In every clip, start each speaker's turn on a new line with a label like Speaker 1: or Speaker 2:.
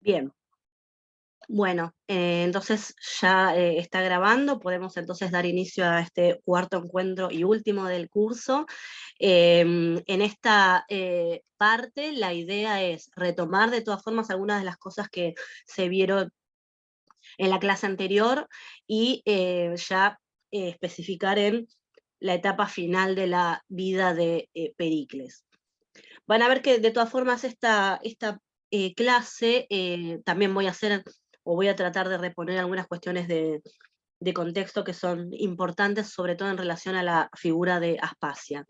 Speaker 1: Bien, bueno, entonces ya está grabando, podemos entonces dar inicio a este cuarto encuentro y último del curso. En esta parte la idea es retomar de todas formas algunas de las cosas que se vieron en la clase anterior y ya especificar en la etapa final de la vida de Pericles. Van a ver que de todas formas esta clase también voy a hacer o voy a tratar de reponer algunas cuestiones de contexto que son importantes, sobre todo en relación a la figura de Aspasia.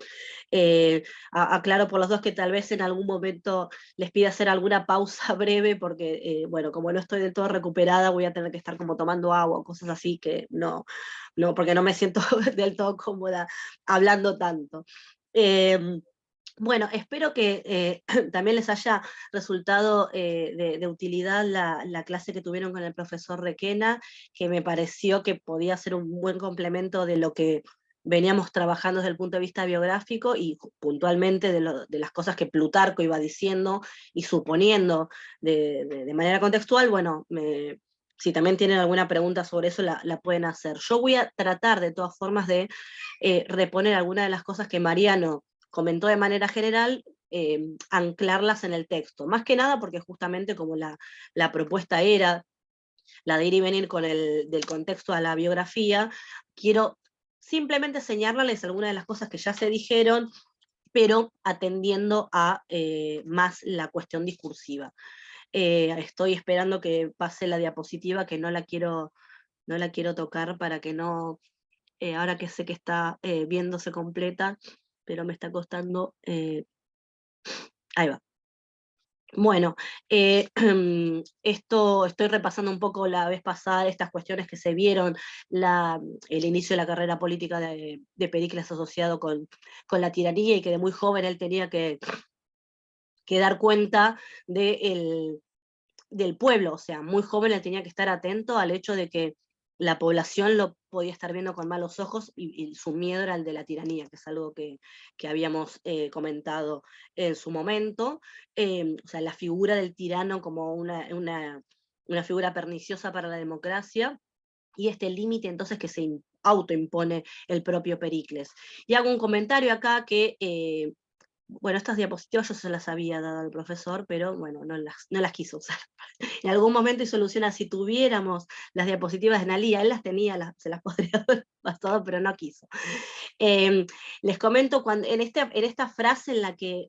Speaker 1: Eh, Aclaro por los dos que tal vez en algún momento les pida hacer alguna pausa breve, porque, bueno, como no estoy del todo recuperada, voy a tener que estar como tomando agua o cosas así que no, porque no me siento del todo cómoda hablando tanto. Eh, bueno, espero que también les haya resultado de utilidad la clase que tuvieron con el profesor Requena, que me pareció que podía ser un buen complemento de lo que veníamos trabajando desde el punto de vista biográfico y puntualmente de las cosas que Plutarco iba diciendo y suponiendo de manera contextual. Bueno, si también tienen alguna pregunta sobre eso, la pueden hacer. Yo voy a tratar de todas formas de reponer algunas de las cosas que Mariano comentó de manera general, anclarlas en el texto. Más que nada porque justamente como la propuesta era la de ir y venir con del contexto a la biografía, quiero simplemente señalarles algunas de las cosas que ya se dijeron, pero atendiendo a más la cuestión discursiva. Estoy esperando que pase la diapositiva, que no la quiero tocar para que no, ahora que sé que está viéndose completa, pero me está costando, ahí va. Bueno, esto estoy repasando un poco la vez pasada estas cuestiones que se vieron, el inicio de la carrera política de Pericles asociado con la tiranía y que de muy joven él tenía que dar cuenta del pueblo, o sea, muy joven él tenía que estar atento al hecho de que la población lo podía estar viendo con malos ojos y su miedo era el de la tiranía, que es algo que habíamos comentado en su momento. O sea, la figura del tirano como una figura perniciosa para la democracia y este límite entonces que se autoimpone el propio Pericles. Y hago un comentario acá que bueno, estas diapositivas yo se las había dado al profesor, pero bueno, no las quiso usar. En algún momento y soluciona, si tuviéramos las diapositivas de Nalía, él las tenía, se las podría haber pasado, pero no quiso. Les comento, en esta frase en la que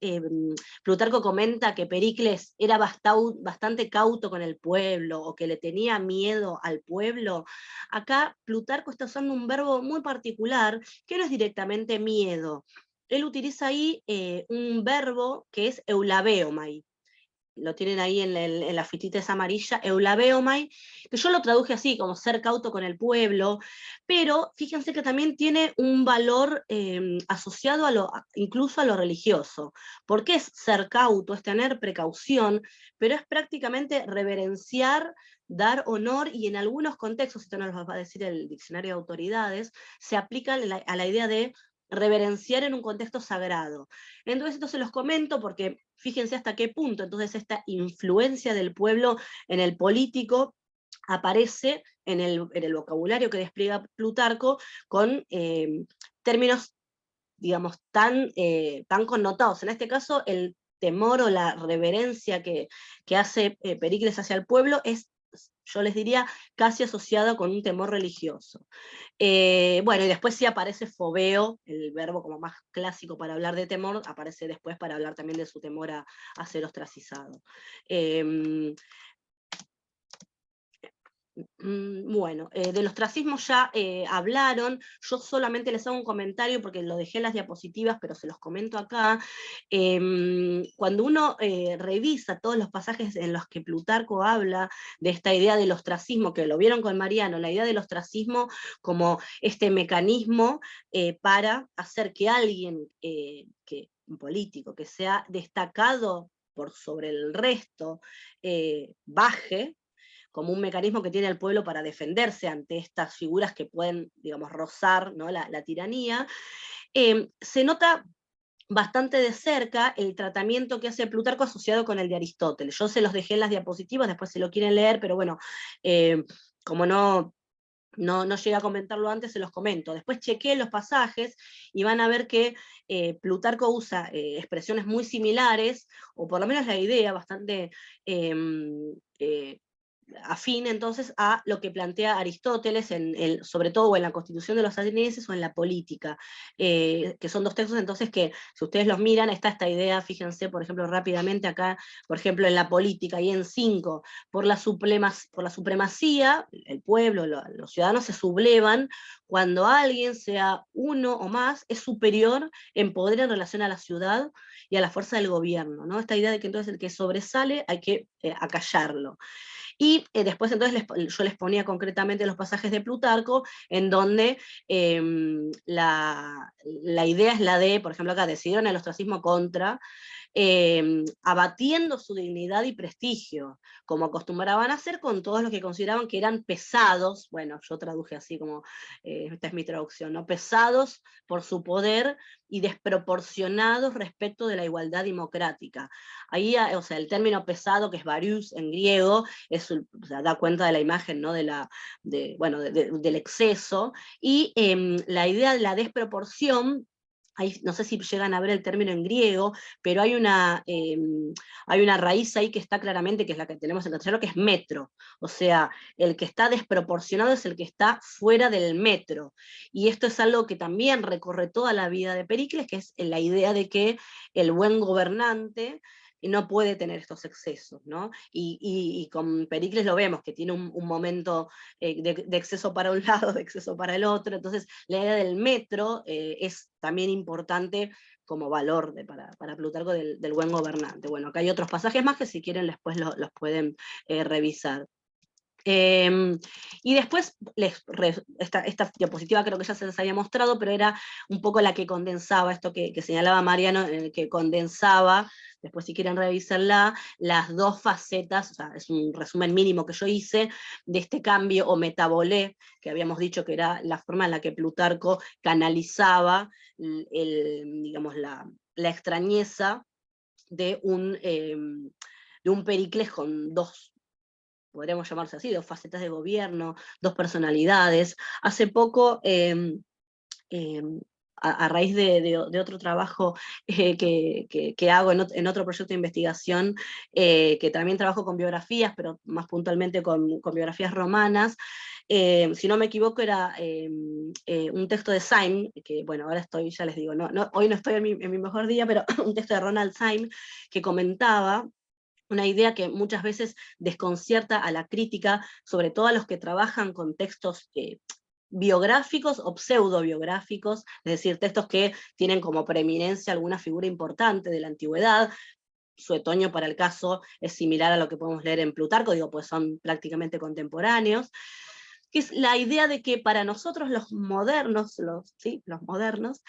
Speaker 1: Plutarco comenta que Pericles era bastante cauto con el pueblo, o que le tenía miedo al pueblo, acá Plutarco está usando un verbo muy particular, que no es directamente miedo. Él utiliza ahí un verbo que es eulabeomai, lo tienen ahí en la fichita esa amarilla, eulabeomai, que yo lo traduje así, como ser cauto con el pueblo, pero fíjense que también tiene un valor asociado incluso a lo religioso. ¿Por qué es ser cauto? Es tener precaución, pero es prácticamente reverenciar, dar honor, y en algunos contextos, esto nos lo va a decir el diccionario de autoridades, se aplica a la idea de reverenciar en un contexto sagrado. Entonces esto se los comento porque fíjense hasta qué punto entonces esta influencia del pueblo en el político aparece en el vocabulario que despliega Plutarco con términos, digamos, tan connotados. En este caso, el temor o la reverencia que hace Pericles hacia el pueblo es, yo les diría, casi asociada con un temor religioso. Bueno, y después sí aparece fobeo, el verbo como más clásico para hablar de temor, aparece después para hablar también de su temor a ser ostracizado. Bueno, del ostracismo ya hablaron, yo solamente les hago un comentario porque lo dejé en las diapositivas, pero se los comento acá. Cuando uno revisa todos los pasajes en los que Plutarco habla de esta idea del ostracismo, que lo vieron con Mariano, la idea del ostracismo como este mecanismo para hacer que alguien, un político, que sea destacado por sobre el resto, baje, como un mecanismo que tiene el pueblo para defenderse ante estas figuras que pueden, digamos, rozar, ¿no?, la tiranía. Se nota bastante de cerca el tratamiento que hace Plutarco asociado con el de Aristóteles. Yo se los dejé en las diapositivas, después si lo quieren leer, pero bueno, como no llegué a comentarlo antes, se los comento. Después chequé los pasajes y van a ver que Plutarco usa expresiones muy similares, o por lo menos la idea bastante eh, afín entonces a lo que plantea Aristóteles, sobre todo en la Constitución de los Atenienses o en la Política, que son dos textos entonces que, si ustedes los miran, está esta idea, fíjense, por ejemplo, rápidamente acá, por ejemplo, en la Política, y en 5, por la supremacía, el pueblo, los ciudadanos se sublevan cuando alguien, sea uno o más, es superior en poder en relación a la ciudad y a la fuerza del gobierno, ¿no? Esta idea de que entonces el que sobresale hay que acallarlo. Y después entonces yo les ponía concretamente los pasajes de Plutarco, en donde la idea es la de, por ejemplo acá, decidieron el ostracismo contra, abatiendo su dignidad y prestigio, como acostumbraban a hacer con todos los que consideraban que eran pesados, bueno, yo traduje así como, esta es mi traducción, ¿no? Pesados por su poder y desproporcionados respecto de la igualdad democrática. Ahí, o sea, el término pesado, que es varius en griego, o sea, da cuenta de la imagen, ¿no? Bueno, del exceso, y la idea de la desproporción. Ahí, no sé si llegan a ver el término en griego, pero hay una raíz ahí que está claramente, que es la que tenemos en castellano, que es metro. O sea, el que está desproporcionado es el que está fuera del metro. Y esto es algo que también recorre toda la vida de Pericles, que es la idea de que el buen gobernante no puede tener estos excesos, ¿no? Y con Pericles lo vemos, que tiene un momento de exceso para un lado, de exceso para el otro. Entonces, la idea del metro es también importante como valor para Plutarco del buen gobernante. Bueno, acá hay otros pasajes más que si quieren después los pueden revisar. Y después, esta diapositiva creo que ya se les había mostrado, pero era un poco la que condensaba esto que señalaba Mariano, que condensaba, después si quieren revisarla, las dos facetas, o sea, es un resumen mínimo que yo hice, de este cambio o metabolé, que habíamos dicho que era la forma en la que Plutarco canalizaba digamos, la extrañeza de un Pericles con dos, podríamos llamarse así, dos facetas de gobierno, dos personalidades. Hace poco, eh, a raíz de otro trabajo que hago en otro proyecto de investigación, que también trabajo con biografías, pero más puntualmente con biografías romanas, si no me equivoco era un texto de Syme, que bueno, ahora estoy, ya les digo, hoy no estoy en mi mejor día, pero un texto de Ronald Syme que comentaba una idea que muchas veces desconcierta a la crítica, sobre todo a los que trabajan con textos biográficos o pseudobiográficos, es decir, textos que tienen como preeminencia alguna figura importante de la antigüedad. Suetonio, para el caso, es similar a lo que podemos leer en Plutarco, digo, pues son prácticamente contemporáneos, que es la idea de que para nosotros los modernos, los modernos,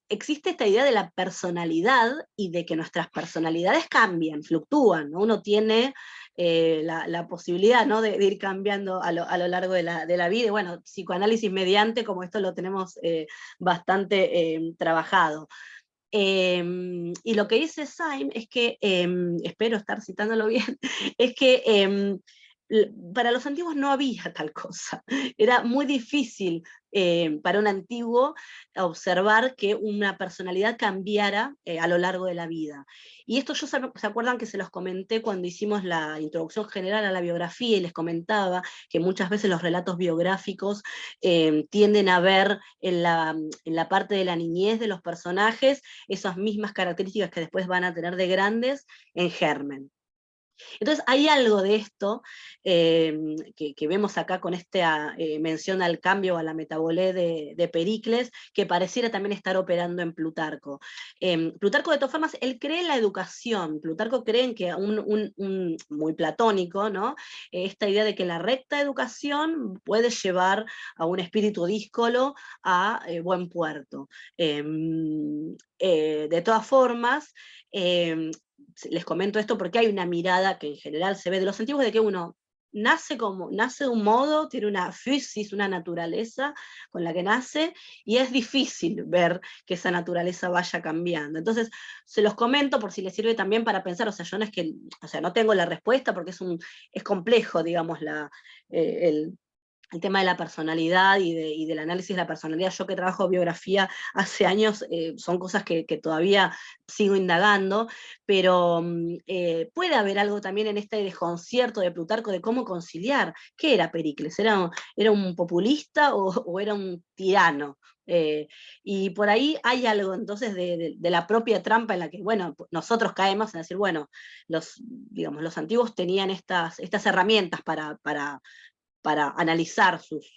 Speaker 1: existe esta idea de la personalidad y de que nuestras personalidades cambian, fluctúan, ¿no? Uno tiene la posibilidad, ¿no? de ir cambiando a lo largo de la vida, y bueno, psicoanálisis mediante, como esto lo tenemos bastante trabajado. Y lo que dice Syme es que, espero estar citándolo bien, es que para los antiguos no había tal cosa. Era muy difícil para un antiguo observar que una personalidad cambiara a lo largo de la vida. Y esto se acuerdan que se los comenté cuando hicimos la introducción general a la biografía, y les comentaba que muchas veces los relatos biográficos tienden a ver en la parte de la niñez de los personajes esas mismas características que después van a tener de grandes en germen. Entonces hay algo de esto que vemos acá con esta mención al cambio, a la metabolé de Pericles, que pareciera también estar operando en Plutarco. Plutarco, de todas formas, él cree en la educación. Plutarco cree en que muy platónico, ¿no? Esta idea de que la recta educación puede llevar a un espíritu díscolo a buen puerto. De todas formas, les comento esto porque hay una mirada que en general se ve de los antiguos, de que uno nace de un modo, tiene una physis, una naturaleza con la que nace, y es difícil ver que esa naturaleza vaya cambiando. Entonces, se los comento por si les sirve también para pensar, o sea, yo no es que, o sea, no tengo la respuesta porque es complejo, digamos, el tema de la personalidad y del análisis de la personalidad. Yo que trabajo biografía hace años, son cosas que todavía sigo indagando, pero puede haber algo también en este desconcierto de Plutarco de cómo conciliar. ¿Qué era Pericles? ¿Era un populista o era un tirano? Y por ahí hay algo entonces de la propia trampa en la que, bueno, nosotros caemos en decir, bueno, digamos, los antiguos tenían estas herramientas para analizar sus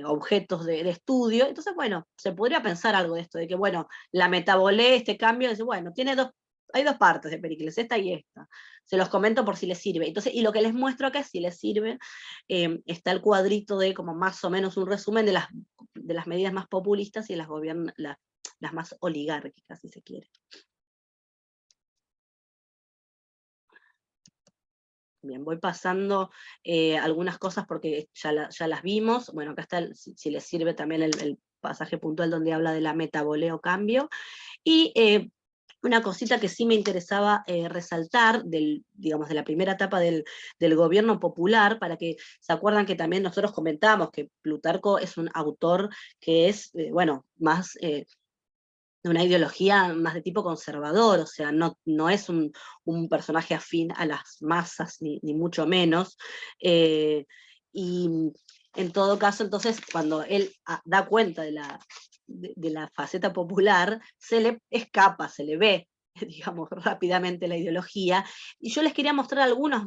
Speaker 1: objetos de estudio. Entonces, bueno, se podría pensar algo de esto, de que, bueno, la metabolé, este cambio, dice, bueno, hay dos partes de Pericles, esta y esta. Se los comento por si les sirve. Entonces, y lo que les muestro acá, si les sirve, está el cuadrito de como más o menos un resumen de las medidas más populistas y las más oligárquicas, si se quiere. Bien, voy pasando algunas cosas porque ya las vimos. Bueno, acá está, si les sirve también el pasaje puntual donde habla de la metaboleo cambio. Y una cosita que sí me interesaba resaltar, digamos, de la primera etapa del gobierno popular, para que se acuerdan que también nosotros comentábamos que Plutarco es un autor que es, bueno, más de una ideología más de tipo conservador, o sea, no es un personaje afín a las masas, ni mucho menos. Y en todo caso, entonces, cuando él da cuenta de la faceta popular, se le escapa, se le ve, digamos, rápidamente la ideología. Y yo les quería mostrar algunas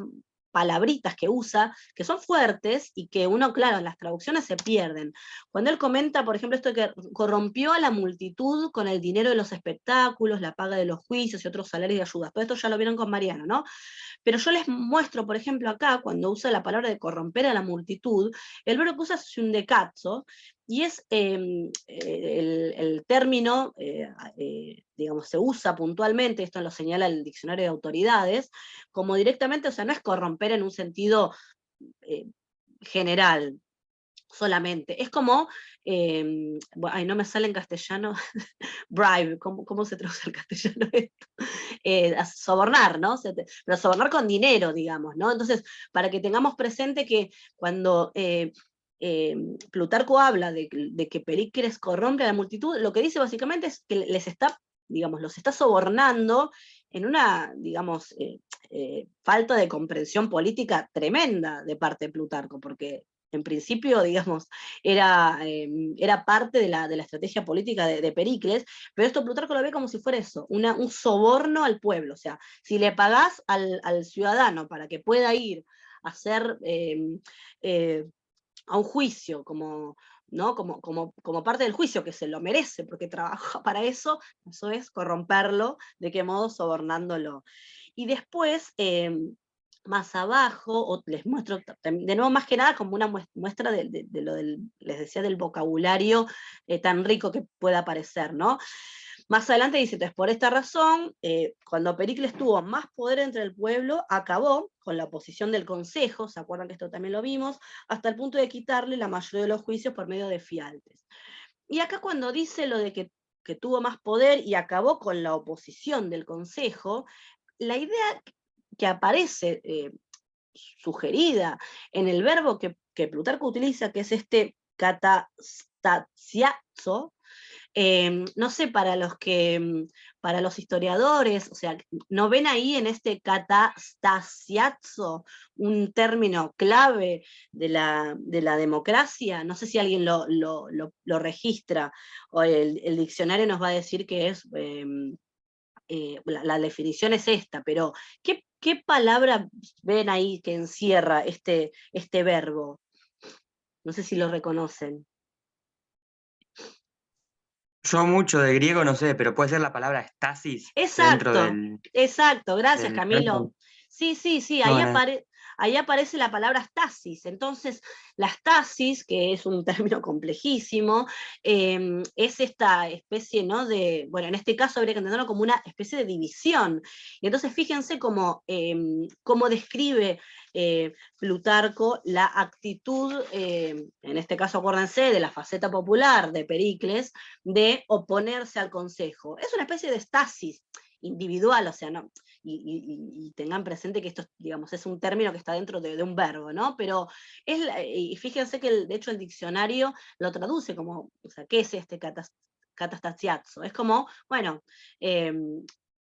Speaker 1: palabritas que usa, que son fuertes y que uno, claro, en las traducciones se pierden. Cuando él comenta, por ejemplo, esto de que corrompió a la multitud con el dinero de los espectáculos, la paga de los juicios y otros salarios y ayudas. Todo esto ya lo vieron con Mariano, ¿no? Pero yo les muestro, por ejemplo, acá, cuando usa la palabra de corromper a la multitud, el verbo que usa es syndecatzo, y es el término, digamos, se usa puntualmente, esto lo señala el diccionario de autoridades, como directamente, o sea, no es corromper en un sentido eh, general, solamente. Es como, ay, no me sale en castellano, bribe, ¿cómo se traduce al castellano esto? Sobornar, ¿no? Pero sobornar con dinero, digamos, ¿no? Entonces, para que tengamos presente que cuando Plutarco habla de que Pericles corrompe a la multitud, lo que dice básicamente es que les está, digamos, los está sobornando en una, digamos, falta de comprensión política tremenda de parte de Plutarco, porque en principio, digamos, era parte de la estrategia política de Pericles, pero esto Plutarco lo ve como si fuera eso, un soborno al pueblo. O sea, si le pagás al ciudadano para que pueda ir a hacer a un juicio ¿no? Como parte del juicio, que se lo merece porque trabaja para eso es corromperlo. ¿De qué modo? Sobornándolo. Y después, más abajo, les muestro, de nuevo, más que nada, como una muestra de lo les decía, del vocabulario tan rico que pueda aparecer, ¿no? Más adelante dice, entonces, por esta razón, cuando Pericles tuvo más poder entre el pueblo, acabó con la oposición del consejo, ¿se acuerdan que esto también lo vimos? Hasta el punto de quitarle la mayoría de los juicios por medio de fialtes. Y acá cuando dice lo de que tuvo más poder y acabó con la oposición del consejo, la idea que aparece sugerida en el verbo que Plutarco utiliza, que es este katastasiazo, no sé, para los historiadores, o sea, ¿no ven ahí en este katastasiazo un término clave de la democracia? No sé si alguien lo registra, o el diccionario nos va a decir que es, la definición es esta, pero ¿qué palabra ven ahí que encierra este verbo? No sé si lo reconocen.
Speaker 2: Yo mucho de griego no sé, pero puede ser la palabra estasis dentro
Speaker 1: Exacto, exacto, gracias
Speaker 2: del...
Speaker 1: Camilo. Sí, ahí
Speaker 2: Bueno,
Speaker 1: ahí aparece la palabra stasis. Entonces, la stasis, que es un término complejísimo, es esta especie, ¿no? De, bueno, en este caso habría que entenderlo como una especie de división. Y entonces fíjense cómo describe Plutarco la actitud, en este caso acuérdense, de la faceta popular de Pericles, de oponerse al consejo. Es una especie de estasis individual, o sea, no, y tengan presente que esto, digamos, es un término que está dentro de un verbo, ¿no? Pero y fíjense que de hecho el diccionario lo traduce como, o sea, ¿qué es este catastasiazo? Es como, bueno, eh,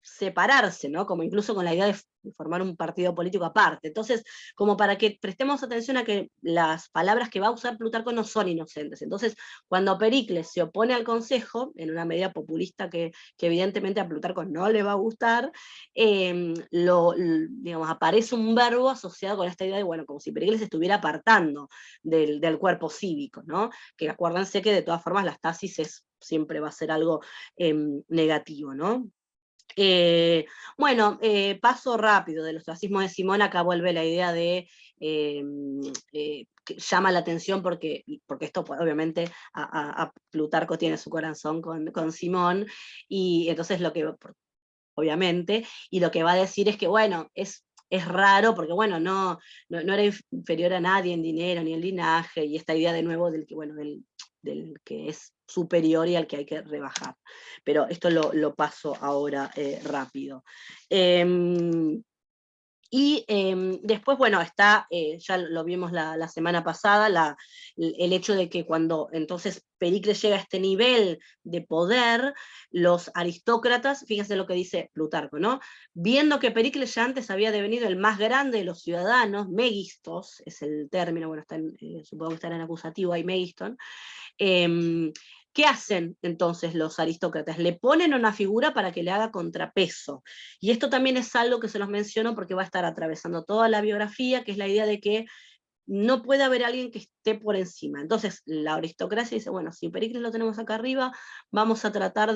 Speaker 1: separarse, ¿no? Como incluso con la idea de formar un partido político aparte. Entonces, como para que prestemos atención a que las palabras que va a usar Plutarco no son inocentes. Entonces, cuando Pericles se opone al consejo, en una medida populista que evidentemente a Plutarco no le va a gustar, digamos, aparece un verbo asociado con esta idea de, bueno, como si Pericles se estuviera apartando del cuerpo cívico, ¿no? Que acuérdense que de todas formas las tasis siempre va a ser algo negativo, ¿no? Bueno, paso rápido del ostracismo de Simón, acá vuelve la idea de, que llama la atención porque esto pues, obviamente a Plutarco tiene su corazón con Simón, y entonces obviamente, y lo que va a decir es que, bueno, es raro porque, bueno, no era inferior a nadie en dinero ni en linaje, y esta idea de nuevo del que, bueno, del que es superior y al que hay que rebajar. Pero esto lo paso ahora rápido. Y después, bueno, está, ya lo vimos la semana pasada, el hecho de que cuando entonces Pericles llega a este nivel de poder, los aristócratas, fíjense lo que dice Plutarco, ¿no? Viendo que Pericles ya antes había devenido el más grande de los ciudadanos, megistos, es el término, bueno, supongo que está en acusativo ahí, megiston, ¿qué hacen entonces los aristócratas? Le ponen una figura para que le haga contrapeso. Y esto también es algo que se los menciono porque va a estar atravesando toda la biografía, que es la idea de que no puede haber alguien que esté por encima. Entonces la aristocracia dice, bueno, si Pericles lo tenemos acá arriba, vamos a tratar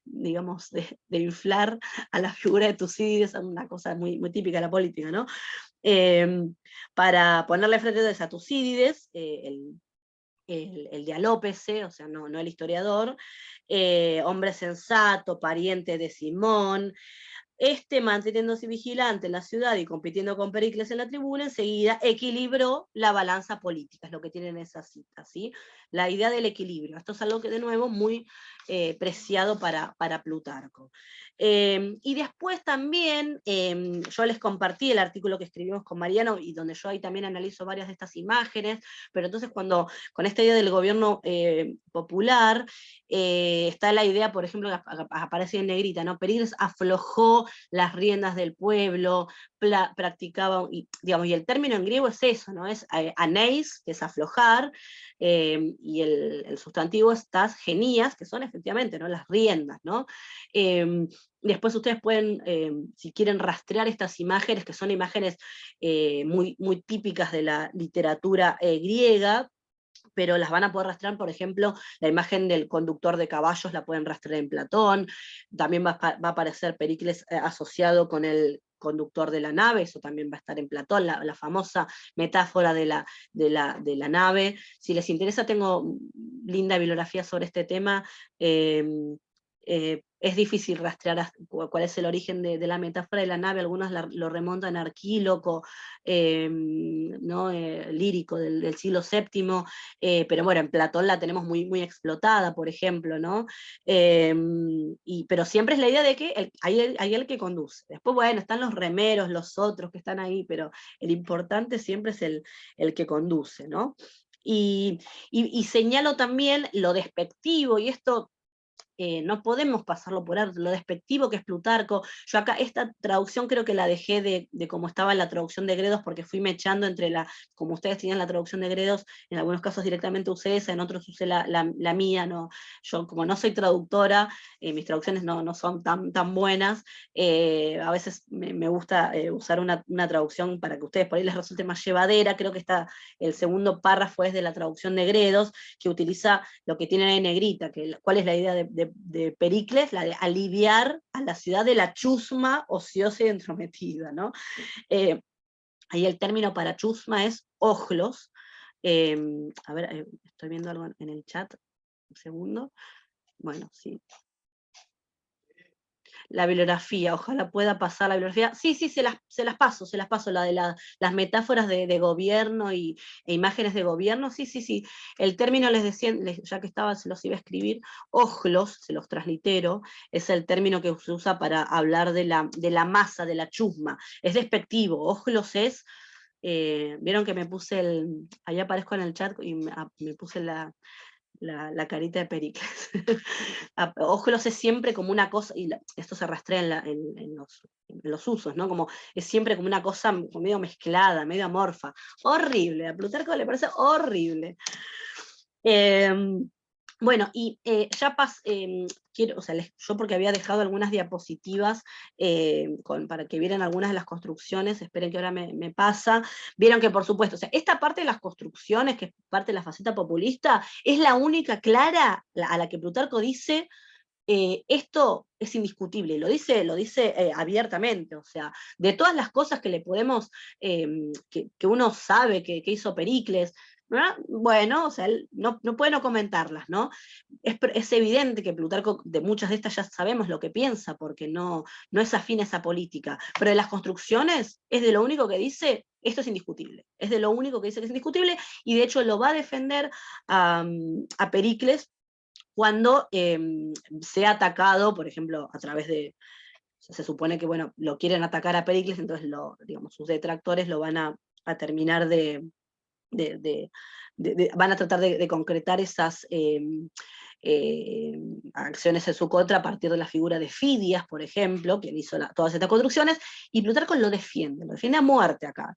Speaker 1: digamos, de inflar a la figura de Tucídides, una cosa muy, muy típica de la política, ¿no? Para ponerle frente a Tucídides, el dialópese, o sea, no el historiador, hombre sensato, pariente de Simón, manteniéndose vigilante en la ciudad y compitiendo con Pericles en la tribuna, enseguida equilibró la balanza política, es lo que tienen esas citas, ¿sí? La idea del equilibrio. Esto es algo que, de nuevo, muy preciado para Plutarco. Y después también, yo les compartí el artículo que escribimos con Mariano, y donde yo ahí también analizo varias de estas imágenes, pero entonces con esta idea del gobierno popular, está la idea, por ejemplo, que aparece en negrita, ¿no? Pericles aflojó las riendas del pueblo, practicaba, digamos, y el término en griego es eso, ¿no? Es aneis, que es aflojar, y el sustantivo estas genías, que son efectivamente, ¿no? Las riendas, ¿no? Después ustedes pueden, si quieren, rastrear estas imágenes, que son imágenes muy, muy típicas de la literatura griega, pero las van a poder rastrear, por ejemplo, la imagen del conductor de caballos la pueden rastrear en Platón, también va a aparecer Pericles asociado con el conductor de la nave, eso también va a estar en Platón, la famosa metáfora de la nave. Si les interesa, tengo linda bibliografía sobre este tema. Es difícil rastrear cuál es el origen de la metáfora de la nave, algunos lo remontan a Arquíloco, ¿no? Lírico del siglo VII, pero bueno, en Platón la tenemos muy, muy explotada, por ejemplo, ¿no? Pero siempre es la idea de que hay el que conduce. Después, bueno, están los remeros, los otros que están ahí, pero el importante siempre es el que conduce, ¿no? Y señalo también lo despectivo, y esto no podemos pasarlo por alto, lo despectivo que es Plutarco. Yo acá esta traducción creo que la dejé de cómo estaba la traducción de Gredos, porque fui mechando como ustedes tenían la traducción de Gredos, en algunos casos directamente usé esa, en otros usé la mía. No, yo como no soy traductora, mis traducciones no son tan buenas, a veces me gusta usar una traducción para que ustedes por ahí les resulte más llevadera. Creo que el segundo párrafo es de la traducción de Gredos, que utiliza lo que tiene en negrita, cuál es la idea de Pericles, la de aliviar a la ciudad de la chusma ociosa y entrometida, ¿no? ahí el término para chusma es ojlos. A ver, estoy viendo algo en el chat, un segundo. Bueno, sí. La bibliografía, ojalá pueda pasar la bibliografía. Sí, sí, se las paso, la de las metáforas de gobierno e imágenes de gobierno, sí, sí, sí. El término les decía, ya que estaba, se los iba a escribir, ojlos, se los translitero, es el término que se usa para hablar de la masa, de la chusma. Es despectivo, ojlos es, vieron que me puse ahí aparezco en el chat y me puse la carita de Pericles. Ógelos es siempre como una cosa, y esto se rastrea en los usos, ¿no? Como es siempre como una cosa medio mezclada, medio amorfa. Horrible, a Plutarco le parece horrible. Bueno, y ya quiero, o sea, yo porque había dejado algunas diapositivas para que vieran algunas de las construcciones, esperen que ahora me pasa, vieron que por supuesto, o sea, esta parte de las construcciones, que es parte de la faceta populista, es la única clara a la que Plutarco dice, esto es indiscutible, lo dice abiertamente, o sea, de todas las cosas que le podemos, que uno sabe que hizo Pericles, ¿verdad? Bueno, o sea, él no puede no comentarlas, ¿no? Es evidente que Plutarco, de muchas de estas ya sabemos lo que piensa, porque no es afín a esa política, pero de las construcciones es de lo único que dice, esto es indiscutible, es de lo único que dice que es indiscutible, y de hecho lo va a defender a Pericles cuando sea atacado, por ejemplo, a través de, se supone que, bueno, lo quieren atacar a Pericles, entonces digamos, sus detractores lo van a terminar de, de, van a tratar de concretar esas acciones en su contra a partir de la figura de Fidias, por ejemplo, quien hizo todas estas construcciones, y Plutarco lo defiende a muerte acá.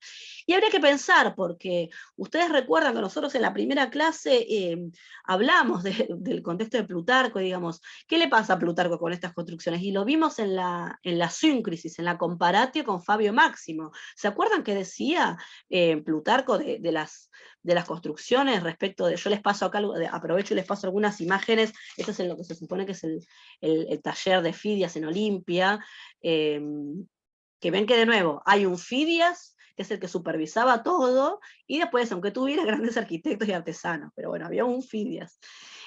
Speaker 1: Y habría que pensar, porque ustedes recuerdan que nosotros en la primera clase hablamos del contexto de Plutarco, digamos, ¿qué le pasa a Plutarco con estas construcciones? Y lo vimos en la Syncrisis, en la comparatio con Fabio Máximo. ¿Se acuerdan que decía Plutarco de las construcciones respecto de, yo les paso acá, aprovecho y les paso algunas imágenes, esto es en lo que se supone que es el taller de Fidias en Olimpia, que ven que de nuevo hay un Fidias, que es el que supervisaba todo, y después, aunque tuviera grandes arquitectos y artesanos, pero bueno, había un Fidias.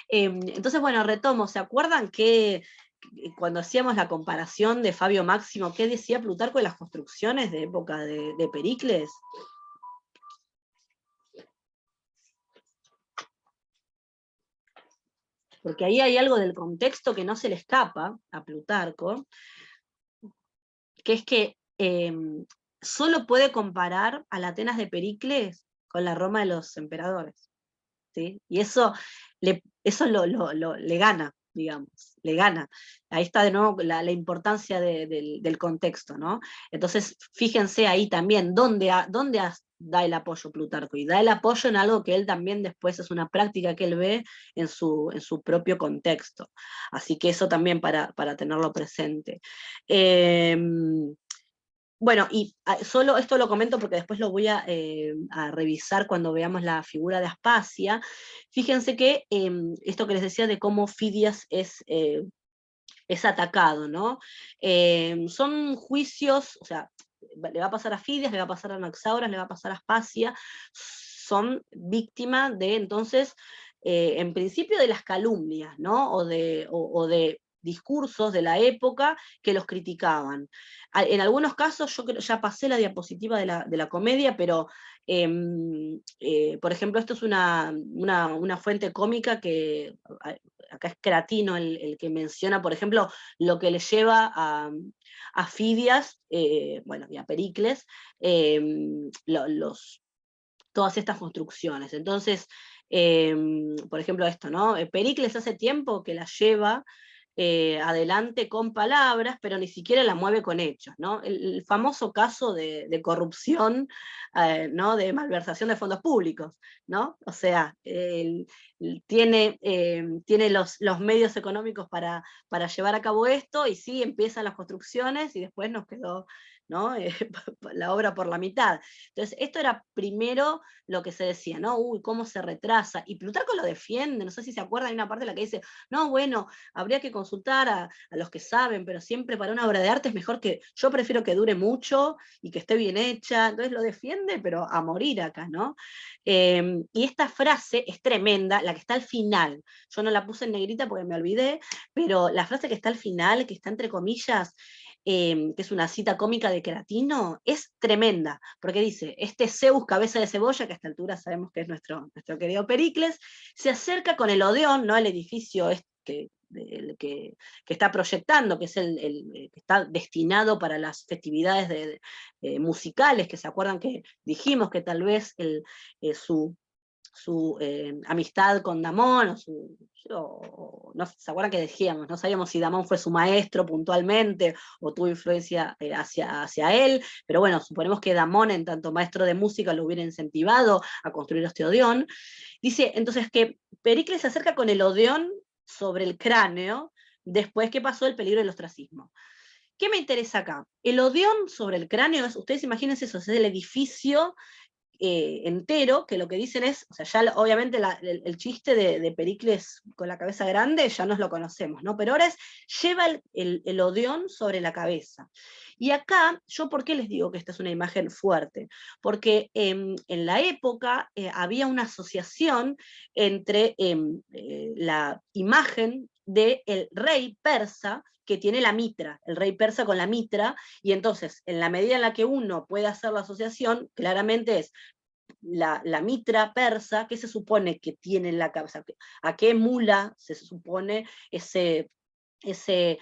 Speaker 1: Entonces, bueno, retomo, ¿se acuerdan que cuando hacíamos la comparación de Fabio Máximo, qué decía Plutarco de las construcciones de época de Pericles? Porque ahí hay algo del contexto que no se le escapa a Plutarco, que es que solo puede comparar a la Atenas de Pericles con la Roma de los emperadores, ¿sí? Y eso le gana, digamos, le gana. Ahí está de nuevo la importancia del contexto, ¿no? Entonces, fíjense ahí también dónde da el apoyo Plutarco, y da el apoyo en algo que él también después es una práctica que él ve en su propio contexto. Así que eso también para tenerlo presente. Bueno, y solo esto lo comento porque después lo voy a revisar cuando veamos la figura de Aspasia. Fíjense que esto que les decía de cómo Fidias es atacado, ¿no? Son juicios, o sea, le va a pasar a Fidias, le va a pasar a Anaxágoras, le va a pasar a Aspasia, son víctimas de, entonces, en principio de las calumnias, ¿no? O de discursos de la época que los criticaban. En algunos casos, yo ya pasé la diapositiva de la comedia, pero, por ejemplo, esto es una fuente cómica que, acá es Cratino el que menciona, por ejemplo, lo que le lleva a Fidias, bueno, y a Pericles, todas estas construcciones. Entonces, por ejemplo, esto, ¿no? Pericles hace tiempo que la lleva adelante con palabras, pero ni siquiera la mueve con hechos, ¿no? El famoso caso de corrupción, ¿no? De malversación de fondos públicos, ¿no? O sea, tiene los medios económicos para llevar a cabo esto, y sí, empiezan las construcciones, y después nos quedó ¿no? La obra por la mitad. Entonces, esto era primero lo que se decía, ¿no? Uy, cómo se retrasa. Y Plutarco lo defiende, no sé si se acuerdan, hay una parte en la que dice, no, bueno, habría que consultar a los que saben, pero siempre para una obra de arte es mejor que, yo prefiero que dure mucho y que esté bien hecha. Entonces lo defiende, pero a morir acá, ¿no? Y esta frase es tremenda, la que está al final. Yo no la puse en negrita porque me olvidé, pero la frase que está al final, que está entre comillas, que es una cita cómica de Cratino, es tremenda, porque dice, este Zeus cabeza de cebolla, que a esta altura sabemos que es nuestro querido Pericles, se acerca con el Odeón, ¿no? El edificio que está proyectando, que es que está destinado para las festividades musicales, que se acuerdan que dijimos que tal vez su amistad con Damón, no se acuerdan que decíamos, no sabíamos si Damón fue su maestro puntualmente o tuvo influencia hacia él, pero bueno, suponemos que Damón, en tanto maestro de música, lo hubiera incentivado a construir este Odeón. Dice entonces que Pericles se acerca con el Odeón sobre el cráneo después que pasó el peligro del ostracismo. ¿Qué me interesa acá? El Odeón sobre el cráneo, ustedes imagínense eso, es el edificio entero, que lo que dicen es, o sea, ya obviamente el chiste de Pericles con la cabeza grande ya nos lo conocemos, ¿no? Pero ahora lleva el Odeón sobre la cabeza. Y acá, yo por qué les digo que esta es una imagen fuerte, porque en la época había una asociación entre la imagen del rey persa, que tiene la mitra, el rey persa con la mitra, y entonces, en la medida en la que uno puede hacer la asociación, claramente es la mitra persa, ¿qué se supone que tiene en la cabeza? ¿A qué mula se supone ese, ese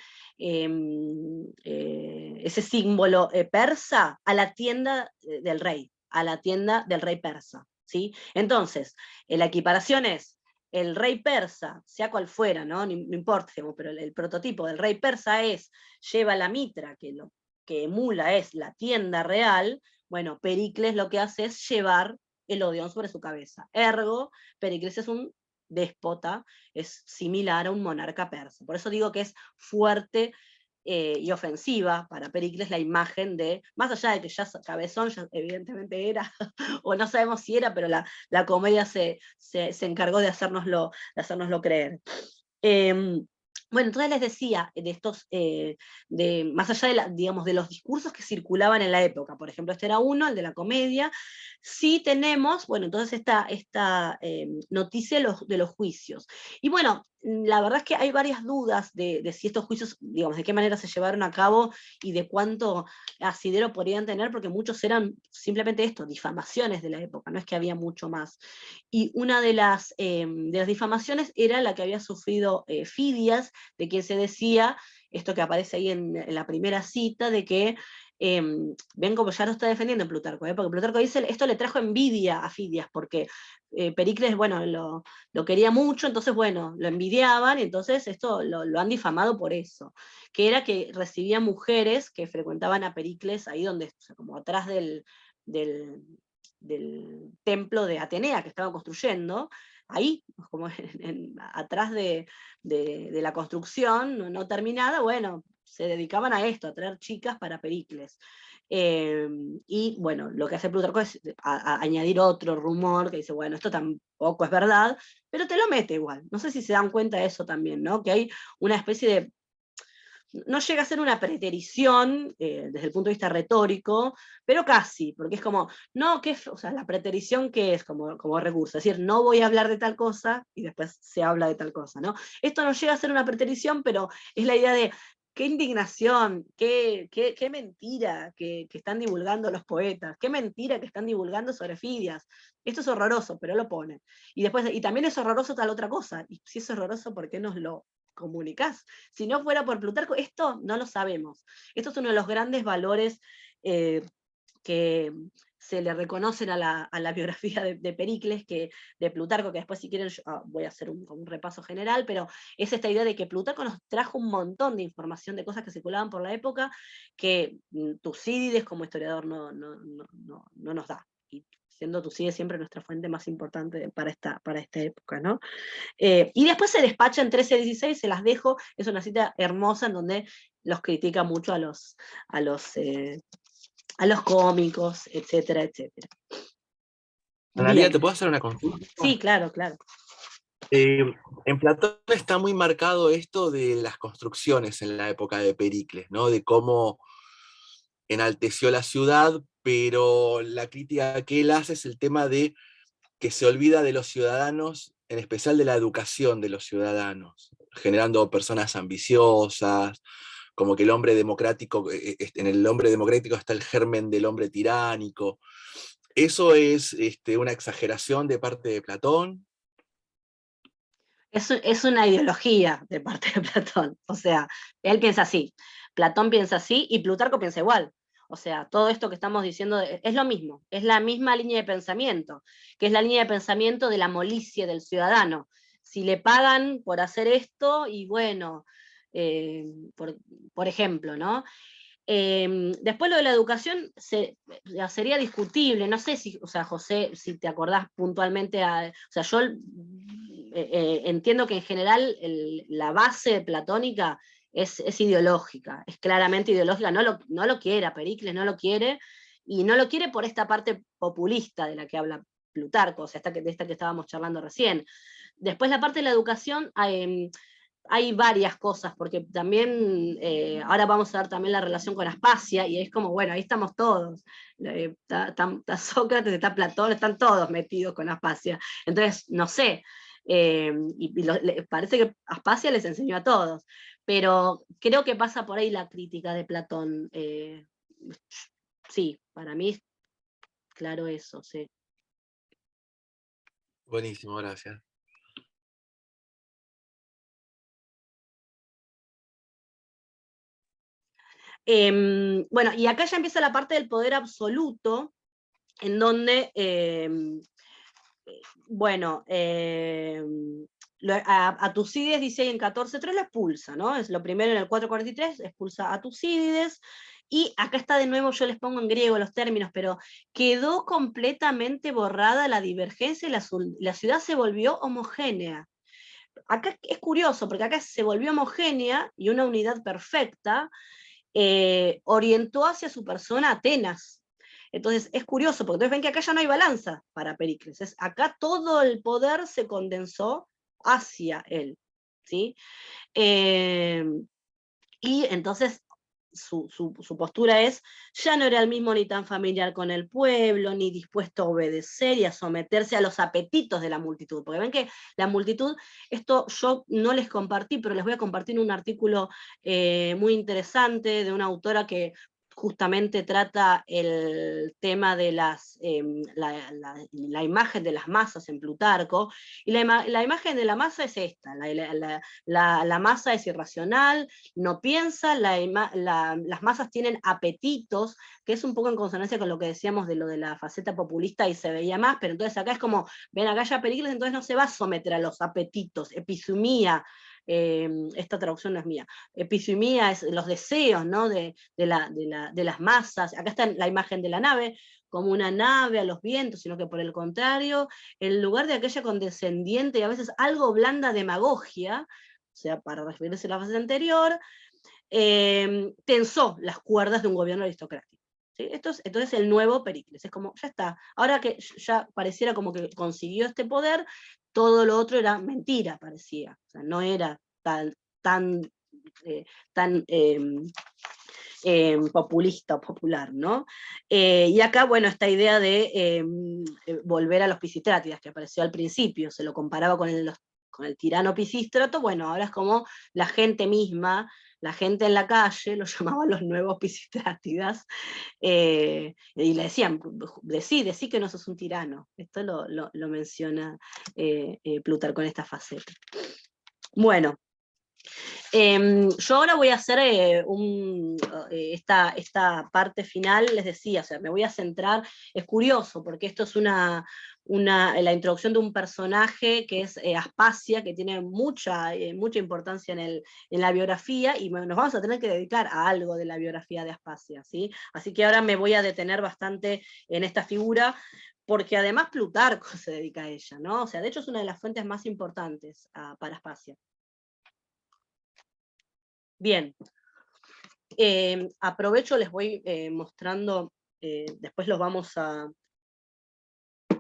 Speaker 1: símbolo persa? A la tienda del rey, a la tienda del rey persa, ¿sí? Entonces, la equiparación es el rey persa, sea cual fuera, ¿no? No importa, pero el prototipo del rey persa lleva la mitra, que emula es la tienda real. Bueno, Pericles lo que hace es llevar el Odeón sobre su cabeza. Ergo, Pericles es un déspota, es similar a un monarca persa. Por eso digo que es fuerte y ofensiva para Pericles la imagen de, más allá de que ya cabezón, ya evidentemente era, o no sabemos si era, pero la comedia se encargó de hacérnoslo creer. Bueno, entonces les decía de estos, más allá digamos, de los discursos que circulaban en la época, por ejemplo, este era uno, el de la comedia, sí tenemos, bueno, entonces esta noticia de los juicios. Y bueno, la verdad es que hay varias dudas de si estos juicios, digamos, de qué manera se llevaron a cabo y de cuánto asidero podrían tener, porque muchos eran simplemente esto, difamaciones de la época, no es que había mucho más. Y una de las difamaciones era la que había sufrido Fidias, de quien se decía, esto que aparece ahí en la primera cita, de que ven como ya lo está defendiendo Plutarco, porque Plutarco dice, esto le trajo envidia a Fidias, porque Pericles, bueno, lo quería mucho, entonces, bueno, lo envidiaban, y entonces esto lo han difamado por eso, que era que recibía mujeres que frecuentaban a Pericles ahí donde, o sea, como atrás del, del templo de Atenea que estaban construyendo, ahí, como atrás de la construcción no terminada, bueno, se dedicaban a esto, a traer chicas para Pericles. Y bueno, lo que hace Plutarco es añadir otro rumor que dice, bueno, esto tampoco es verdad, pero te lo mete igual. No sé si se dan cuenta de eso también, ¿no? Que hay una especie de, no llega a ser una preterición desde el punto de vista retórico, pero casi, porque es como, no, o sea, la preterición que es como recurso, es decir, no voy a hablar de tal cosa y después se habla de tal cosa, ¿no? Esto no llega a ser una preterición, pero es la idea de qué indignación, qué mentira que están divulgando los poetas, qué mentira que están divulgando sobre Fidias. Esto es horroroso, pero lo ponen. Y después, y también es horroroso tal otra cosa. Y si es horroroso, ¿por qué nos lo comunicás? Si no fuera por Plutarco, esto no lo sabemos. Esto es uno de los grandes valores que se le reconocen a la biografía de Pericles, de Plutarco, que después si quieren voy a hacer un repaso general, pero es esta idea de que Plutarco nos trajo un montón de información de cosas que circulaban por la época que Tucídides como historiador no nos da. Y siendo Tucídides siempre nuestra fuente más importante para esta época, ¿no? Y después se despacha en 13-16, se las dejo, es una cita hermosa en donde los critica mucho a los a los cómicos, etcétera, etcétera.
Speaker 3: Analía,
Speaker 1: Bien.
Speaker 3: ¿te puedo hacer una consulta?
Speaker 1: Sí, claro, claro.
Speaker 3: En Platón está muy marcado esto de las construcciones en la época de Pericles, ¿no? De cómo enalteció la ciudad, pero la crítica que él hace es el tema de que se olvida de los ciudadanos, en especial de la educación de los ciudadanos, generando personas ambiciosas, como que el hombre democrático, en el hombre democrático está el germen del hombre tiránico. ¿Eso es una exageración de parte de Platón?
Speaker 1: Es una ideología de parte de Platón. O sea, él piensa así, Platón piensa así y Plutarco piensa igual. O sea, todo esto que estamos diciendo es lo mismo, es la misma línea de pensamiento, que es la línea de pensamiento de la molicie del ciudadano. Si le pagan por hacer esto, y bueno, eh, por ejemplo, ¿no? Después lo de la educación sería discutible, no sé si, o sea, José, si te acordás puntualmente, o sea, yo entiendo que en general la base platónica es ideológica, es claramente ideológica, no lo quiere, Pericles no lo quiere, y no lo quiere por esta parte populista de la que habla Plutarco, o sea, de esta que estábamos charlando recién. Después la parte de la educación, hay varias cosas, porque también ahora vamos a ver también la relación con Aspasia, y es como, bueno, ahí estamos todos. Está Sócrates, está Platón, están todos metidos con Aspasia. Entonces, no sé, parece que Aspasia les enseñó a todos, pero creo que pasa por ahí la crítica de Platón. Sí, para mí es claro eso, sí.
Speaker 3: Buenísimo, gracias.
Speaker 1: Bueno, y acá ya empieza la parte del poder absoluto, en donde, bueno, a Tucídides dice en 14.3 lo expulsa, ¿no? Es lo primero en el 4.43, expulsa a Tucídides, y acá está de nuevo, yo les pongo en griego los términos, pero quedó completamente borrada la divergencia y la ciudad se volvió homogénea. Acá es curioso, porque acá se volvió homogénea y una unidad perfecta, orientó hacia su persona Atenas. Entonces es curioso, porque entonces ven que acá ya no hay balanza para Pericles. Acá todo el poder se condensó hacia él. ¿Sí? Y entonces su postura es, ya no era el mismo ni tan familiar con el pueblo, ni dispuesto a obedecer y a someterse a los apetitos de la multitud. Porque ven que la multitud, esto yo no les compartí, pero les voy a compartir un artículo muy interesante de una autora que justamente trata el tema de la imagen de las masas en Plutarco, y la imagen de la masa es esta, la masa es irracional, no piensa, las masas tienen apetitos, que es un poco en consonancia con lo que decíamos de lo de la faceta populista y se veía más, pero entonces acá es como, ven acá ya Pericles, entonces no se va a someter a los apetitos, episumía, esta traducción no es mía, episumía es los deseos, ¿no? de las masas, acá está la imagen de la nave, como una nave a los vientos, sino que por el contrario, en lugar de aquella condescendiente y a veces algo blanda demagogia, o sea, para referirse a la fase anterior, tensó las cuerdas de un gobierno aristocrático. ¿Sí? Esto es entonces el nuevo Pericles, es como, ya está, ahora que ya pareciera como que consiguió este poder, todo lo otro era mentira, parecía, o sea, no era tan populista o popular, ¿no? Y acá, bueno, esta idea de volver a los Pisitrátidas, que apareció al principio, se lo comparaba con el tirano Pisístrato, bueno, ahora es como la gente misma, la gente en la calle, lo llamaban los nuevos Pisitrátidas, y le decían, decí que no sos un tirano. Esto lo menciona Plutarco en esta faceta. Bueno, yo ahora voy a hacer esta parte final, les decía, o sea, me voy a centrar, es curioso, porque esto es la introducción de un personaje que es Aspasia, que tiene mucha importancia en la biografía, y nos vamos a tener que dedicar a algo de la biografía de Aspasia, ¿sí? Así que ahora me voy a detener bastante en esta figura, porque además Plutarco se dedica a ella, ¿no? O sea, de hecho es una de las fuentes más importantes para Aspasia. Bien. Aprovecho, les voy mostrando, después los vamos a,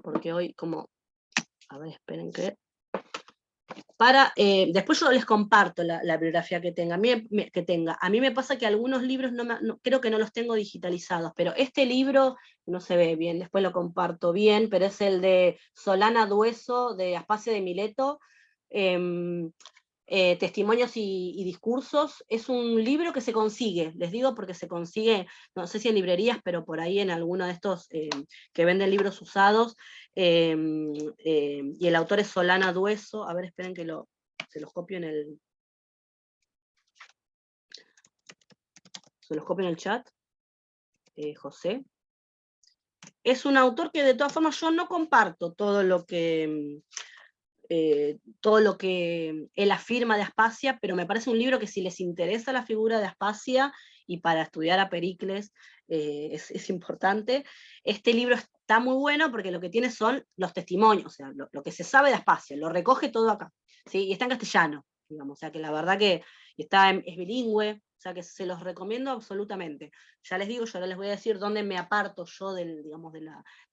Speaker 1: porque hoy como, a ver, esperen que... después yo les comparto la bibliografía que tenga. A mí me pasa que algunos libros creo que no los tengo digitalizados, pero este libro no se ve bien, después lo comparto bien, pero es el de Solana Dueso, de Aspasia de Mileto, Testimonios y discursos. Es un libro que se consigue, les digo porque se consigue, no sé si en librerías, pero por ahí en alguno de estos que venden libros usados, y el autor es Solana Dueso. A ver, esperen que se los copio en el... Se los copio en el chat, José. Es un autor que de todas formas yo no comparto todo lo que él afirma de Aspasia, pero me parece un libro que si les interesa la figura de Aspasia y para estudiar a Pericles es importante. Este libro está muy bueno porque lo que tiene son los testimonios, o sea, lo que se sabe de Aspasia, lo recoge todo acá, ¿sí? Y está en castellano, digamos, o sea que la verdad que es bilingüe, o sea que se los recomiendo absolutamente. Ya les digo, yo ahora les voy a decir dónde me aparto yo digamos, de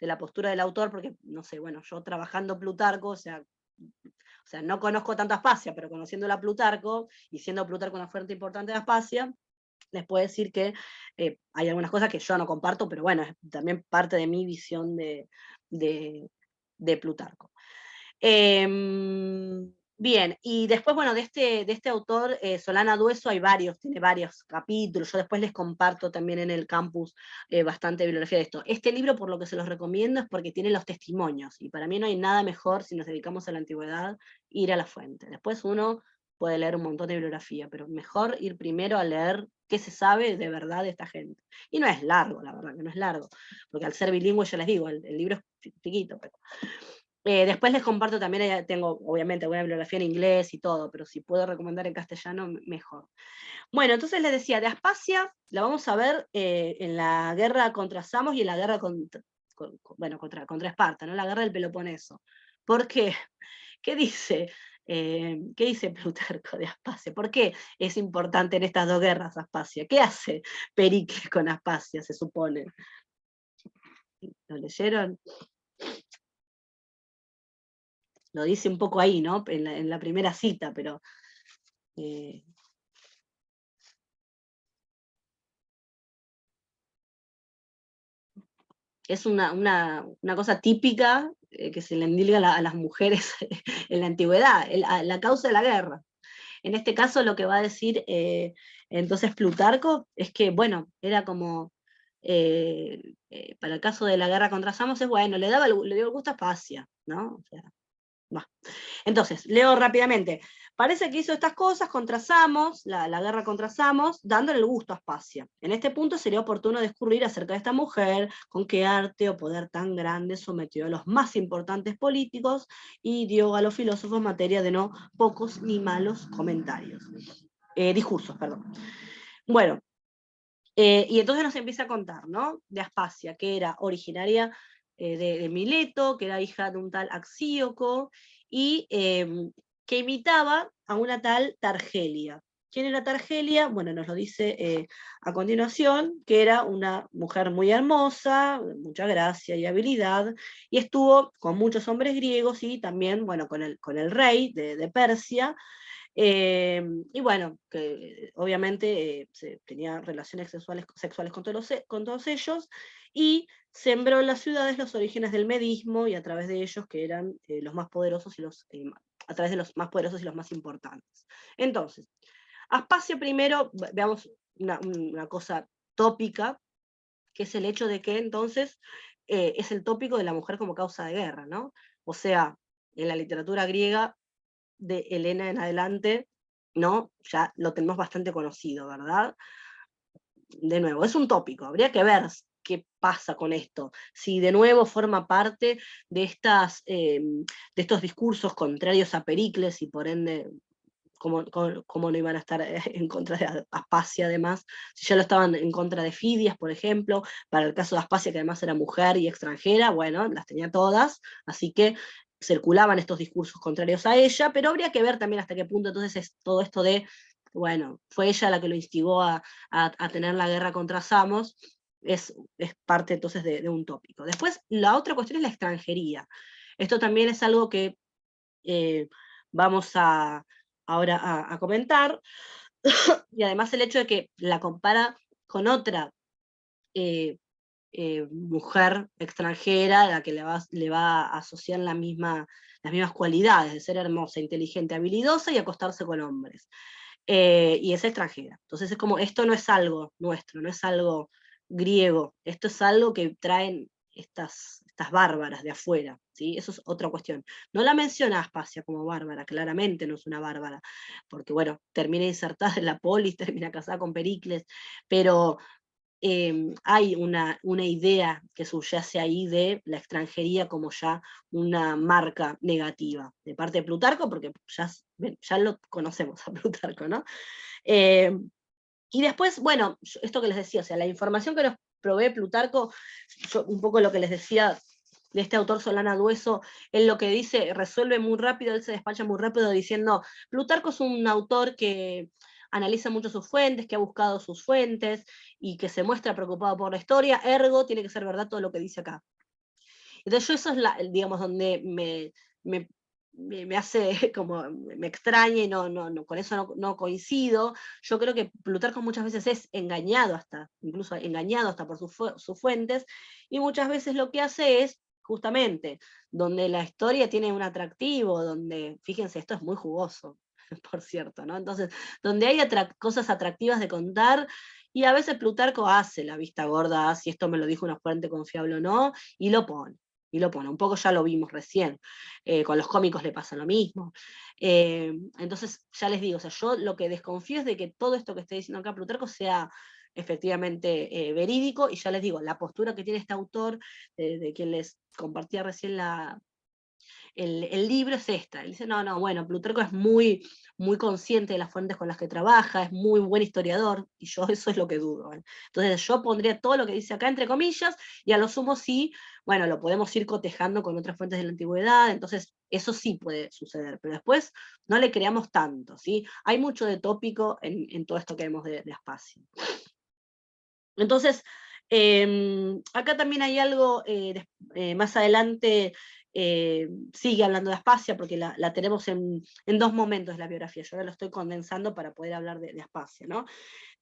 Speaker 1: la postura del autor, porque, no sé, bueno, yo trabajando Plutarco, o sea, no conozco tanto Aspasia, pero conociendo a Plutarco, y siendo Plutarco una fuente importante de Aspasia, les puedo decir que hay algunas cosas que yo no comparto, pero bueno, es también parte de mi visión de Plutarco. Bien, y después, bueno, de este autor, Solana Dueso, tiene varios capítulos. Yo después les comparto también en el campus bastante bibliografía de esto. Este libro, por lo que se los recomiendo, es porque tiene los testimonios, y para mí no hay nada mejor, si nos dedicamos a la antigüedad, ir a la fuente. Después uno puede leer un montón de bibliografía, pero mejor ir primero a leer qué se sabe de verdad de esta gente. Y no es largo, la verdad que no es largo, porque al ser bilingüe, ya les digo, el libro es chiquito, pero... después les comparto también, tengo obviamente alguna bibliografía en inglés y todo, pero si puedo recomendar en castellano, mejor. Bueno, entonces les decía, de Aspasia la vamos a ver en la guerra contra Samos y en la guerra contra Esparta, ¿no? La guerra del Peloponeso. ¿Por qué? ¿Qué dice? ¿Qué dice Plutarco de Aspasia? ¿Por qué es importante en estas dos guerras Aspasia? ¿Qué hace Pericles con Aspasia, se supone? ¿Lo leyeron? Lo dice un poco ahí, ¿no? En la primera cita, pero... es una cosa típica que se le endilga a las mujeres en la antigüedad, la causa de la guerra. En este caso lo que va a decir entonces Plutarco es que, bueno, era como, para el caso de la guerra contra Samos, es bueno, le dio el gusto a Aspasia, ¿no? O sea, entonces, leo rápidamente. Parece que hizo estas cosas contra Samos, la guerra contra Samos, dándole el gusto a Aspasia. En este punto sería oportuno discurrir acerca de esta mujer, con qué arte o poder tan grande sometió a los más importantes políticos y dio a los filósofos materia de no pocos ni malos comentarios. Discursos, perdón. Bueno, y entonces nos empieza a contar, ¿no? De Aspasia, que era originaria de Mileto, que era hija de un tal Axíoco, y que imitaba a una tal Targelia. ¿Quién era Targelia? Bueno, nos lo dice a continuación, que era una mujer muy hermosa, de mucha gracia y habilidad, y estuvo con muchos hombres griegos y también, bueno, con el rey de Persia, y bueno, que obviamente tenía relaciones sexuales con todos ellos, y sembró en las ciudades los orígenes del medismo, y a través de ellos, que eran los más poderosos a través de los más poderosos y los más importantes. Entonces, Aspasia primero, veamos una cosa tópica, que es el hecho de que entonces es el tópico de la mujer como causa de guerra, ¿no? O sea, en la literatura griega, de Helena en adelante, ¿no? Ya lo tenemos bastante conocido, ¿verdad? De nuevo, es un tópico, habría que ver qué pasa con esto, si de nuevo forma parte de estos discursos contrarios a Pericles y por ende cómo no iban a estar en contra de Aspasia además, si ya lo estaban en contra de Fidias, por ejemplo, para el caso de Aspasia, que además era mujer y extranjera, bueno, las tenía todas, así que circulaban estos discursos contrarios a ella, pero habría que ver también hasta qué punto entonces es todo esto de bueno, fue ella la que lo instigó a tener la guerra contra Samos, es parte entonces de un tópico. Después, la otra cuestión es la extranjería. Esto también es algo que vamos ahora a comentar, y además el hecho de que la compara con otra mujer extranjera, a la que le va a asociar las mismas cualidades, de ser hermosa, inteligente, habilidosa y acostarse con hombres. Y es extranjera. Entonces es como, esto no es algo nuestro, no es algo griego, esto es algo que traen estas bárbaras de afuera, ¿sí? Eso es otra cuestión. No la menciona Aspasia como bárbara, claramente no es una bárbara, porque bueno, termina insertada en la polis, termina casada con Pericles, pero hay una idea que subyace ahí de la extranjería como ya una marca negativa, de parte de Plutarco, porque ya lo conocemos a Plutarco, ¿no? Eh, y después, bueno, esto que les decía, o sea, la información que nos provee Plutarco, un poco lo que les decía de este autor Solana Dueso, él lo que dice, resuelve muy rápido, él se despacha muy rápido diciendo, Plutarco es un autor que analiza mucho sus fuentes, que ha buscado sus fuentes, y que se muestra preocupado por la historia, ergo tiene que ser verdad todo lo que dice acá. Entonces yo eso es, digamos, donde me hace como, me extraña y con eso no coincido. Yo creo que Plutarco muchas veces es engañado incluso engañado hasta por sus fuentes, y muchas veces lo que hace es, justamente, donde la historia tiene un atractivo, donde, fíjense, esto es muy jugoso, por cierto, ¿no? Entonces, donde hay cosas atractivas de contar, y a veces Plutarco hace la vista gorda, si esto me lo dijo una fuente confiable o no, y lo pone. Un poco ya lo vimos recién, con los cómicos le pasa lo mismo. Entonces, ya les digo, o sea, yo lo que desconfío es de que todo esto que estoy diciendo acá Plutarco sea efectivamente verídico, y ya les digo, la postura que tiene este autor, de quien les compartía recién el libro es esta. Él dice, no, bueno, Plutarco es muy, muy consciente de las fuentes con las que trabaja, es muy buen historiador, y yo eso es lo que dudo. Entonces yo pondría todo lo que dice acá entre comillas, y a lo sumo sí, bueno, lo podemos ir cotejando con otras fuentes de la antigüedad, entonces eso sí puede suceder, pero después no le creamos tanto, ¿sí? Hay mucho de tópico en todo esto que vemos de Aspasia. Entonces, acá también hay algo, más adelante sigue hablando de Aspasia, porque la tenemos en dos momentos de la biografía. Yo ahora lo estoy condensando para poder hablar de Aspasia, ¿no?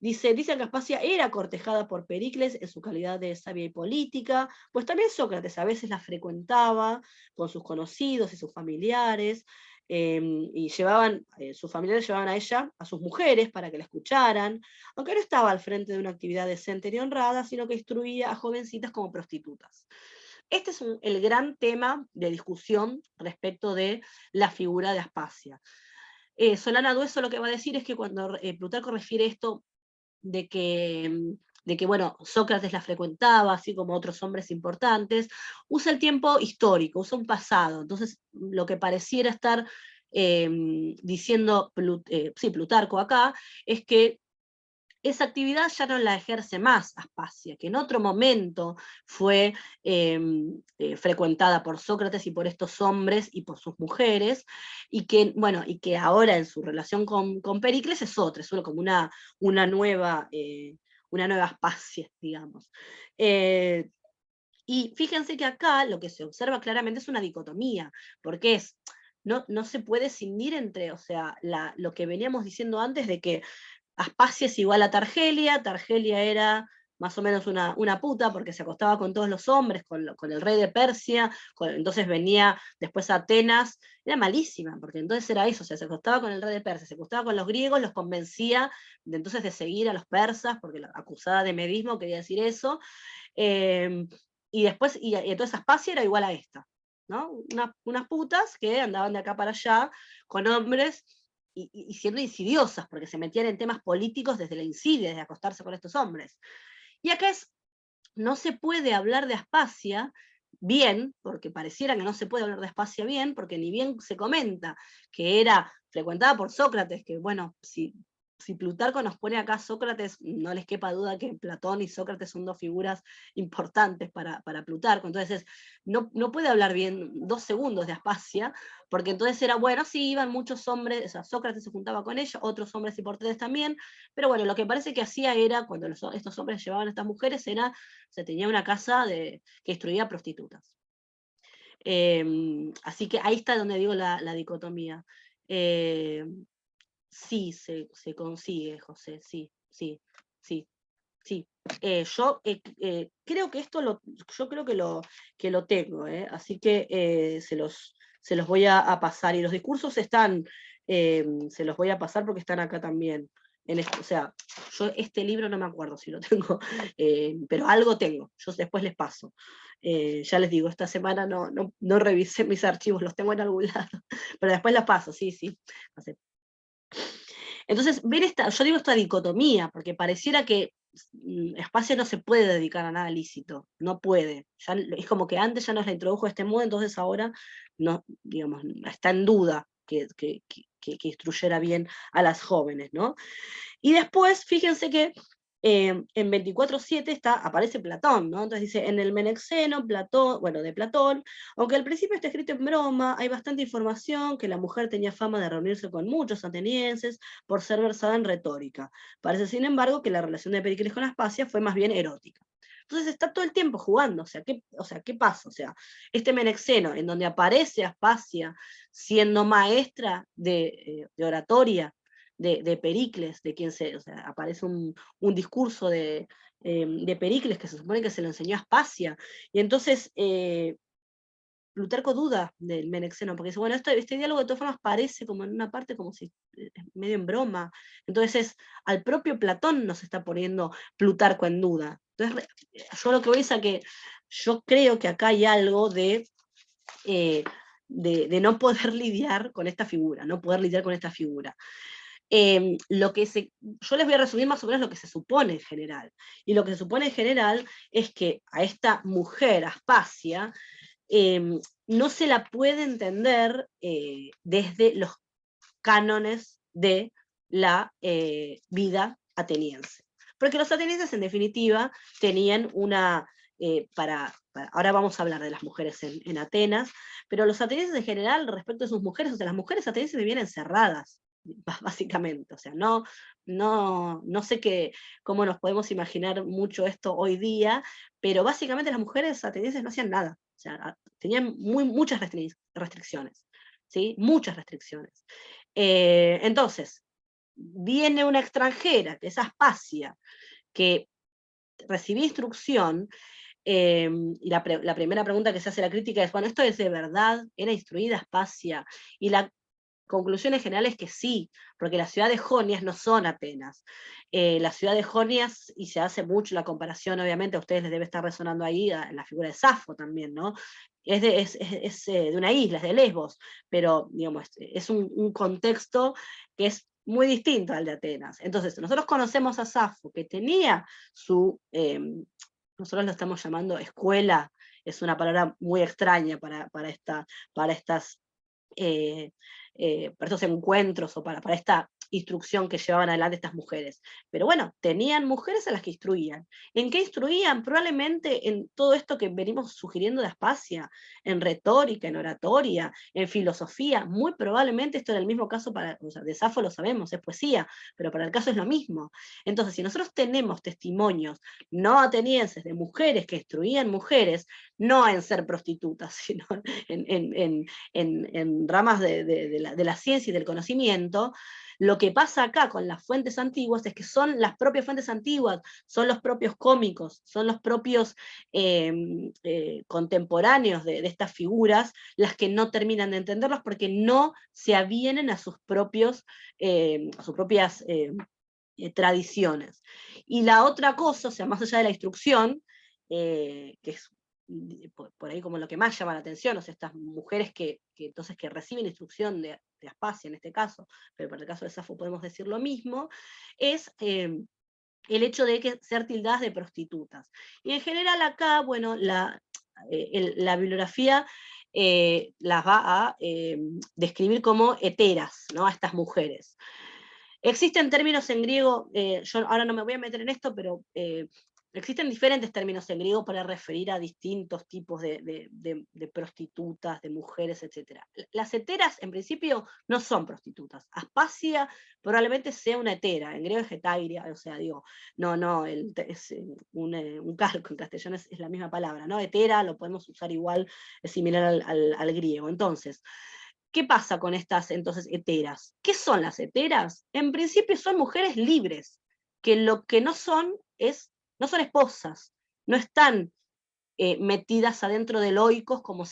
Speaker 1: Dice que Aspasia era cortejada por Pericles en su calidad de sabia y política, pues también Sócrates a veces la frecuentaba con sus conocidos y sus familiares, y sus familiares llevaban a ella, a sus mujeres, para que la escucharan, aunque no estaba al frente de una actividad decente ni honrada, sino que instruía a jovencitas como prostitutas. Este es el gran tema de discusión respecto de la figura de Aspasia. Solana Dueso lo que va a decir es que cuando Plutarco refiere esto de que bueno, Sócrates la frecuentaba, así como otros hombres importantes, usa el tiempo histórico, usa un pasado. Entonces, lo que pareciera estar diciendo Plutarco acá, es que esa actividad ya no la ejerce más Aspasia, que en otro momento fue frecuentada por Sócrates y por estos hombres y por sus mujeres, y que ahora en su relación con Pericles es otra, es solo como una nueva Aspasia, digamos. Y fíjense que acá lo que se observa claramente es una dicotomía, porque no se puede cindir entre, o sea, lo que veníamos diciendo antes de que Aspasia es igual a Targelia era más o menos una puta, porque se acostaba con todos los hombres, con el rey de Persia, entonces venía después a Atenas, era malísima, porque entonces era eso, o sea, se acostaba con el rey de Persia, se acostaba con los griegos, los convencía entonces de seguir a los persas, porque la acusada de medismo quería decir eso, y después, y entonces Aspasia era igual a esta, ¿no? Unas putas que andaban de acá para allá con hombres, y siendo insidiosas, porque se metían en temas políticos desde la insidia, desde acostarse con estos hombres. Y acá no se puede hablar de Aspasia bien, porque pareciera que no se puede hablar de Aspasia bien, porque ni bien se comenta que era frecuentada por Sócrates, que bueno, si si Plutarco nos pone acá a Sócrates, no les quepa duda que Platón y Sócrates son dos figuras importantes para Plutarco. Entonces, no puede hablar bien 2 segundos de Aspasia, porque entonces era, bueno, sí, iban muchos hombres, o sea, Sócrates se juntaba con ella, otros hombres importantes también, pero bueno, lo que parece que hacía era, cuando estos hombres llevaban a estas mujeres, era, o sea, tenía una casa que instruía prostitutas. Así que ahí está donde digo la dicotomía. Sí, se consigue, José, sí, sí, sí, sí. Yo creo que yo creo que lo tengo, así que se los voy a pasar. Y los discursos están, se los voy a pasar porque están acá también. O sea, yo este libro no me acuerdo si lo tengo, pero algo tengo, yo después les paso. Ya les digo, esta semana no revisé mis archivos, los tengo en algún lado, pero después los paso, sí, sí. No sé. Entonces, yo digo esta dicotomía, porque pareciera que Aspasia no se puede dedicar a nada lícito, no puede. Ya, es como que antes ya nos la introdujo de este modo, entonces ahora no, digamos, está en duda que instruyera bien a las jóvenes, ¿no? Y después, fíjense que en 24:7 aparece Platón, ¿no? Entonces dice, en el Menexeno, Platón, bueno, de Platón, aunque al principio está escrito en broma, hay bastante información que la mujer tenía fama de reunirse con muchos atenienses por ser versada en retórica. Parece, sin embargo, que la relación de Pericles con Aspasia fue más bien erótica. Entonces está todo el tiempo jugando, ¿qué pasa? O sea, este Menexeno, en donde aparece Aspasia siendo maestra de oratoria, de Pericles, de quien o sea, aparece un discurso de Pericles que se supone que se lo enseñó a Aspasia, y entonces Plutarco duda del Menexeno, porque dice, bueno, este diálogo de todas formas parece como en una parte como si medio en broma, entonces al propio Platón nos está poniendo Plutarco en duda. Entonces yo lo que voy es a que yo creo que acá hay algo de no poder lidiar con esta figura, no poder lidiar con esta figura. Yo les voy a resumir más o menos lo que se supone en general. Y lo que se supone en general es que a esta mujer, Aspasia, no se la puede entender desde los cánones de la vida ateniense. Porque los atenienses, en definitiva, tenían una... ahora vamos a hablar de las mujeres en Atenas, pero los atenienses en general, respecto a sus mujeres, o sea, las mujeres atenienses vivían encerradas, básicamente, o sea, no sé cómo nos podemos imaginar mucho esto hoy día, pero básicamente las mujeres atenienses no hacían nada, o sea, tenían muchas restricciones, ¿sí? Muchas restricciones. Entonces, viene una extranjera, que es Aspasia, que recibía instrucción, y la primera pregunta que se hace la crítica es, bueno, ¿esto es de verdad? ¿Era instruida Aspasia? Y la conclusión en general es que sí, porque la ciudad de Jonias no son Atenas. La ciudad de Jonias, y se hace mucho la comparación, obviamente a ustedes les debe estar resonando ahí la figura de Safo también, ¿no? Es de una isla, es de Lesbos, pero digamos, es un contexto que es muy distinto al de Atenas. Entonces, nosotros conocemos a Safo, que tenía nosotros lo estamos llamando escuela, es una palabra muy extraña para estas para estos encuentros o para esta instrucción que llevaban adelante estas mujeres. Pero bueno, tenían mujeres a las que instruían. ¿En qué instruían? Probablemente en todo esto que venimos sugiriendo de Aspasia, en retórica, en oratoria, en filosofía. Muy probablemente esto era el mismo caso o sea, de Safo lo sabemos, es poesía, pero para el caso es lo mismo. Entonces, si nosotros tenemos testimonios no atenienses de mujeres que instruían mujeres, no en ser prostitutas, sino en ramas de la ciencia y del conocimiento, lo que pasa acá con las fuentes antiguas es que son las propias fuentes antiguas, son los propios cómicos, son los propios contemporáneos de estas figuras las que no terminan de entenderlos porque no se avienen a sus propias tradiciones. Y la otra cosa, o sea, más allá de la instrucción, que es por ahí como lo que más llama la atención, o sea, estas mujeres entonces que reciben instrucción de Aspasia en este caso, pero para el caso de Safo podemos decir lo mismo, es el hecho de que ser tildadas de prostitutas. Y en general acá, bueno, la bibliografía las va a describir como heteras, ¿no? A estas mujeres. Existen términos en griego, yo ahora no me voy a meter en esto, pero existen diferentes términos en griego para referir a distintos tipos de prostitutas, de mujeres, etc. Las heteras, en principio, no son prostitutas. Aspasia probablemente sea una hetera, en griego es hetairia, o sea, digo, no, es un calco, en castellano es la misma palabra, ¿no? Hetera lo podemos usar igual, es similar al griego. Entonces, ¿qué pasa con estas entonces heteras? ¿Qué son las heteras? En principio son mujeres libres, que lo que no son esposas, no están metidas adentro del oikos como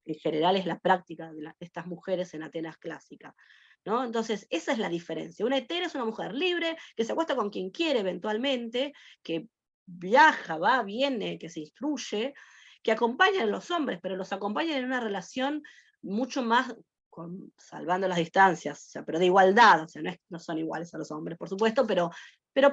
Speaker 1: en general es la práctica de estas mujeres en Atenas clásica, ¿no? Entonces, esa es la diferencia. Una hetera es una mujer libre, que se acuesta con quien quiere eventualmente, que viaja, va, viene, que se instruye, que acompaña a los hombres, pero los acompaña en una relación mucho más salvando las distancias, o sea, pero de igualdad, o sea, no son iguales a los hombres, por supuesto, pero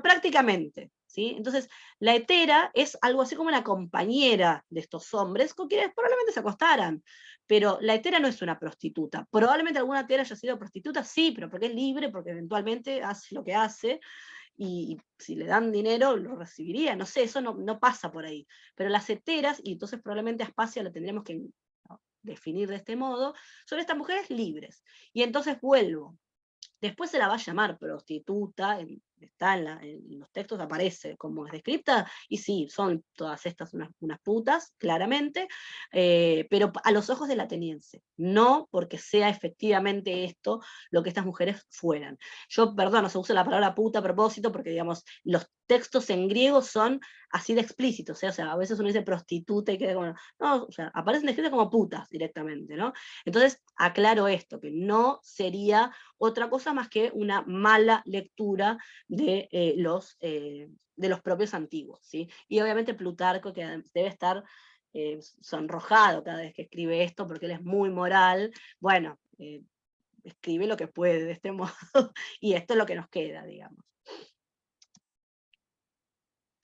Speaker 1: prácticamente, ¿sí? Entonces, la hetera es algo así como una compañera de estos hombres con quienes probablemente se acostaran, pero la hetera no es una prostituta. Probablemente alguna hetera haya sido prostituta, sí, pero porque es libre, porque eventualmente hace lo que hace, y si le dan dinero lo recibiría, no sé, eso no pasa por ahí. Pero las heteras, y entonces probablemente a Aspasia lo tendremos que definir de este modo, son estas mujeres libres. Y entonces vuelvo. Después se la va a llamar prostituta, en los textos aparece como es descripta, y sí, son todas estas unas putas, claramente, pero a los ojos del ateniense, no porque sea efectivamente esto lo que estas mujeres fueran. Yo, perdón, no se usa la palabra puta a propósito, porque digamos, los textos en griego son así de explícitos, o sea, a veces uno dice prostituta y queda como, no, o sea, aparecen descritas como putas directamente, ¿no? Entonces, aclaro esto, que no sería otra cosa más que una mala lectura de los propios antiguos, ¿sí? Y obviamente Plutarco, que debe estar sonrojado cada vez que escribe esto, porque él es muy moral, bueno, escribe lo que puede de este modo, y esto es lo que nos queda, digamos.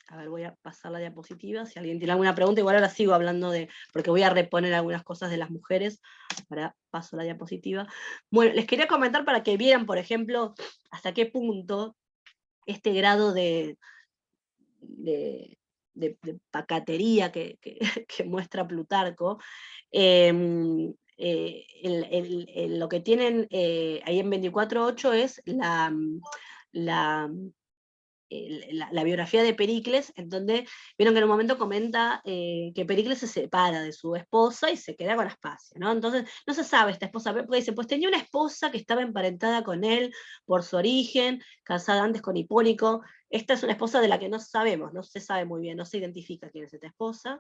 Speaker 1: A ver, voy a pasar la diapositiva, si alguien tiene alguna pregunta, igual ahora sigo hablando porque voy a reponer algunas cosas de las mujeres, ahora paso la diapositiva. Bueno, les quería comentar para que vieran, por ejemplo, hasta qué punto este grado de pacatería que muestra Plutarco, lo que tienen ahí en 24.8 es la biografía de Pericles, en donde vieron que en un momento comenta que Pericles se separa de su esposa y se queda con Aspasia, ¿no? Entonces no se sabe esta esposa, porque dice, pues tenía una esposa que estaba emparentada con él por su origen, casada antes con Hipónico. Esta es una esposa de la que no sabemos, no se sabe muy bien, no se identifica quién es esta esposa,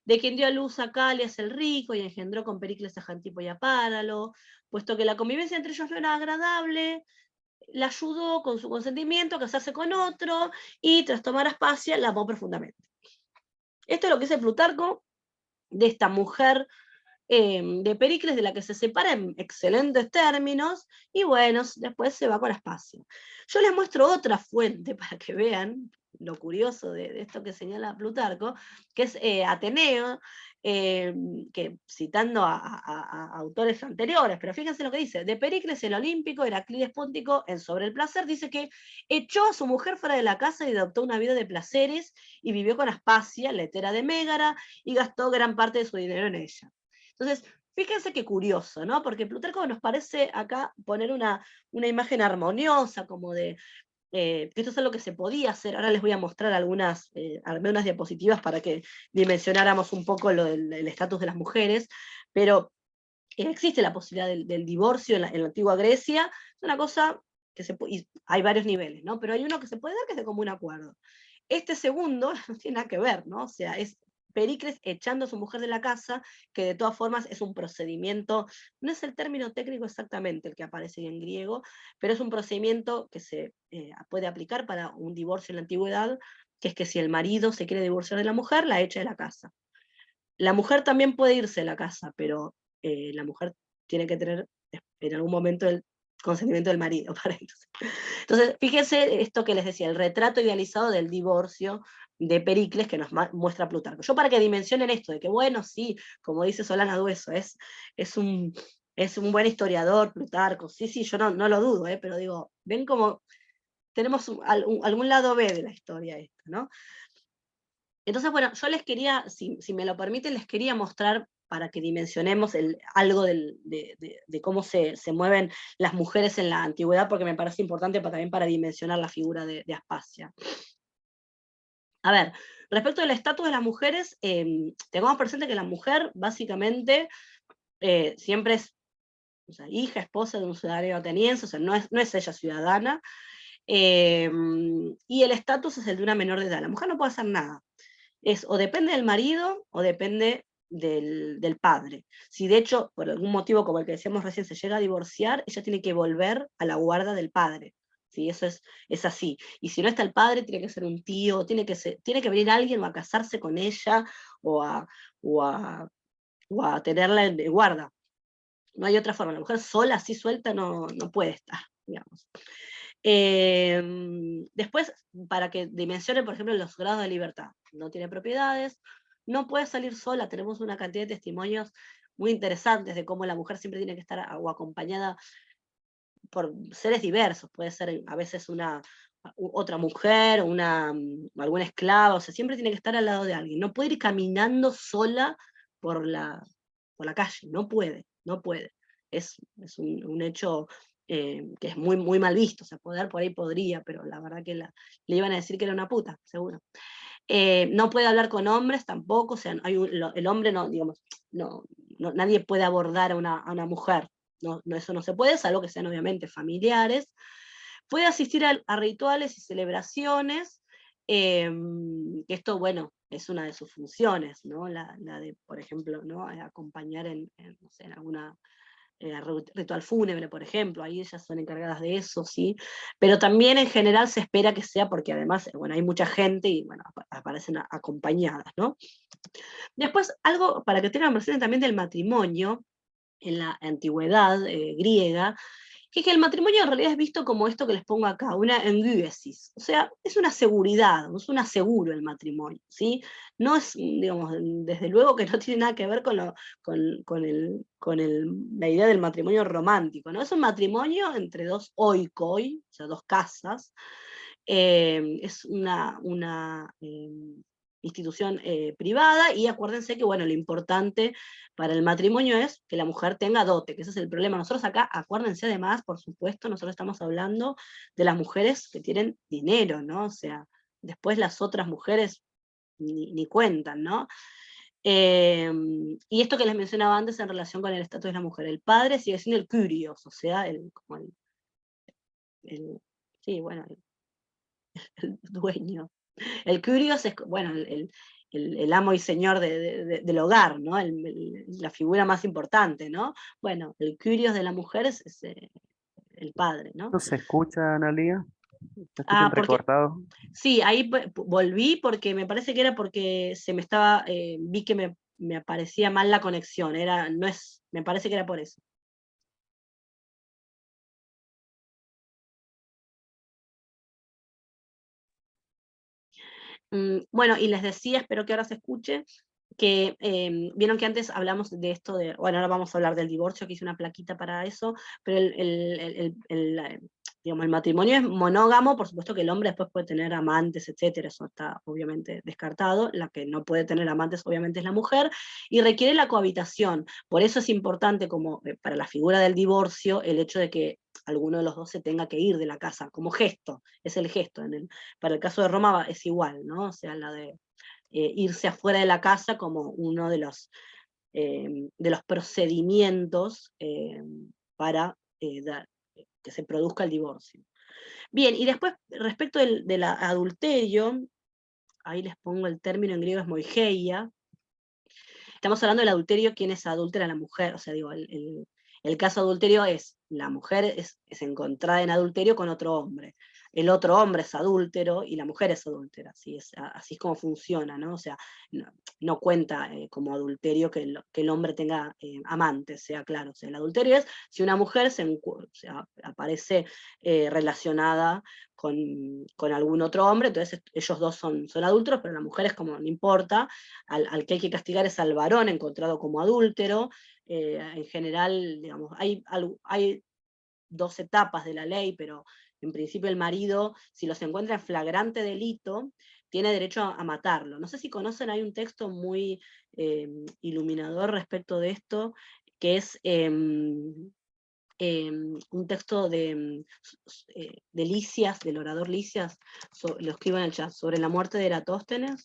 Speaker 1: de quien dio a luz a Calias el rico y engendró con Pericles a Jantipo y a Páralo, puesto que la convivencia entre ellos no era agradable, la ayudó con su consentimiento a casarse con otro, y tras tomar Aspasia la amó profundamente. Esto es lo que dice Plutarco de esta mujer de Pericles, de la que se separa en excelentes términos, y bueno, después se va con Aspasia. Yo les muestro otra fuente para que vean lo curioso de esto que señala Plutarco, que es Ateneo, que citando a autores anteriores, pero fíjense lo que dice: de Pericles el olímpico, Heraclides Póntico, en Sobre el placer, dice que echó a su mujer fuera de la casa y adoptó una vida de placeres, y vivió con Aspasia, la hetera de Mégara, y gastó gran parte de su dinero en ella. Entonces, fíjense qué curioso, ¿no? Porque Plutarco nos parece acá poner una imagen armoniosa, como de que esto es algo que se podía hacer. Ahora les voy a mostrar armé unas diapositivas para que dimensionáramos un poco el estatus de las mujeres, pero existe la posibilidad del divorcio en la antigua Grecia. Es una cosa que y hay varios niveles, ¿no? Pero hay uno que se puede dar, que es de común acuerdo. Este segundo no tiene nada que ver, ¿no? O sea, es Pericles echando a su mujer de la casa, que de todas formas es un procedimiento, no es el término técnico exactamente el que aparece en griego, pero es un procedimiento que se puede aplicar para un divorcio en la antigüedad, que es que si el marido se quiere divorciar de la mujer, la echa de la casa. La mujer también puede irse de la casa, pero la mujer tiene que tener en algún momento el consentimiento del marido para irse. Entonces, fíjense esto que les decía, el retrato idealizado del divorcio de Pericles que nos muestra Plutarco. Yo, para que dimensionen esto, de que bueno, sí, como dice Solana Dueso, es un buen historiador Plutarco, sí, yo no lo dudo, pero digo, ven como tenemos algún lado B de la historia esto, ¿no? Entonces, bueno, yo les quería, si me lo permiten, les quería mostrar para que dimensionemos algo de cómo se mueven las mujeres en la antigüedad, porque me parece importante también para dimensionar la figura de Aspasia. A ver, respecto del estatus de las mujeres, tengamos presente que la mujer básicamente siempre es, o sea, hija, esposa de un ciudadano ateniense, o sea, no es ella ciudadana, y el estatus es el de una menor de edad. La mujer no puede hacer nada. O depende del marido o depende del padre. Si de hecho, por algún motivo como el que decíamos recién, se llega a divorciar, ella tiene que volver a la guarda del padre. ¿Sí? Eso es así. Y si no está el padre, tiene que ser un tío, tiene que venir alguien o a casarse con ella o a tenerla de guarda. No hay otra forma. La mujer sola, así suelta, no puede estar, digamos. Después, para que dimensionen, por ejemplo, los grados de libertad. No tiene propiedades, no puede salir sola. Tenemos una cantidad de testimonios muy interesantes de cómo la mujer siempre tiene que estar o acompañada por seres diversos. Puede ser a veces otra mujer, alguna esclava, o sea, siempre tiene que estar al lado de alguien. No puede ir caminando sola por la calle, no puede. Es un hecho que es muy, muy mal visto, o sea, poder por ahí podría, pero la verdad que le iban a decir que era una puta, seguro. No puede hablar con hombres tampoco, o sea, el hombre no, digamos, nadie puede abordar a una mujer, eso no se puede, salvo que sean obviamente familiares. Puede asistir a rituales y celebraciones, que esto, bueno, es una de sus funciones, ¿no? La de, por ejemplo, ¿no? Acompañar no sé, en alguna ritual fúnebre, por ejemplo, ahí ellas son encargadas de eso, ¿sí? Pero también en general se espera que sea porque además, bueno, hay mucha gente y, bueno, aparecen acompañadas, ¿no? Después, algo para que tengan presente también del matrimonio, en la antigüedad griega, que el matrimonio en realidad es visto como esto que les pongo acá, una engüesis, o sea, es una seguridad, es un aseguro el matrimonio, ¿sí? No es, digamos, desde luego que no tiene nada que ver la idea del matrimonio romántico, ¿no? Es un matrimonio entre dos oikoi, o sea, dos casas, es una institución privada, y acuérdense que, bueno, lo importante para el matrimonio es que la mujer tenga dote, que ese es el problema. Nosotros acá, acuérdense además, por supuesto, nosotros estamos hablando de las mujeres que tienen dinero, ¿no? O sea, después las otras mujeres ni cuentan, ¿no? Y esto que les mencionaba antes en relación con el estatus de la mujer, el padre sigue siendo el curios, o sea, sí, bueno, el dueño. El curios es, bueno, el amo y señor del hogar, ¿no? La figura más importante, ¿no? Bueno, el curios de la mujer es el padre, ¿no?
Speaker 4: ¿No se escucha, Analia? ¿Se escucha
Speaker 1: Porque,
Speaker 4: entrecortado?
Speaker 1: sí, ahí volví porque me parece que era porque vi que me aparecía mal la conexión, me parece que era por eso. Bueno, y les decía, espero que ahora se escuche, que vieron que antes hablamos de esto bueno, ahora vamos a hablar del divorcio, que hice una plaquita para eso, pero digamos, el matrimonio es monógamo, por supuesto que el hombre después puede tener amantes, etcétera, eso está obviamente descartado, la que no puede tener amantes obviamente es la mujer, y requiere la cohabitación, por eso es importante como para la figura del divorcio, el hecho de que alguno de los dos se tenga que ir de la casa, como gesto, es el gesto, para el caso de Roma es igual, ¿no? O sea, la de irse afuera de la casa como uno de los procedimientos para que se produzca el divorcio. Bien, y después, respecto del adulterio, ahí les pongo el término en griego, es moigeia. Estamos hablando del adulterio, quién es adúltera, la mujer, o sea, digo, el caso de adulterio es, la mujer es encontrada en adulterio con otro hombre, el otro hombre es adúltero y la mujer es adúltera, así es como funciona, ¿no? O sea, no cuenta como adulterio que el hombre tenga amantes, sea claro, o sea, el adulterio es si una mujer aparece relacionada con algún otro hombre, entonces ellos dos son adúlteros, pero la mujer es como, no importa, al que hay que castigar es al varón encontrado como adúltero. En general, digamos, hay dos etapas de la ley, pero en principio el marido, si los encuentra en flagrante delito, tiene derecho a matarlo. No sé si conocen, hay un texto muy iluminador respecto de esto, que es un texto de Lisias, del orador Lisias, lo escribo en el chat, sobre la muerte de Eratóstenes,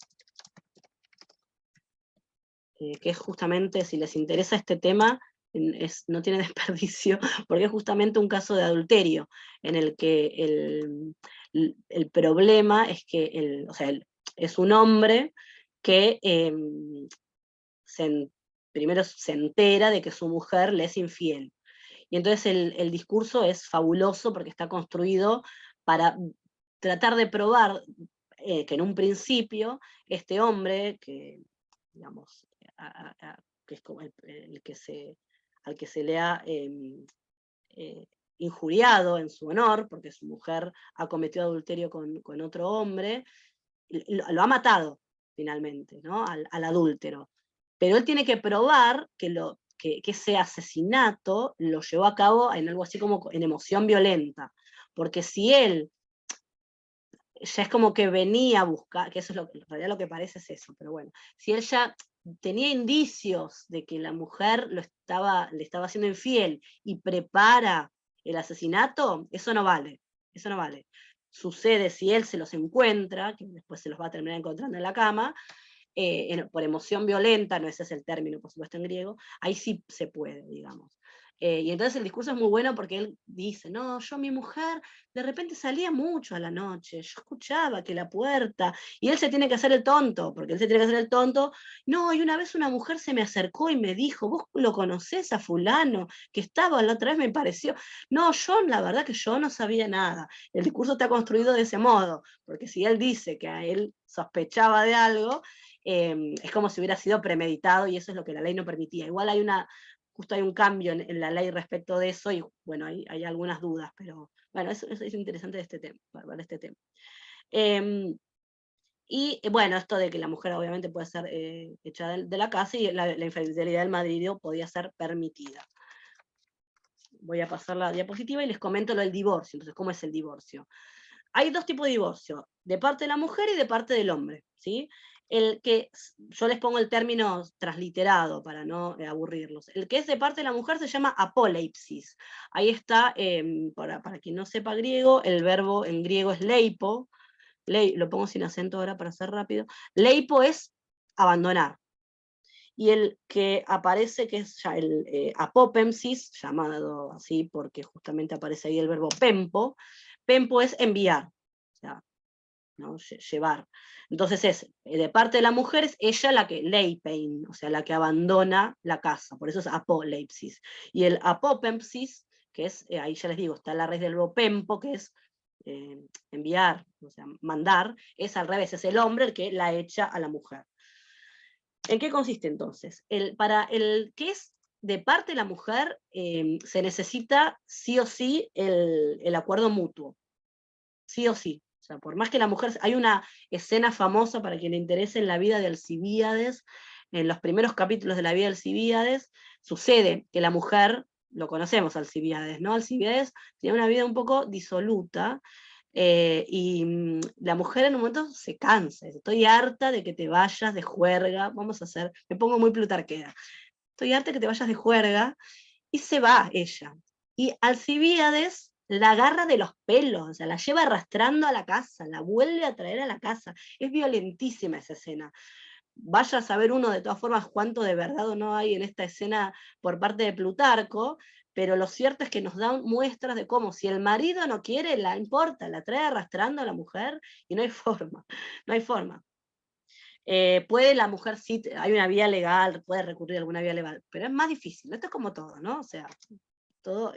Speaker 1: que es justamente, si les interesa este tema, no tiene desperdicio, porque es justamente un caso de adulterio, en el que el problema es que es un hombre que primero se entera de que su mujer le es infiel. Y entonces el discurso es fabuloso porque está construido para tratar de probar que en un principio este hombre, que digamos, que es como al que se le ha injuriado en su honor, porque su mujer ha cometido adulterio con otro hombre, lo ha matado finalmente, ¿no? Al adúltero. Pero él tiene que probar que ese asesinato lo llevó a cabo en algo así como en emoción violenta. Porque si él ya es como que venía a buscar, que eso es en realidad lo que parece es eso, pero bueno, si él ya tenía indicios de que la mujer le estaba haciendo infiel y prepara el asesinato, eso no vale, eso no vale. Sucede si él se los encuentra, que después se los va a terminar encontrando en la cama, por emoción violenta, no ese es el término, por supuesto, en griego, ahí sí se puede, digamos. Y entonces el discurso es muy bueno porque él dice, no, mi mujer de repente salía mucho a la noche, yo escuchaba que la puerta, y él se tiene que hacer el tonto, porque él se tiene que hacer el tonto, no, y una vez una mujer se me acercó y me dijo, vos lo conocés a fulano, que estaba la otra vez me pareció, no, la verdad que yo no sabía nada. El discurso está construido de ese modo, porque si él dice que a él sospechaba de algo, es como si hubiera sido premeditado y eso es lo que la ley no permitía. Igual justo hay un cambio en la ley respecto de eso y bueno, hay algunas dudas, pero bueno, eso es interesante de este tema, para este tema. Y bueno, esto de que la mujer obviamente puede ser echada de la casa y la infidelidad del marido podía ser permitida. Voy a pasar la diapositiva y les comento lo del divorcio. Entonces, ¿cómo es el divorcio? Hay dos tipos de divorcio, de parte de la mujer y de parte del hombre, ¿sí? El que, yo les pongo el término transliterado para no aburrirlos. El que es de parte de la mujer se llama apoleipsis. Ahí está, para quien no sepa griego, el verbo en griego es leipo, lo pongo sin acento ahora para ser rápido. Leipo es abandonar. Y el que aparece, que es ya el apopemsis, llamado así porque justamente aparece ahí el verbo pempo, pempo es enviar, o sea, ¿no? Llevar. Entonces es, de parte de la mujer, es ella la que leipein, o sea, la que abandona la casa, por eso es apoleipsis. Y el apopempsis, que es, ahí ya les digo, está la raíz del verbo pempo, que es enviar, o sea, mandar, es al revés, es el hombre el que la echa a la mujer. ¿En qué consiste entonces? Para el que es de parte de la mujer, se necesita sí o sí el acuerdo mutuo. Sí o sí. O sea, por más que la mujer... Hay una escena famosa para quien le interese en la vida de Alcibíades, en los primeros capítulos de la vida de Alcibíades, sucede que la mujer, lo conocemos Alcibíades, ¿no? Alcibíades tiene una vida un poco disoluta, y la mujer en un momento se cansa, dice, estoy harta de que te vayas de juerga, vamos a hacer, me pongo muy plutarquera, estoy harta de que te vayas de juerga, y se va ella. Y Alcibíades la agarra de los pelos, o sea, la lleva arrastrando a la casa, la vuelve a traer a la casa. Es violentísima esa escena. Vaya a saber uno de todas formas cuánto de verdad o no hay en esta escena por parte de Plutarco, pero lo cierto es que nos dan muestras de cómo si el marido no quiere, la importa, la trae arrastrando a la mujer y no hay forma, no hay forma. Puede la mujer, sí, hay una vía legal, puede recurrir a alguna vía legal, pero es más difícil. Esto es como todo, ¿no? O sea, todo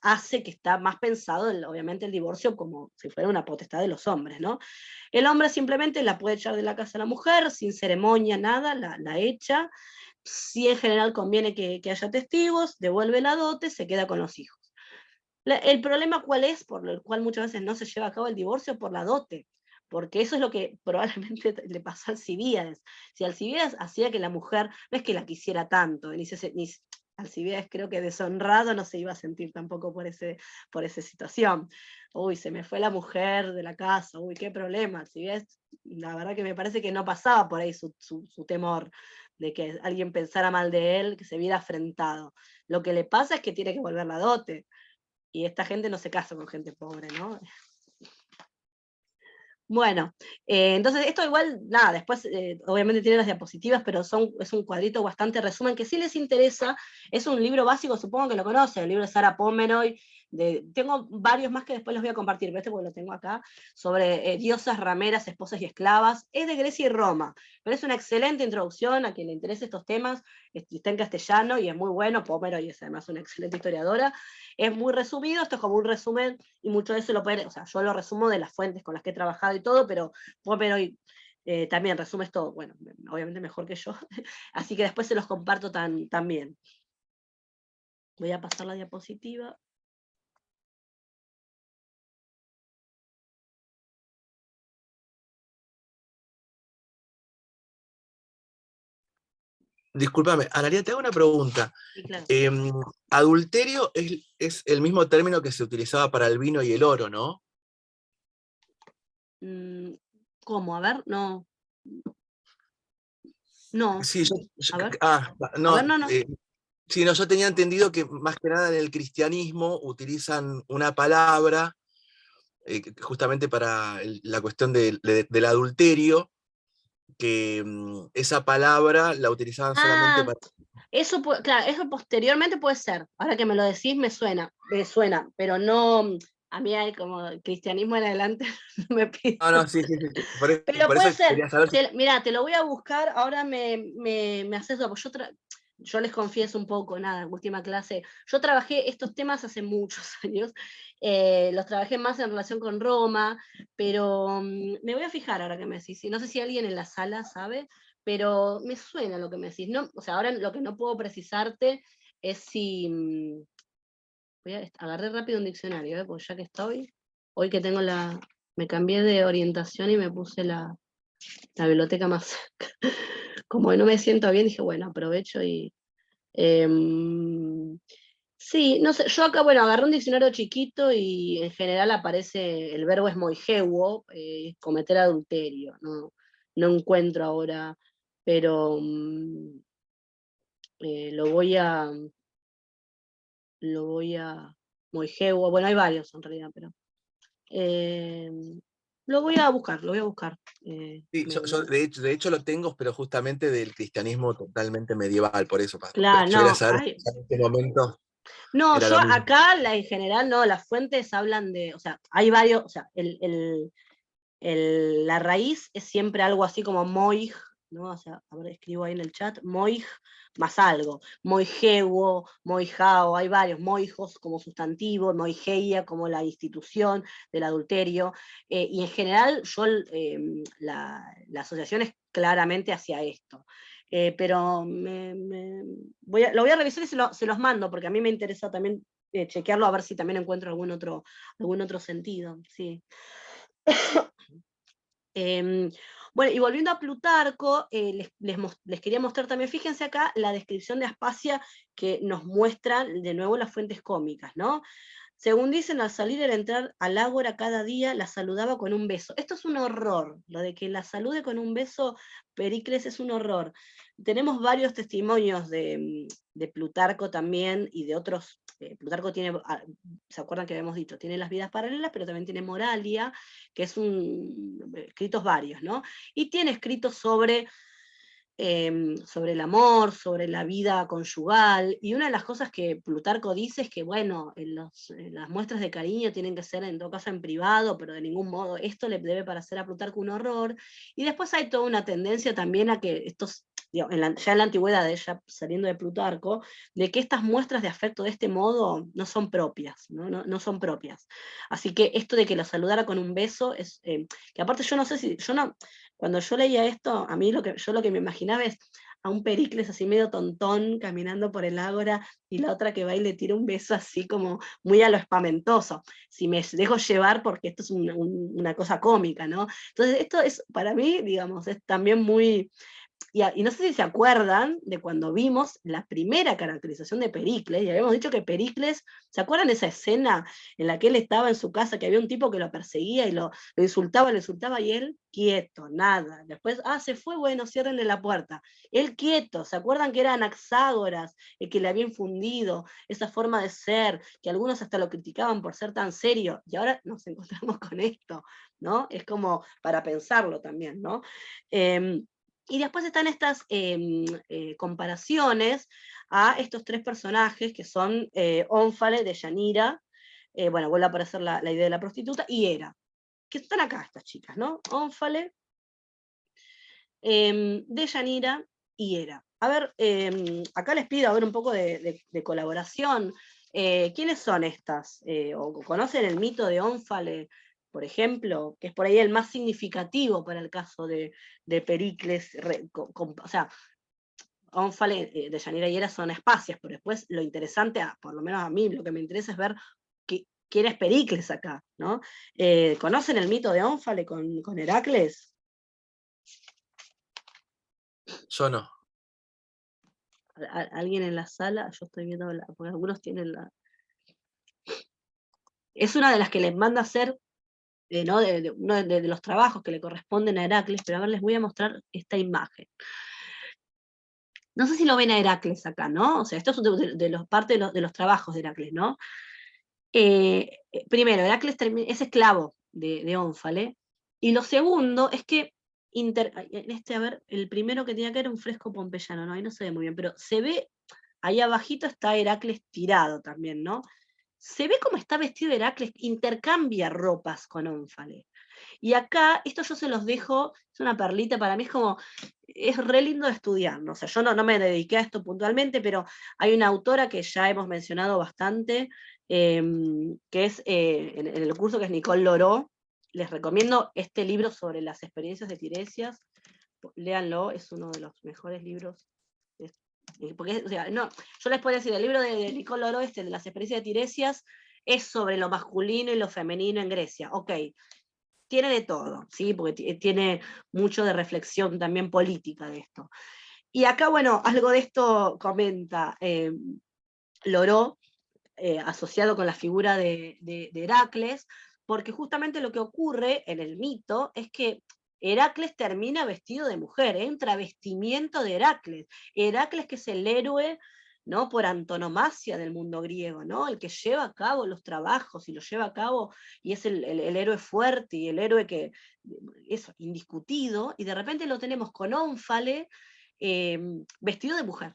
Speaker 1: hace que está más pensado, obviamente, el divorcio como si fuera una potestad de los hombres, ¿no? El hombre simplemente la puede echar de la casa a la mujer, sin ceremonia, nada, la echa. Si en general conviene que haya testigos, devuelve la dote, se queda con los hijos. El problema cuál es, por el cual muchas veces no se lleva a cabo el divorcio, por la dote, porque eso es lo que probablemente le pasó a Alcibíades. Si Alcibíades hacía que la mujer, no es que la quisiera tanto, ni Alcibiades creo que deshonrado no se iba a sentir tampoco por esa situación. Uy, se me fue la mujer de la casa, uy, qué problema. Alcibiades, la verdad que me parece que no pasaba por ahí su temor de que alguien pensara mal de él, que se viera afrentado. Lo que le pasa es que tiene que volver la dote, y esta gente no se casa con gente pobre, ¿no? Bueno, entonces esto igual, nada, después obviamente tiene las diapositivas, pero es un cuadrito bastante resumen, que si les interesa, es un libro básico, supongo que lo conocen, el libro de Sara Pomeroy, tengo varios más que después los voy a compartir, pero este porque lo tengo acá, sobre diosas, rameras, esposas y esclavas, es de Grecia y Roma, pero es una excelente introducción a quien le interese estos temas, está en castellano y es muy bueno, Pomeroy es además una excelente historiadora, es muy resumido, esto es como un resumen, y mucho de eso lo pueden, o sea, yo lo resumo de las fuentes con las que he trabajado y todo, pero Pomeroy también resumes todo, bueno, obviamente mejor que yo, así que después se los comparto también. Voy a pasar la diapositiva.
Speaker 3: Discúlpame, Analía, te hago una pregunta.
Speaker 1: Sí, claro.
Speaker 3: Adulterio es el mismo término que se utilizaba para el vino y el oro, ¿no?
Speaker 1: ¿Cómo? A ver, no. No.
Speaker 3: Sí,
Speaker 1: A ver.
Speaker 3: no,
Speaker 1: A ver, no.
Speaker 3: sí, no, yo tenía entendido que más que nada en el cristianismo utilizan una palabra justamente para la cuestión del adulterio, que esa palabra la utilizaban solamente para...
Speaker 1: Eso, claro, eso posteriormente puede ser. Ahora que me lo decís, me suena, pero no, a mí hay como cristianismo en adelante, no me pides.
Speaker 3: No, sí.
Speaker 1: Pero
Speaker 3: Por eso
Speaker 1: puede ser.
Speaker 3: quería saber si...
Speaker 1: Mira, te lo voy a buscar, ahora me haces eso, porque yo les confieso un poco, nada, última clase, yo trabajé estos temas hace muchos años, los trabajé más en relación con Roma, pero me voy a fijar ahora que me decís, no sé si alguien en la sala sabe, pero me suena lo que me decís, no, o sea, ahora lo que no puedo precisarte es si, voy a agarré rápido un diccionario, porque ya que estoy, hoy que tengo me cambié de orientación y me puse la biblioteca más cerca. Como no me siento bien, dije, bueno, aprovecho y... sí, no sé, yo acá, bueno, agarré un diccionario chiquito y en general aparece, el verbo es moigeuo, cometer adulterio, no encuentro ahora, pero lo voy a, moigeuo, bueno, hay varios en realidad, pero lo voy a buscar,
Speaker 3: Sí, yo de hecho lo tengo, pero justamente del cristianismo totalmente medieval, por eso.
Speaker 1: claro,
Speaker 3: Yo quería
Speaker 1: no,
Speaker 3: saber si en este momento
Speaker 1: no,
Speaker 3: era
Speaker 1: yo
Speaker 3: lo mismo.
Speaker 1: acá en general no, las fuentes hablan de, o sea, hay varios, o sea, la raíz es siempre algo así como moig, ¿no? O sea, a ver, escribo ahí en el chat, moig más algo, moigeuo, moijao, hay varios, moijos como sustantivo, moigeia como la institución del adulterio, y en general yo la asociación es claramente hacia esto. Pero lo voy a revisar y se los mando, porque a mí me interesa también chequearlo a ver si también encuentro algún otro sentido. Sí. Bueno, y volviendo a Plutarco, les quería mostrar también, fíjense acá la descripción de Aspasia que nos muestra de nuevo las fuentes cómicas, ¿no? Según dicen, al salir y al entrar al ágora cada día, la saludaba con un beso. Esto es un horror, lo de que la salude con un beso, Pericles, es un horror. Tenemos varios testimonios de Plutarco también y de otros. Plutarco tiene, ¿se acuerdan que habíamos dicho? Tiene las vidas paralelas, pero también tiene Moralia, que es escritos varios, ¿no? Y tiene escritos sobre el amor, sobre la vida conyugal, y una de las cosas que Plutarco dice es que, bueno, las muestras de cariño tienen que ser en todo caso en privado, pero de ningún modo esto le debe parecer a Plutarco un horror, y después hay toda una tendencia también a que estos, ya en la antigüedad, ya saliendo de Plutarco, de que estas muestras de afecto de este modo no son propias, no son propias. Así que esto de que lo saludara con un beso, es que aparte yo no sé si, cuando yo leía esto, a mí lo que me imaginaba es a un Pericles así medio tontón caminando por el ágora y la otra que va y le tira un beso así como muy a lo espamentoso. Si me dejo llevar porque esto es una cosa cómica, ¿no? Entonces esto es, para mí, digamos, es también muy y no sé si se acuerdan de cuando vimos la primera caracterización de Pericles, y habíamos dicho que Pericles, ¿se acuerdan de esa escena en la que él estaba en su casa, que había un tipo que lo perseguía y lo insultaba, y él quieto, nada. Después, se fue, bueno, ciérrenle la puerta. Él quieto, ¿se acuerdan que era Anaxágoras el que le había infundido esa forma de ser, que algunos hasta lo criticaban por ser tan serio, y ahora nos encontramos con esto, ¿no? Es como para pensarlo también, ¿no? Y después están estas comparaciones a estos tres personajes que son Ónfale, Deyanira, bueno, vuelve a aparecer la idea de la prostituta, y Hera, que están acá estas chicas, ¿no? Ónfale, Deyanira y Hera. A ver, acá les pido a ver un poco de colaboración. ¿Quiénes son estas? ¿O conocen el mito de Ónfale, por ejemplo, que es por ahí el más significativo para el caso de Pericles? O sea, Ónfale, Deyanira y Hera son espacias, pero después lo interesante, por lo menos a mí, lo que me interesa es ver quién es Pericles acá, ¿no? ¿Conocen el mito de Ónfale con Heracles?
Speaker 3: Yo no.
Speaker 1: ¿Alguien en la sala? Yo estoy viendo, porque algunos tienen la... Es una de las que les manda a hacer, ¿no? Uno de los trabajos que le corresponden a Heracles, pero a ver, les voy a mostrar esta imagen. No sé si lo ven a Heracles acá, ¿no? O sea, esto es parte de los trabajos de Heracles, ¿no? Primero, Heracles es esclavo de Ónfale, y lo segundo es que, a ver, el primero que tenía que era un fresco pompeyano, ¿no? Ahí no se ve muy bien, pero se ve, ahí abajito está Heracles tirado también, ¿no? Se ve cómo está vestido Heracles, intercambia ropas con Ónfale. Y acá, esto yo se los dejo, es una perlita para mí, es re lindo de estudiar, ¿no? O sea, yo no me dediqué a esto puntualmente, pero hay una autora que ya hemos mencionado bastante, que es en el curso, que es Nicole Loró. Les recomiendo este libro sobre las experiencias de Tiresias, léanlo, es uno de los mejores libros. Porque, o sea, no, yo les puedo decir, el libro de Nicole Loró, de las experiencias de Tiresias, es sobre lo masculino y lo femenino en Grecia. Ok, tiene de todo, ¿sí? Porque tiene mucho de reflexión también política de esto. Y acá, bueno, algo de esto comenta Loró, asociado con la figura de Heracles, porque justamente lo que ocurre en el mito es que Heracles termina vestido de mujer, un travestimiento de Heracles. Heracles, que es el héroe, ¿no?, por antonomasia del mundo griego, ¿no?, el que lleva a cabo los trabajos y los lleva a cabo, y es el héroe fuerte y el héroe que, eso, indiscutido, y de repente lo tenemos con Ónfale vestido de mujer,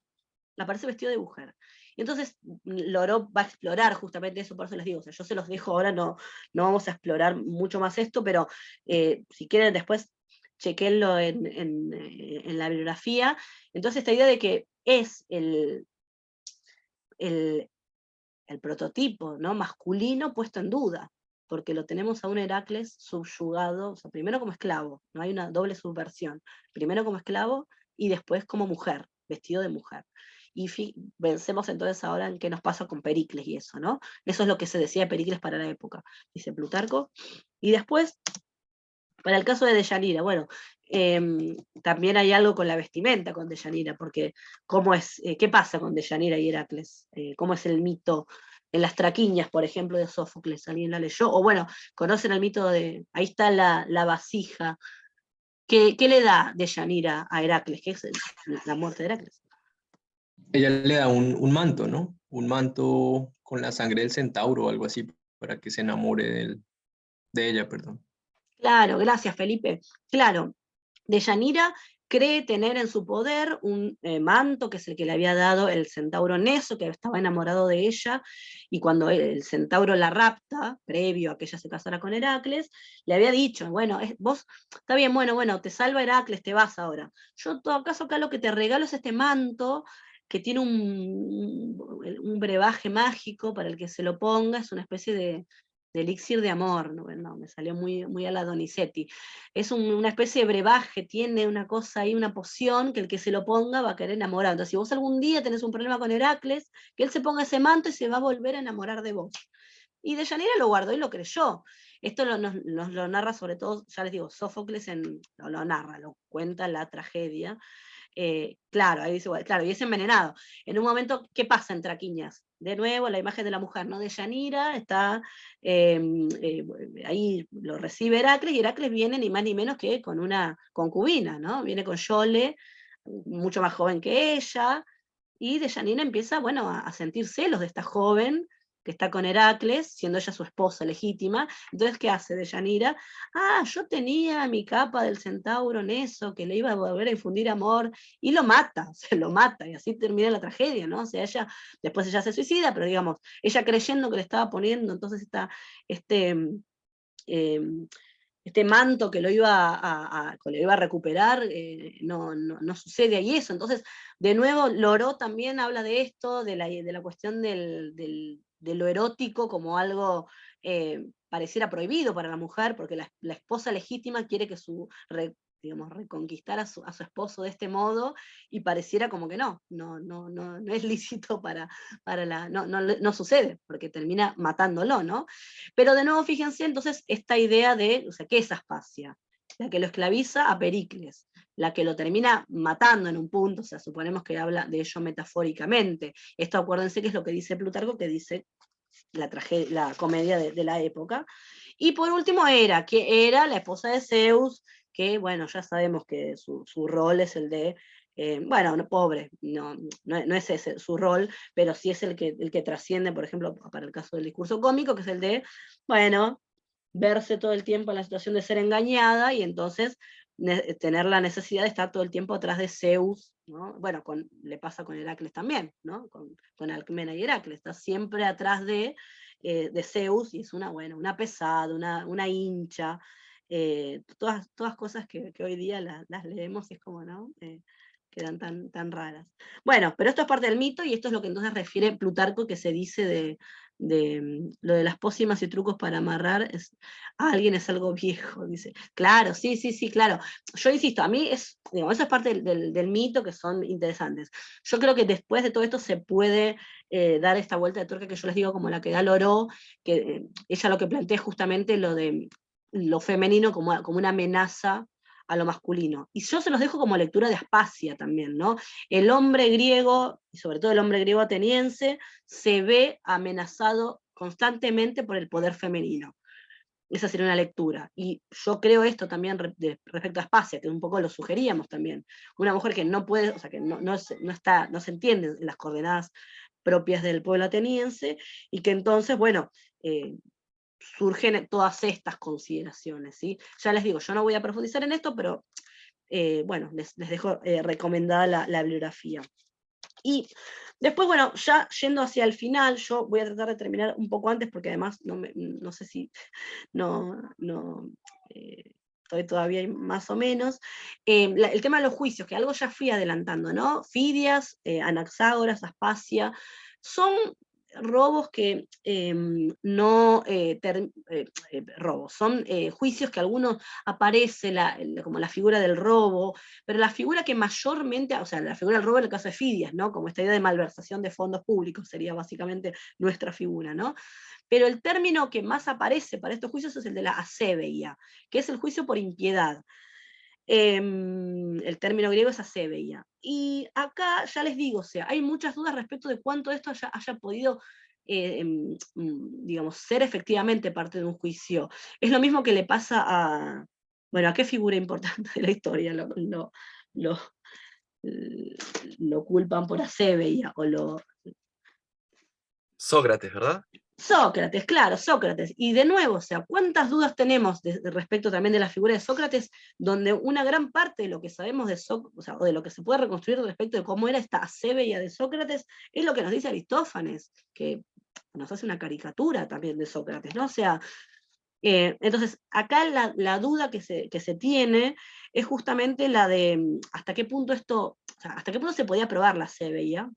Speaker 1: aparece vestido de mujer. Y entonces Loró va a explorar justamente eso, por eso les digo, o sea, yo se los dejo ahora, no vamos a explorar mucho más esto, pero si quieren después chequenlo en la bibliografía. Entonces esta idea de que es el prototipo, ¿no?, masculino puesto en duda, porque lo tenemos a un Heracles subyugado, o sea, primero como esclavo, no hay una doble subversión, primero como esclavo y después como mujer, vestido de mujer. Y pensemos entonces ahora en qué nos pasa con Pericles y eso, ¿no? Eso es lo que se decía de Pericles para la época, dice Plutarco. Y después, para el caso de Deyanira, bueno, también hay algo con la vestimenta con Deyanira, porque ¿qué pasa con Deyanira y Heracles? ¿Cómo es el mito en las traquiñas, por ejemplo, de Sófocles? ¿Alguien la leyó? O bueno, conocen el mito ahí está la vasija. ¿Qué le da Deyanira a Heracles? ¿Qué es la muerte de Heracles?
Speaker 5: Ella le da un manto, ¿no? Un manto con la sangre del centauro o algo así, para que se enamore de ella, perdón.
Speaker 1: Claro, gracias, Felipe. Claro, Deyanira cree tener en su poder un manto, que es el que le había dado el centauro Neso, que estaba enamorado de ella, y cuando el centauro la rapta, previo a que ella se casara con Heracles, le había dicho, bueno, vos, está bien, bueno, te salva Heracles, te vas ahora. Yo en todo caso acá lo que te regalo es este manto, que tiene un brebaje mágico para el que se lo ponga, es una especie de elixir de amor, no, me salió muy a la Donizetti. Es una especie de brebaje, tiene una cosa ahí, una poción, que el que se lo ponga va a querer enamorar. Entonces, si vos algún día tenés un problema con Heracles, que él se ponga ese manto y se va a volver a enamorar de vos. Y Deyanira lo guardó y lo creyó. Esto nos lo narra sobre todo, ya les digo, Sófocles lo narra, lo cuenta la tragedia. claro, ahí dice, bueno, claro, y es envenenado. En un momento, ¿qué pasa en Traquiñas? De nuevo, la imagen de la mujer, ¿no? De Yanira, está, ahí lo recibe Heracles, y Heracles viene ni más ni menos que con una concubina, ¿no? Viene con Yole, mucho más joven que ella, y Deyanira empieza, bueno, a sentir celos de esta joven que está con Heracles, siendo ella su esposa legítima. Entonces, ¿qué hace Deyanira? Ah, yo tenía mi capa del centauro en eso, que le iba a volver a infundir amor, y lo mata, se lo mata, y así termina la tragedia, ¿no? O sea, después ella se suicida, pero digamos, ella creyendo que le estaba poniendo entonces este, eh, este manto que lo iba que lo iba a recuperar, no sucede ahí eso. Entonces, de nuevo, Loró también habla de esto, de la cuestión de lo erótico como algo pareciera prohibido para la mujer, porque la esposa legítima quiere que digamos, reconquistar a su esposo de este modo, y pareciera como que no es lícito no sucede, porque termina matándolo, ¿no? Pero de nuevo, fíjense entonces esta idea de, o sea, ¿qué es Aspasia? La que lo esclaviza a Pericles, la que lo termina matando en un punto, o sea, suponemos que habla de ello metafóricamente. Esto acuérdense que es lo que dice Plutarco, que dice la comedia de la época. Y por último que era la esposa de Zeus, que bueno, ya sabemos que su rol es el de, bueno, no, pobre, no es ese su rol, pero sí es el que trasciende, por ejemplo, para el caso del discurso cómico, que es el de, bueno, verse todo el tiempo en la situación de ser engañada, y entonces tener la necesidad de estar todo el tiempo atrás de Zeus, ¿no? Bueno, le pasa con Heracles también, ¿no? Con Alcmena y Heracles, está siempre atrás de Zeus, y es una pesada, una hincha, todas cosas que hoy día las leemos y es como, ¿no? Quedan tan raras. Bueno, pero esto es parte del mito, y esto es lo que entonces refiere Plutarco, que se dice de lo de las pócimas y trucos para amarrar a alguien es algo viejo, dice. Claro, sí, claro. Yo insisto, a mí digamos, eso es parte del mito, que son interesantes. Yo creo que después de todo esto se puede dar esta vuelta de tuerca que yo les digo, como la que da Loró, que ella lo que plantea es justamente lo de lo femenino como una amenaza a lo masculino. Y yo se los dejo como lectura de Aspasia también, ¿no? El hombre griego, y sobre todo el hombre griego ateniense, se ve amenazado constantemente por el poder femenino. Esa sería una lectura. Y yo creo esto también respecto a Aspasia, que un poco lo sugeríamos también. Una mujer que no puede, o sea, que no se entiende en las coordenadas propias del pueblo ateniense, y que entonces, bueno, surgen todas estas consideraciones, ¿sí? Ya les digo, yo no voy a profundizar en esto, pero bueno, les dejo recomendada la bibliografía. Y después, bueno, ya yendo hacia el final, yo voy a tratar de terminar un poco antes, porque además no sé si estoy todavía ahí más o menos. El tema de los juicios, que algo ya fui adelantando, ¿no? Fidias, Anaxágoras, Aspasia, son robos que robos, son juicios que algunos aparece como la figura del robo, pero la figura que mayormente, o sea, la figura del robo en el caso de Fidias, ¿no? Como esta idea de malversación de fondos públicos sería básicamente nuestra figura, ¿no? Pero el término que más aparece para estos juicios es el de la asebeia, que es el juicio por impiedad. El término griego es asebeia. Y acá ya les digo, o sea, hay muchas dudas respecto de cuánto esto haya podido, digamos, ser efectivamente parte de un juicio. Es lo mismo que le pasa bueno, ¿a qué figura importante de la historia lo culpan por asebeia?
Speaker 3: Sócrates, ¿verdad?
Speaker 1: Sócrates, claro, Sócrates. Y de nuevo, o sea, ¿cuántas dudas tenemos respecto también de la figura de Sócrates, donde una gran parte de lo que sabemos de Sócrates, o sea, o de lo que se puede reconstruir respecto de cómo era esta asebeia de Sócrates, es lo que nos dice Aristófanes, que nos hace una caricatura también de Sócrates, ¿no? O sea, entonces, acá la duda que se tiene es justamente la de hasta qué punto hasta qué punto se podía probar la asebeia.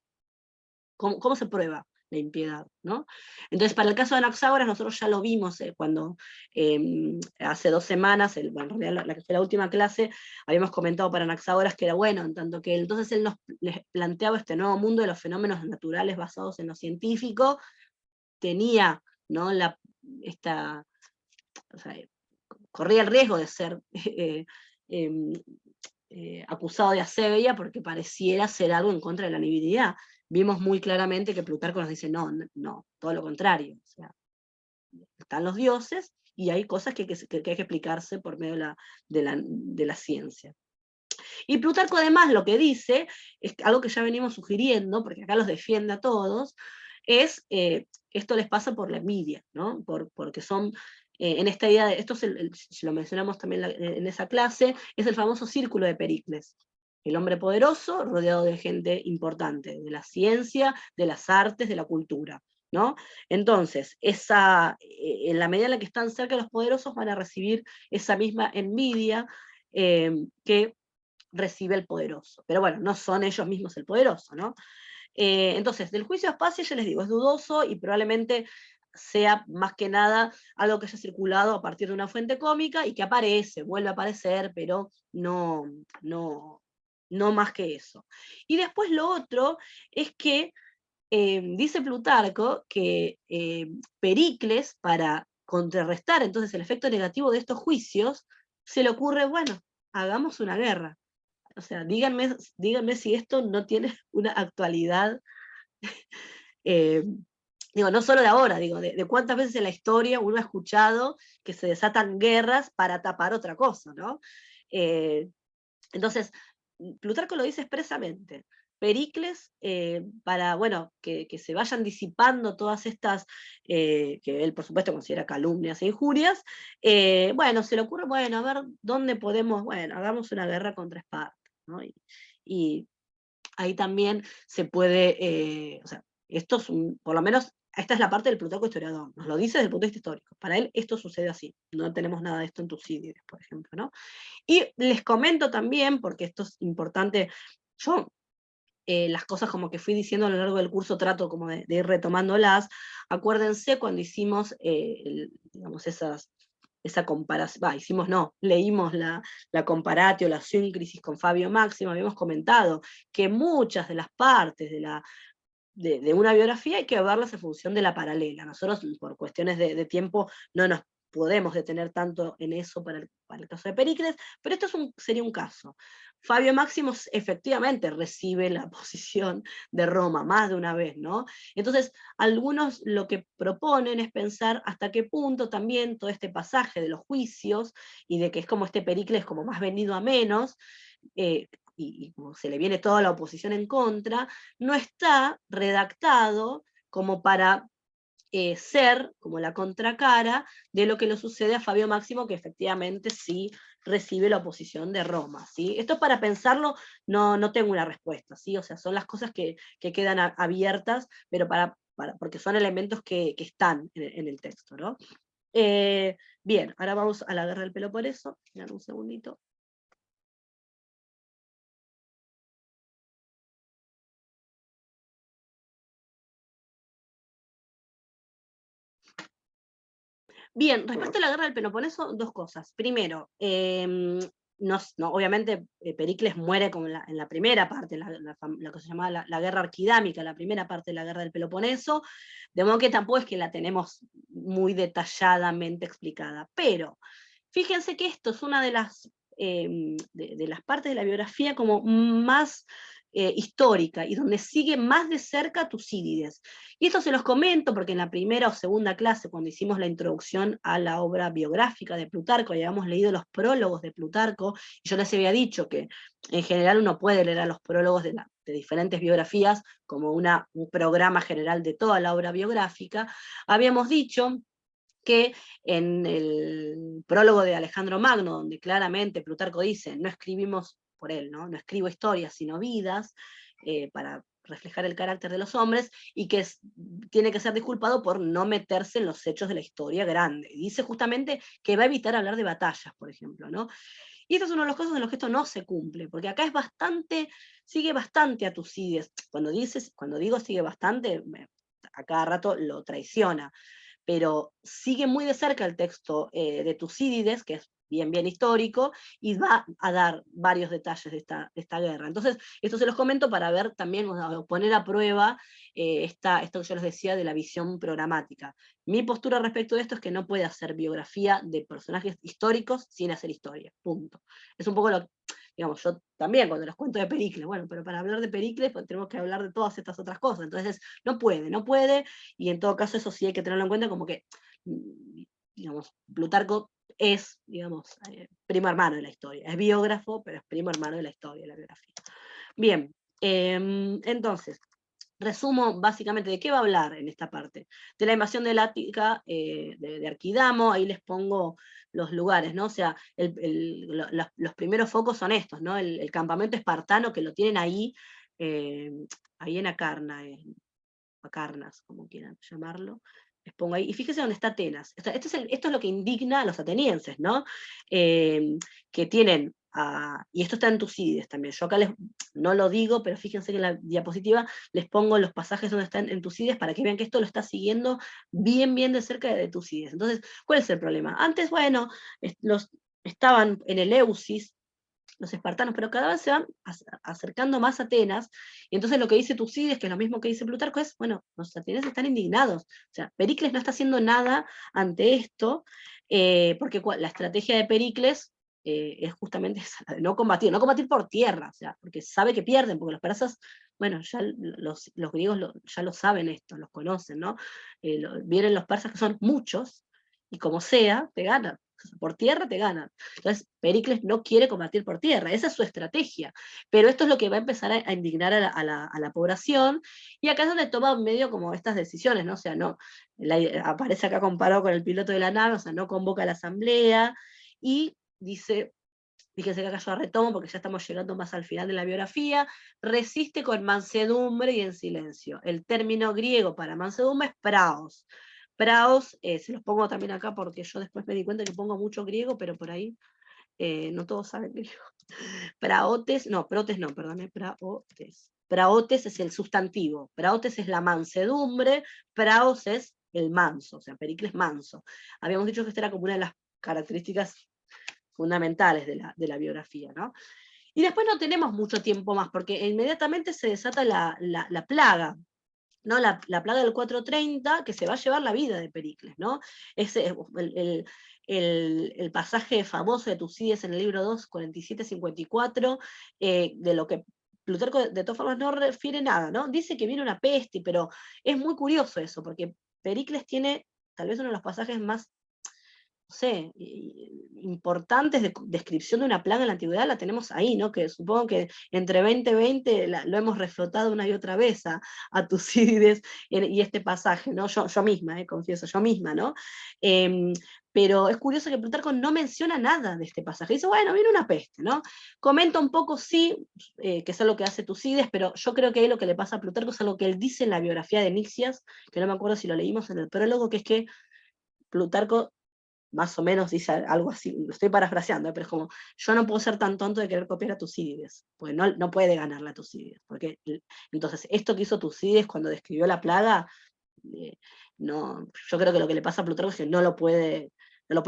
Speaker 1: ¿Cómo se prueba la impiedad, ¿no? Entonces, para el caso de Anaxágoras, nosotros ya lo vimos cuando hace 2 semanas, bueno, en realidad la que fue la última clase, habíamos comentado para Anaxágoras que era bueno, en tanto que entonces él les planteaba este nuevo mundo de los fenómenos naturales basados en lo científico, tenía, ¿no? O sea, corría el riesgo de ser acusado de asevia porque pareciera ser algo en contra de la divinidad. Vimos muy claramente que Plutarco nos dice, no, no, todo lo contrario. O sea, están los dioses y hay cosas que hay que explicarse por medio de la ciencia. Y Plutarco además lo que dice, es algo que ya venimos sugiriendo, porque acá los defiende a todos, es, esto les pasa por la envidia, ¿no? Porque son, en esta idea, esto lo mencionamos también en esa clase, es el famoso círculo de Pericles. El hombre poderoso rodeado de gente importante, de la ciencia, de las artes, de la cultura, ¿no? Entonces, en la medida en la que están cerca de los poderosos van a recibir esa misma envidia que recibe el poderoso. Pero bueno, no son ellos mismos el poderoso, ¿no? Entonces, del juicio a Aspasia, ya les digo, es dudoso y probablemente sea más que nada algo que haya circulado a partir de una fuente cómica y que aparece, vuelve a aparecer, pero no más que eso. Y después lo otro es que dice Plutarco que Pericles, para contrarrestar entonces el efecto negativo de estos juicios, se le ocurre, bueno, hagamos una guerra. O sea, díganme si esto no tiene una actualidad, digo, no solo de ahora, digo, de cuántas veces en la historia uno ha escuchado que se desatan guerras para tapar otra cosa, ¿no? Entonces, Plutarco lo dice expresamente. Pericles, para, bueno, que se vayan disipando todas estas, que él por supuesto considera calumnias e injurias, bueno, se le ocurre, bueno, a ver dónde podemos, bueno, hagamos una guerra contra Esparta, ¿no? Y ahí también se puede, o sea, esto es por lo menos, esta es la parte del Plutarco historiador, nos lo dice desde el punto de vista histórico. Para él esto sucede así, no tenemos nada de esto en Tucídides, por ejemplo, ¿no? Y les comento también, porque esto es importante, yo las cosas como que fui diciendo a lo largo del curso trato como de ir retomándolas. Acuérdense cuando hicimos, digamos, esa comparación, hicimos no, leímos la comparatio, la síncrisis con Fabio Máximo, habíamos comentado que muchas de las partes de una biografía hay que verlas en función de la paralela. Nosotros por cuestiones de tiempo no nos podemos detener tanto en eso para el caso de Pericles, pero esto sería un caso. Fabio Máximo efectivamente recibe la posición de Roma más de una vez, ¿no? Entonces, algunos lo que proponen es pensar hasta qué punto también todo este pasaje de los juicios, y de que es como este Pericles como más venido a menos, y como se le viene toda la oposición en contra, no está redactado como para ser como la contracara de lo que le sucede a Fabio Máximo, que efectivamente sí recibe la oposición de Roma, ¿sí? Esto para pensarlo no tengo una respuesta, ¿sí? O sea, son las cosas que quedan abiertas, pero porque son elementos que están en el texto, ¿no? Bien, ahora vamos a la guerra del Peloponeso, mirad un segundito. Bien, respecto a la guerra del Peloponeso, dos cosas. Primero, obviamente Pericles muere como en la primera parte, lo que se llamaba la guerra arquidámica, la primera parte de la guerra del Peloponeso, de modo que tampoco es que la tenemos muy detalladamente explicada. Pero fíjense que esto es una de las partes de la biografía como más histórica y donde sigue más de cerca Tucídides. Y esto se los comento porque en la primera o segunda clase, cuando hicimos la introducción a la obra biográfica de Plutarco, habíamos leído los prólogos de Plutarco, y yo les había dicho que en general uno puede leer a los prólogos de diferentes biografías como un programa general de toda la obra biográfica. Habíamos dicho que en el prólogo de Alejandro Magno, donde claramente Plutarco dice, no escribimos por él, no escribo historias, sino vidas, para reflejar el carácter de los hombres, y que tiene que ser disculpado por no meterse en los hechos de la historia grande. Y dice justamente que va a evitar hablar de batallas, por ejemplo, ¿no? Y esto es uno de los casos en los que esto no se cumple, porque acá sigue bastante a Tucídides. Cuando digo sigue bastante, a cada rato lo traiciona, pero sigue muy de cerca el texto de Tucídides, que es bien histórico, y va a dar varios detalles de esta guerra. Entonces, esto se los comento para ver también, poner a prueba esto que yo les decía de la visión programática. Mi postura respecto de esto es que no puede hacer biografía de personajes históricos sin hacer historia, punto. Es un poco digamos, yo también cuando les cuento de Pericles, bueno, pero para hablar de Pericles pues, tenemos que hablar de todas estas otras cosas, entonces no puede, y en todo caso eso sí hay que tenerlo en cuenta como que, digamos, Plutarco es, digamos, primo hermano de la historia, es biógrafo, pero es primo hermano de la historia, de la biografía. Bien, entonces, resumo básicamente de qué va a hablar en esta parte. De la invasión del Ática, de Arquidamo, ahí les pongo los lugares, ¿no? O sea, los primeros focos son estos, ¿no? El campamento espartano que lo tienen ahí, ahí en Acarnas, como quieran llamarlo. Les pongo ahí. Y fíjense dónde está Atenas. Esto es lo que indigna a los atenienses, ¿no? Que tienen, y esto está en Tucídides también. Yo acá no lo digo, pero fíjense que en la diapositiva les pongo los pasajes donde están en Tucídides para que vean que esto lo está siguiendo bien de cerca de Tucídides. Entonces, ¿cuál es el problema? Antes, bueno, estaban en el Eleusis, los espartanos, pero cada vez se van acercando más a Atenas, y entonces lo que dice Tucídides, que es lo mismo que dice Plutarco, es, bueno, los atenienses están indignados, o sea, Pericles no está haciendo nada ante esto, porque la estrategia de Pericles es justamente esa, de no combatir por tierra, o sea, porque sabe que pierden, porque los persas, bueno, ya los griegos ya lo saben esto, los conocen, ¿no? Vienen los persas que son muchos, y como sea, te ganan. Por tierra te ganan. Entonces, Pericles no quiere combatir por tierra, esa es su estrategia. Pero esto es lo que va a empezar a indignar a la población, y acá es donde toma medio como estas decisiones, ¿no? O sea, no, aparece acá comparado con el piloto de la nave, o sea, no convoca a la asamblea, y dice, fíjense que acá yo retomo porque ya estamos llegando más al final de la biografía, resiste con mansedumbre y en silencio. El término griego para mansedumbre es praos. Praos, se los pongo también acá porque yo después me di cuenta que pongo mucho griego, pero por ahí no todos saben griego. Praotes, no, protes no, perdón, praotes. Praotes es el sustantivo, praotes es la mansedumbre, praos es el manso, o sea, Pericles manso. Habíamos dicho que esta era como una de las características fundamentales de la biografía, ¿no? Y después no tenemos mucho tiempo más, porque inmediatamente se desata la plaga, ¿no? La plaga del 430, que se va a llevar la vida de Pericles, ¿no? Ese, el pasaje famoso de Tucídides en el libro 2, 47-54, de lo que Plutarco de todas formas no refiere nada, ¿no? Dice que viene una peste, pero es muy curioso eso, porque Pericles tiene tal vez uno de los pasajes más, no sé, importantes de descripción de una plaga en la antigüedad, la tenemos ahí, ¿no? Que supongo que entre 20 y 20 lo hemos reflotado una y otra vez a Tucídides y este pasaje, ¿no? Yo misma, confieso, yo misma, ¿no? Pero es curioso que Plutarco no menciona nada de este pasaje. Dice, bueno, viene una peste, ¿no? Comenta un poco, sí, que es algo que hace Tucídides, pero yo creo que ahí lo que le pasa a Plutarco es algo que él dice en la biografía de Nixias, que no me acuerdo si lo leímos en el prólogo, que es que Plutarco más o menos dice algo así, lo estoy parafraseando, pero es como, yo no puedo ser tan tonto de querer copiar a Tucídides, porque no puede ganarle a Tucídides, porque entonces esto que hizo Tucídides cuando describió la plaga, no, yo creo que lo que le pasa a Plutarco es que no lo puede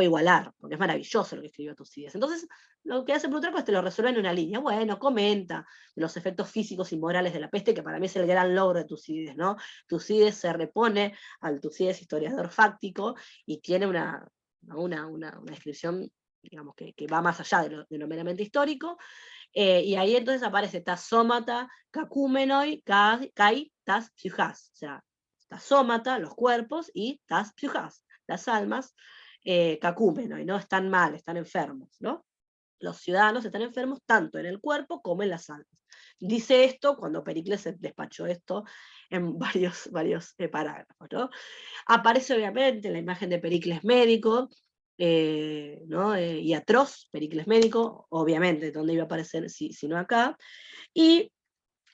Speaker 1: igualar, porque es maravilloso lo que escribió Tucídides. Entonces, lo que hace Plutarco es que lo resuelve en una línea, bueno, comenta los efectos físicos y morales de la peste, que para mí es el gran logro de Tucídides, ¿no? Tucídides se repone al Tucídides historiador fáctico, y tiene una descripción, digamos, que va más allá de lo meramente histórico, y ahí entonces aparece tasómata, cacúmenoi, kai, tas psychas, o sea, tasómata, los cuerpos, y tas psychas, las almas, cacúmenoi, ¿no? Están mal, están enfermos, ¿no? Los ciudadanos están enfermos tanto en el cuerpo como en las almas. Dice esto cuando Pericles despachó esto en varios parágrafos, ¿no? Aparece obviamente la imagen de Pericles médico, ¿no? Y atroz, Pericles médico, obviamente, ¿dónde iba a aparecer si no acá? Y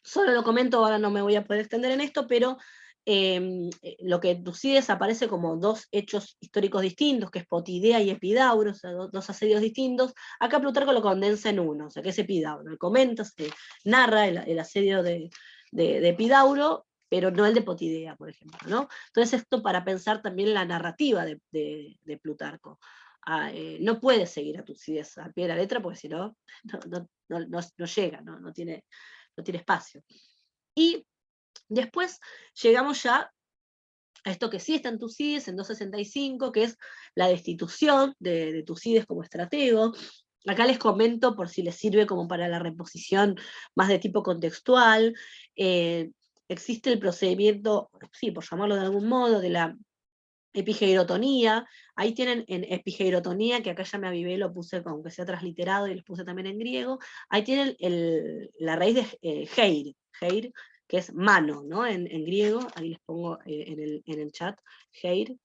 Speaker 1: solo lo comento, ahora no me voy a poder extender en esto, pero lo que Tucídides aparece como dos hechos históricos distintos, que es Potidea y Epidauro, o sea, dos asedios distintos. Acá Plutarco lo condensa en uno, o sea, que es Epidauro. Él comenta, se narra el asedio de Epidauro, pero no el de Potidea, por ejemplo, ¿no? Entonces esto para pensar también la narrativa de Plutarco. No puede seguir a Tucídides al pie de la letra, porque si no, no llega, no tiene espacio. Y después llegamos ya a esto que sí está en Tucídides, en 265, que es la destitución de Tucídides como estratego, Acá les comento por si les sirve como para la reposición más de tipo contextual. Existe el procedimiento, sí, por llamarlo de algún modo, de la epigeirotonía. Ahí tienen en epigeirotonía, que acá ya me avivé, lo puse aunque sea transliterado y los puse también en griego. Ahí tienen la raíz de geir, que es mano, ¿no? En griego, ahí les pongo en el chat, geir,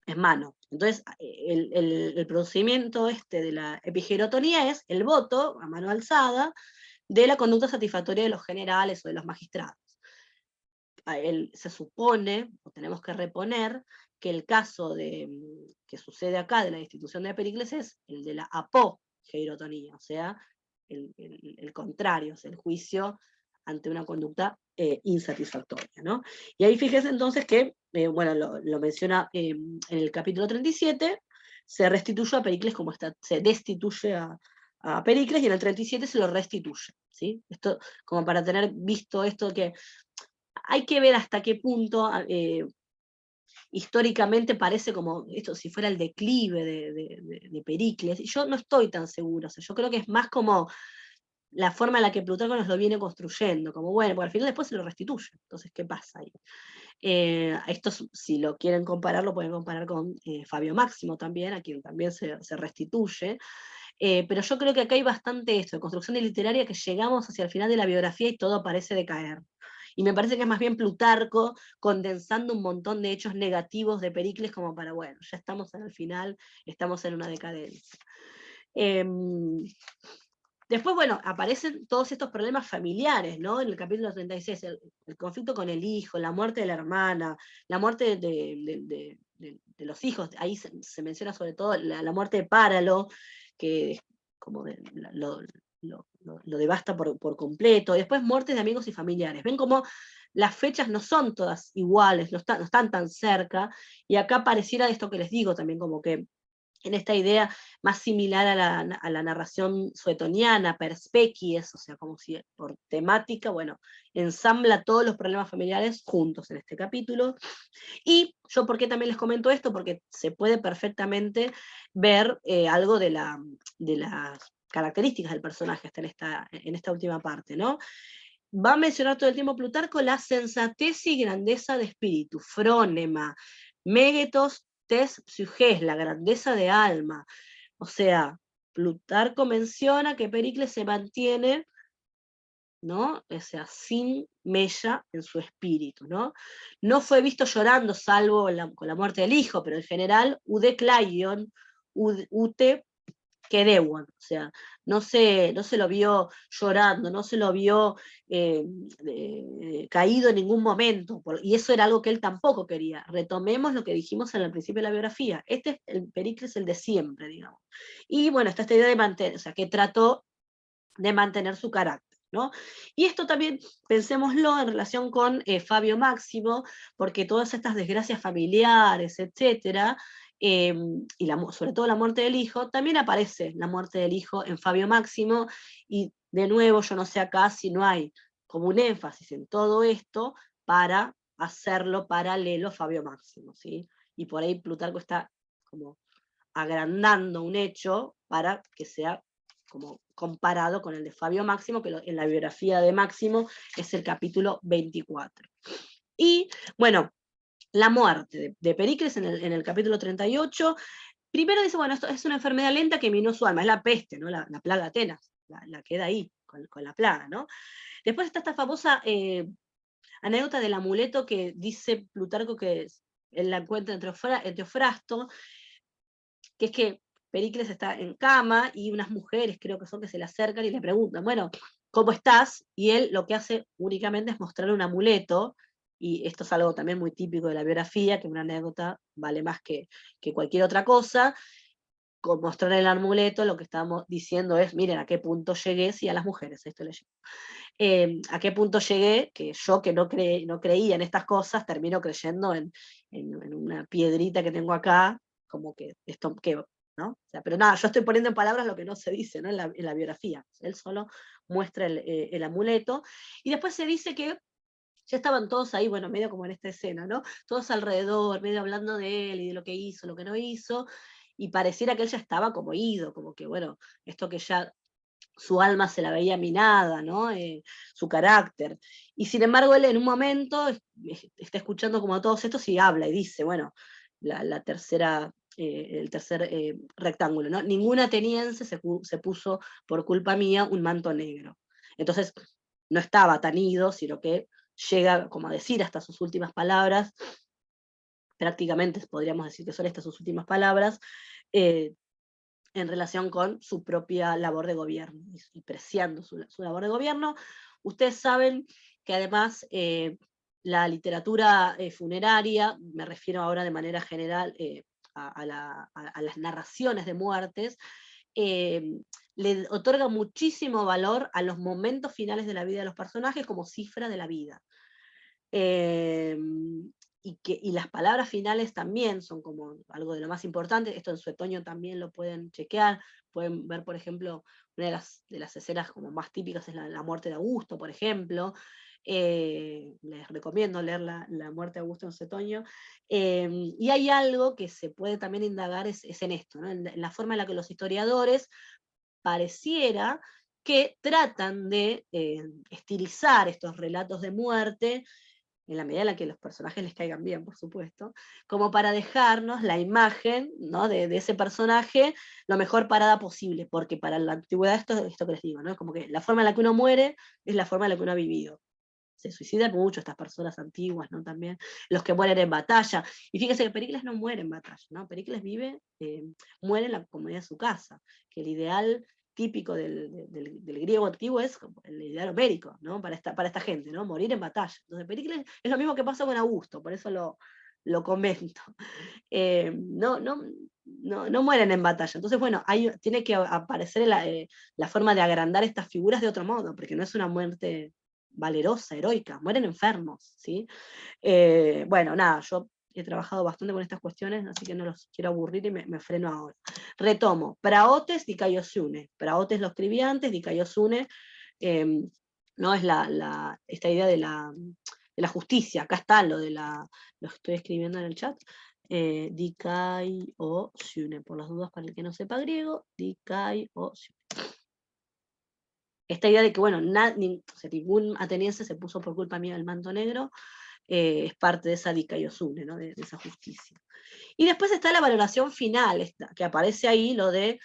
Speaker 1: es mano. Entonces, el procedimiento de la epigeirotonía es el voto, a mano alzada, de la conducta satisfactoria de los generales o de los magistrados. Se supone, o tenemos que reponer, que el caso que sucede acá de la destitución de Pericles es el de la apogeirotonía, o sea, el contrario, es el juicio ante una conducta insatisfactoria, ¿no? Y ahí fíjense entonces que, bueno, lo menciona en el capítulo 37, se restituye a Pericles como se destituye a Pericles, y en el 37 se lo restituye, ¿sí? Esto, como para tener visto esto que hay que ver hasta qué punto históricamente parece como esto, si fuera el declive de Pericles, y yo no estoy tan segura, o sea, yo creo que es más como la forma en la que Plutarco nos lo viene construyendo, como bueno, porque al final después se lo restituye, entonces, ¿qué pasa ahí? Esto, si lo quieren comparar, lo pueden comparar con Fabio Máximo también, a quien también se restituye, pero yo creo que acá hay bastante esto, de construcción literaria, que llegamos hacia el final de la biografía y todo parece decaer. Y me parece que es más bien Plutarco condensando un montón de hechos negativos de Pericles como para, bueno, ya estamos en el final, estamos en una decadencia. Después, bueno, aparecen todos estos problemas familiares, ¿no? En el capítulo 36, el conflicto con el hijo, la muerte de la hermana, la muerte de los hijos, ahí se menciona sobre todo la muerte de Páralo, que como lo devasta por completo. Después muertes de amigos y familiares. Ven como las fechas no son todas iguales, no están tan cerca, y acá pareciera esto que les digo también, como que en esta idea más similar a la narración suetoniana, perspicies, o sea, como si por temática, bueno, ensambla todos los problemas familiares juntos en este capítulo. Y yo, ¿por qué también les comento esto? Porque se puede perfectamente ver algo de las características del personaje hasta en esta última parte, ¿no? Va a mencionar todo el tiempo Plutarco la sensatez y grandeza de espíritu, frónema, mégetos tes psyches, la grandeza de alma. O sea, Plutarco menciona que Pericles se mantiene, ¿no? O sea, sin mella en su espíritu, ¿no? No fue visto llorando, salvo con la muerte del hijo, pero en general, ude claion, ute quedewon, o sea, no se lo vio llorando, no se lo vio caído en ningún momento, y eso era algo que él tampoco quería. Retomemos lo que dijimos en el principio de la biografía, este es el Pericles, el de siempre, digamos. Y bueno, está esta idea de mantener, o sea, que trató de mantener su carácter, ¿no? Y esto también, pensémoslo en relación con Fabio Máximo, porque todas estas desgracias familiares, etcétera, y sobre todo la muerte del hijo, también aparece la muerte del hijo en Fabio Máximo, y de nuevo, yo no sé acá si no hay como un énfasis en todo esto para hacerlo paralelo a Fabio Máximo, ¿sí? Y por ahí Plutarco está como agrandando un hecho para que sea como comparado con el de Fabio Máximo, que en la biografía de Máximo es el capítulo 24. Y bueno, la muerte de Pericles en el capítulo 38, primero dice, bueno, esto es una enfermedad lenta que minó su alma, es la peste, ¿no? La plaga de Atenas, la queda ahí, con la plaga, ¿no? Después está esta famosa anécdota del amuleto que dice Plutarco que él la encuentra en Teofrasto, que es que Pericles está en cama y unas mujeres, creo que son, que se le acercan y le preguntan, bueno, ¿cómo estás? Y él lo que hace únicamente es mostrar un amuleto, y esto es algo también muy típico de la biografía, que una anécdota vale más que cualquier otra cosa. Con mostrar el amuleto, lo que estamos diciendo es, miren, a qué punto llegué, sí, a las mujeres, esto le llego. A qué punto llegué, que yo que no creía en estas cosas, termino creyendo en una piedrita que tengo acá, como que esto, ¿no? O sea, pero nada, yo estoy poniendo en palabras lo que no se dice, ¿no? en la biografía. Él solo muestra el amuleto, y después se dice que ya estaban todos ahí, bueno, medio como en esta escena, ¿no? Todos alrededor, medio hablando de él y de lo que hizo, lo que no hizo, y pareciera que él ya estaba como ido, como que bueno, esto que ya su alma se la veía minada, ¿no? Su carácter. Y sin embargo, él en un momento está escuchando como a todos estos y habla y dice, bueno, la tercera, el tercer rectángulo, ¿no? Ningún ateniense se puso por culpa mía un manto negro. Entonces, no estaba tan ido, sino que llega como a decir hasta sus últimas palabras, prácticamente podríamos decir que son estas sus últimas palabras, en relación con su propia labor de gobierno, y preciando su labor de gobierno. Ustedes saben que además la literatura funeraria, me refiero ahora de manera general a las narraciones de muertes, le otorga muchísimo valor a los momentos finales de la vida de los personajes como cifra de la vida. Y las palabras finales también son como algo de lo más importante. Esto en Suetonio también lo pueden chequear, pueden ver, por ejemplo, una de las escenas como más típicas es la muerte de Augusto, por ejemplo. Les recomiendo leer la muerte de Augusto en Suetonio. Y hay algo que se puede también indagar es en esto, ¿no? En la forma en la que los historiadores pareciera que tratan de estilizar estos relatos de muerte, en la medida en la que los personajes les caigan bien, por supuesto, como para dejarnos la imagen, ¿no? de ese personaje lo mejor parada posible, porque para la antigüedad esto que les digo, ¿no? Como que la forma en la que uno muere es la forma en la que uno ha vivido. Se suicidan mucho estas personas antiguas, ¿no? También los que mueren en batalla. Y fíjense que Pericles no muere en batalla, ¿no? Pericles muere en la comodidad de su casa, que el ideal típico del griego antiguo es el ideal homérico, ¿no? Para esta gente, ¿no? Morir en batalla. Entonces Pericles es lo mismo que pasa con Augusto, por eso lo comento. No mueren en batalla. Entonces, bueno, tiene que aparecer la forma de agrandar estas figuras de otro modo, porque no es una muerte valerosa, heroica, mueren enfermos, ¿sí? Bueno, nada, yo he trabajado bastante con estas cuestiones, así que no los quiero aburrir y me freno ahora. Retomo, Praotes Dikaiosune. Praotes lo escribí antes, Dikaiosune no es esta idea de la justicia. Acá está lo estoy escribiendo en el chat. Dikaiosune, por las dudas para el que no sepa griego, Dikaiosune. Esta idea de que, bueno, ningún ateniense se puso por culpa mía del manto negro, es parte de esa Dikaiosune, ¿no? de esa justicia. Y después está la valoración final, que aparece ahí, lo de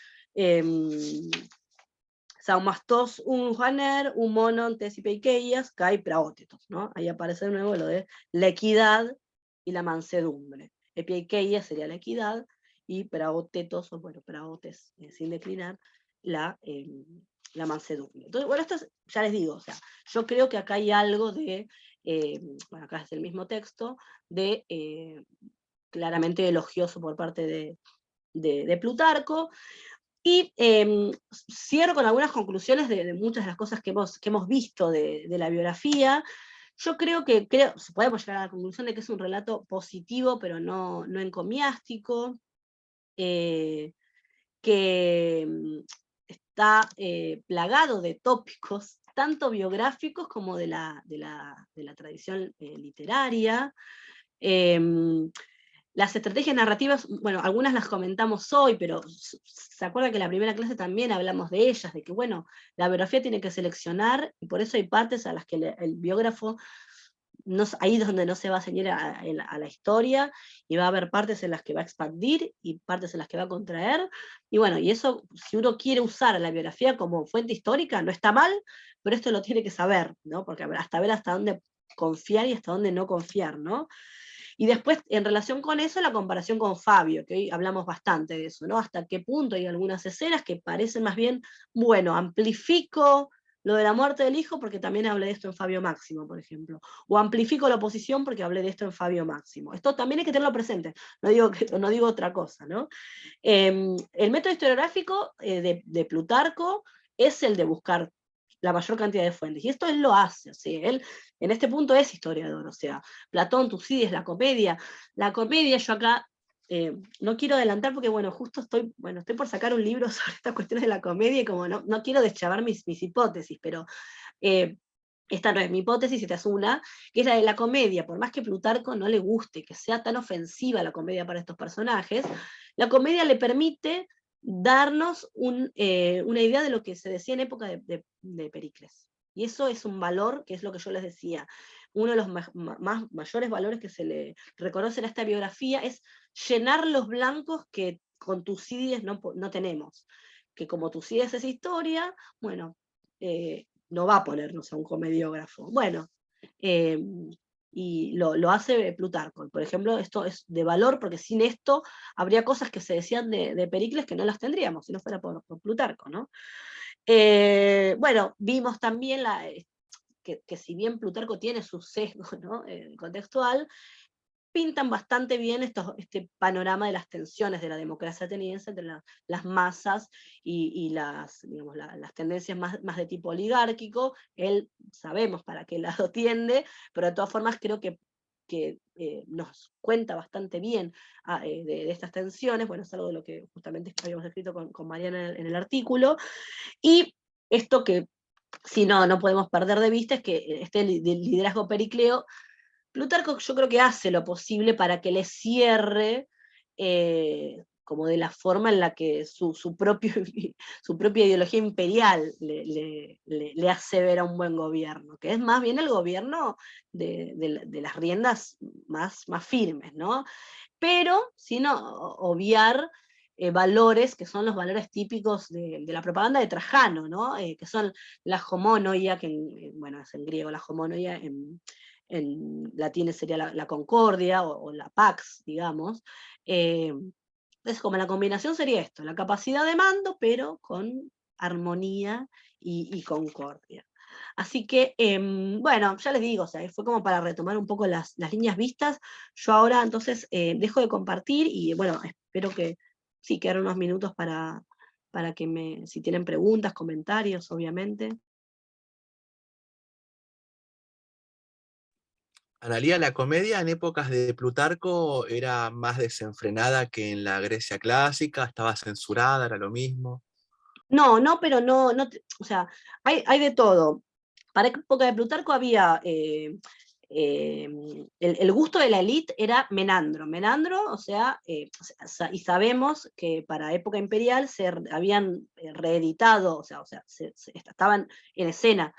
Speaker 1: Saumastos un Juaner, un monon tesipeikeias, kai praótetos, ¿no? Ahí aparece de nuevo lo de la equidad y la mansedumbre. Epeikeias sería la equidad, y praótetos, o bueno, praotes, sin declinar, la mansedumbre. Entonces, bueno, esto ya les digo, o sea, yo creo que acá hay algo de, bueno, acá es el mismo texto, de claramente elogioso por parte de Plutarco, y cierro con algunas conclusiones de muchas de las cosas que hemos visto de la biografía. Yo creo que podemos llegar a la conclusión de que es un relato positivo, pero no encomiástico, que está plagado de tópicos, tanto biográficos como de la tradición literaria. Las estrategias narrativas, bueno, algunas las comentamos hoy, pero se acuerdan que en la primera clase también hablamos de ellas, de que, bueno, la biografía tiene que seleccionar, y por eso hay partes a las que el biógrafo, ahí es donde no se va a ceñir a la historia, y va a haber partes en las que va a expandir, y partes en las que va a contraer, y bueno, y eso, si uno quiere usar a la biografía como fuente histórica, no está mal, pero esto lo tiene que saber, ¿no? Porque hasta ver hasta dónde confiar y hasta dónde no confiar, ¿no? Y después, en relación con eso, la comparación con Fabio, que hoy hablamos bastante de eso, ¿no? Hasta qué punto hay algunas escenas que parecen más bien, bueno, amplifico lo de la muerte del hijo porque también hablé de esto en Fabio Máximo, por ejemplo, o amplifico la oposición porque hablé de esto en Fabio Máximo. Esto también hay que tenerlo presente, no digo otra cosa, ¿no? El método historiográfico de Plutarco es el de buscar la mayor cantidad de fuentes, y esto él lo hace, o sea, él en este punto es historiador, o sea, Platón, Tucídides, la comedia yo acá no quiero adelantar porque, bueno, justo estoy por sacar un libro sobre estas cuestiones de la comedia, y como no quiero deschavar mis hipótesis, pero esta no es mi hipótesis, esta es una, que es la de la comedia. Por más que Plutarco no le guste, que sea tan ofensiva la comedia para estos personajes, la comedia le permite darnos una idea de lo que se decía en época de Pericles. Y eso es un valor, que es lo que yo les decía. Uno de los mayores valores que se le reconocen a esta biografía es llenar los blancos que con Tucídides no tenemos. Que como Tucídides es historia, bueno, no va a ponernos a un comediógrafo. Bueno, y lo hace Plutarco. Por ejemplo, esto es de valor, porque sin esto habría cosas que se decían de Pericles que no las tendríamos, si no fuera por Plutarco, ¿no? Bueno, vimos también que si bien Plutarco tiene su sesgo, ¿no? Contextual, pintan bastante bien este panorama de las tensiones de la democracia ateniense entre las masas y digamos, las tendencias más de tipo oligárquico. Él sabemos para qué lado tiende, pero de todas formas creo que nos cuenta bastante bien de estas tensiones. Bueno, es algo de lo que justamente habíamos escrito con Mariana en el artículo. Y esto que si no podemos perder de vista es que este liderazgo pericleo, Plutarco yo creo que hace lo posible para que le cierre como de la forma en la que su propia ideología imperial le hace ver a un buen gobierno, que es más bien el gobierno de las riendas más firmes, ¿no? Pero sin obviar valores que son los valores típicos de la propaganda de Trajano, ¿no? Que son la homonoia, que bueno, es en griego la homonoia, en latín sería la concordia o la pax, digamos. Entonces, como la combinación sería esto, la capacidad de mando, pero con armonía y concordia. Así que, bueno, ya les digo, o sea, fue como para retomar un poco las líneas vistas. Yo ahora entonces dejo de compartir y bueno, espero que sí quedaron unos minutos para que si tienen preguntas, comentarios, obviamente.
Speaker 3: Analía, la comedia en épocas de Plutarco era más desenfrenada que en la Grecia clásica, estaba censurada, era lo mismo.
Speaker 1: No, pero no, o sea, hay de todo. Para época de Plutarco había el gusto de la élite era Menandro. Menandro, o sea, y sabemos que para época imperial se habían reeditado, o sea estaban en escena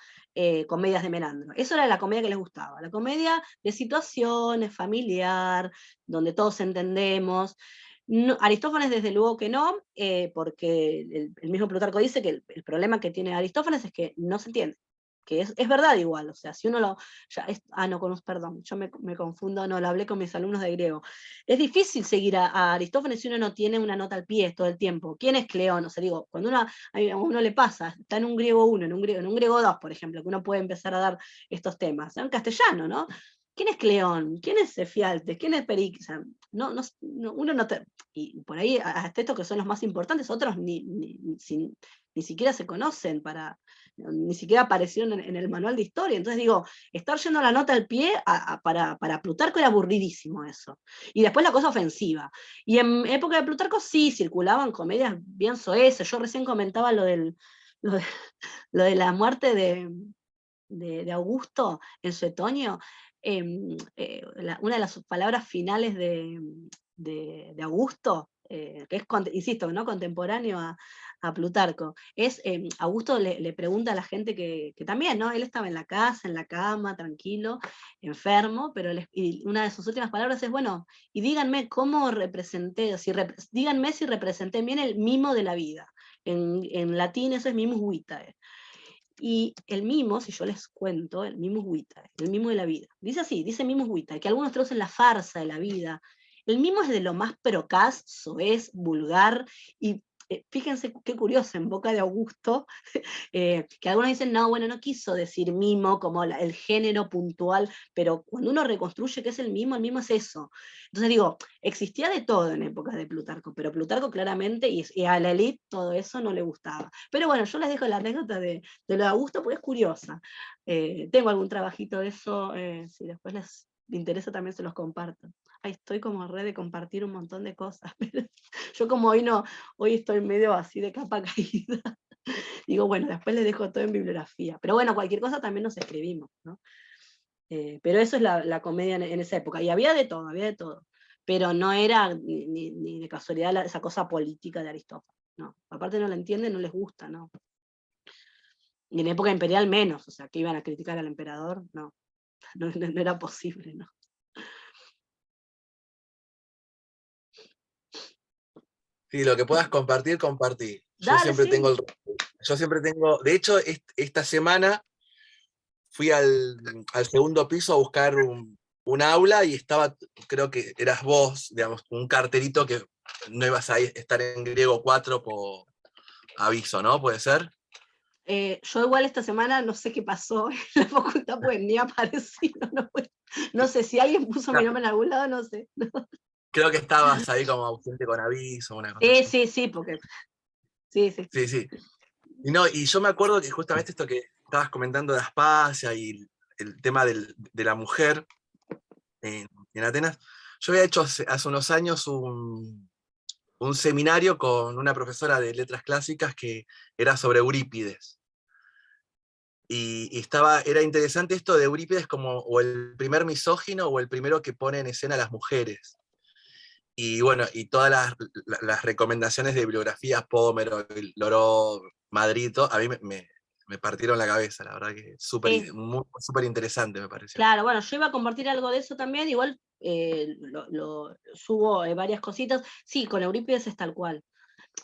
Speaker 1: comedias de Menandro. Eso era la comedia que les gustaba, la comedia de situaciones, familiar, donde todos entendemos. No, Aristófanes desde luego que no, porque el mismo Plutarco dice que el problema que tiene Aristófanes es que no se entiende, que es verdad igual, o sea, si uno lo... perdón, yo me confundo, no, lo hablé con mis alumnos de griego. Es difícil seguir a Aristófanes si uno no tiene una nota al pie todo el tiempo. ¿Quién es Cleón? O sea, digo, cuando a uno le pasa, está en un griego 1, en un griego 2, por ejemplo, que uno puede empezar a dar estos temas, en castellano, ¿no? ¿Quién es Cleón? ¿Quién es Efialtes? ¿Quién es Pericles? O sea, uno no te... Y por ahí, hasta estos que son los más importantes, otros ni siquiera se conocen, ni siquiera aparecieron en el manual de historia. Entonces digo, estar yendo la nota al pie para Plutarco era aburridísimo eso. Y después la cosa ofensiva. Y en época de Plutarco sí circulaban comedias bien soeces. Yo recién comentaba lo de la muerte de Augusto en Suetonio. Una de las palabras finales de Augusto, que es, insisto, ¿no? Contemporáneo a Plutarco, es, Augusto le pregunta a la gente que también, ¿no? Él estaba en la casa, en la cama, tranquilo, enfermo, pero y una de sus últimas palabras es, bueno, y díganme cómo representé, díganme si representé bien el mimo de la vida. En latín eso es mimus vitae. Y el mimo, si yo les cuento, el mimus vitae, el mimo de la vida. Dice así, dice mimus vitae, que algunos traducen la farsa de la vida. El mimo es de lo más procaz, soez, vulgar, y fíjense qué curioso, en boca de Augusto, que algunos dicen, no, bueno, no quiso decir mimo como el género puntual, pero cuando uno reconstruye qué es el mimo es eso. Entonces digo, existía de todo en épocas de Plutarco, pero Plutarco claramente, y a la élite todo eso no le gustaba. Pero bueno, yo les dejo la anécdota de lo de Augusto porque es curiosa. Tengo algún trabajito de eso, si después les interesa también se los comparto. Ahí estoy como red de compartir un montón de cosas, pero yo como hoy estoy medio así de capa caída. Digo, bueno, después les dejo todo en bibliografía. Pero bueno, cualquier cosa también nos escribimos, ¿no? Pero eso es la comedia en esa época. Y había de todo. Pero no era ni de casualidad esa cosa política de Aristófanes. No. Aparte no la entienden, no les gusta, ¿no? Y en época imperial menos, o sea, que iban a criticar al emperador, no. No era posible, ¿no?
Speaker 3: Sí, lo que puedas compartir, compartí.
Speaker 1: Dale, sí.
Speaker 3: Yo siempre tengo, de hecho, esta semana fui al segundo piso a buscar un aula y estaba, creo que eras vos, digamos, un cartelito que no ibas a estar en griego 4 por aviso, ¿no? ¿Puede ser?
Speaker 1: Yo igual esta semana no sé qué pasó en la facultad, pues ni aparecido. No sé si alguien puso mi
Speaker 3: No,
Speaker 1: nombre en algún lado, no sé.
Speaker 3: creo que estabas ahí como ausente con aviso, una cosa así.
Speaker 1: Sí, porque. Sí.
Speaker 3: Sí, sí. Y, no, y yo me acuerdo que justamente esto que estabas comentando de Aspasia y el tema de la mujer en Atenas, yo había hecho hace unos años un seminario con una profesora de letras clásicas que era sobre Eurípides. Y era interesante esto de Eurípides como o el primer misógino o el primero que pone en escena a las mujeres. Y bueno, y todas las recomendaciones de bibliografías, Pómero, Loró, Madrito, a mí me partieron la cabeza, la verdad que
Speaker 1: Sí,
Speaker 3: súper interesante me pareció.
Speaker 1: claro, bueno, yo iba a compartir algo de eso también, igual lo subo varias cositas. Sí, con Eurípides es tal cual.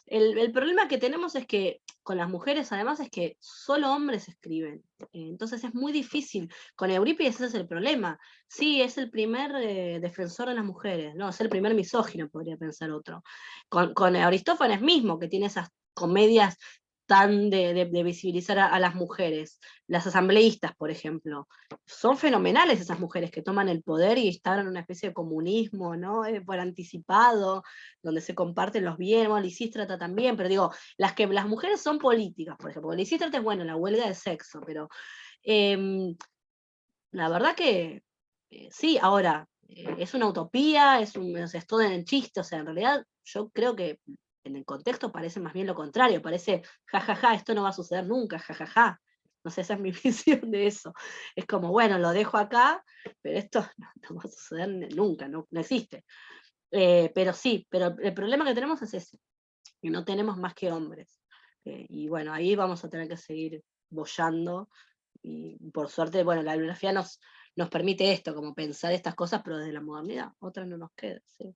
Speaker 1: El problema que tenemos es que con las mujeres, además, es que solo hombres escriben. Entonces es muy difícil. Con Eurípides ese es el problema. Sí, es el primer defensor de las mujeres, ¿no? Es el primer misógino, podría pensar otro. Con Aristófanes mismo, que tiene esas comedias tan de visibilizar a las mujeres. Las asambleístas, por ejemplo. Son fenomenales esas mujeres que toman el poder y están en una especie de comunismo, ¿no? Por anticipado, donde se comparten los bienes, bueno, Lisístrata también, pero digo, las mujeres son políticas, por ejemplo. Lisístrata es, bueno, la huelga de sexo, pero la verdad que sí, ahora, es una utopía, es todo en el chiste, o sea, en realidad yo creo que en el contexto parece más bien lo contrario, parece, jajaja, esto no va a suceder nunca, jajaja. No sé, esa es mi visión de eso. Es como, bueno, lo dejo acá, pero esto no va a suceder nunca, no existe. Pero sí, pero el problema que tenemos es ese, que no tenemos más que hombres. Y bueno, ahí vamos a tener que seguir boyando. Y por suerte, bueno, la bibliografía nos permite esto, como pensar estas cosas, pero desde la modernidad. Otras no nos quedan, sí.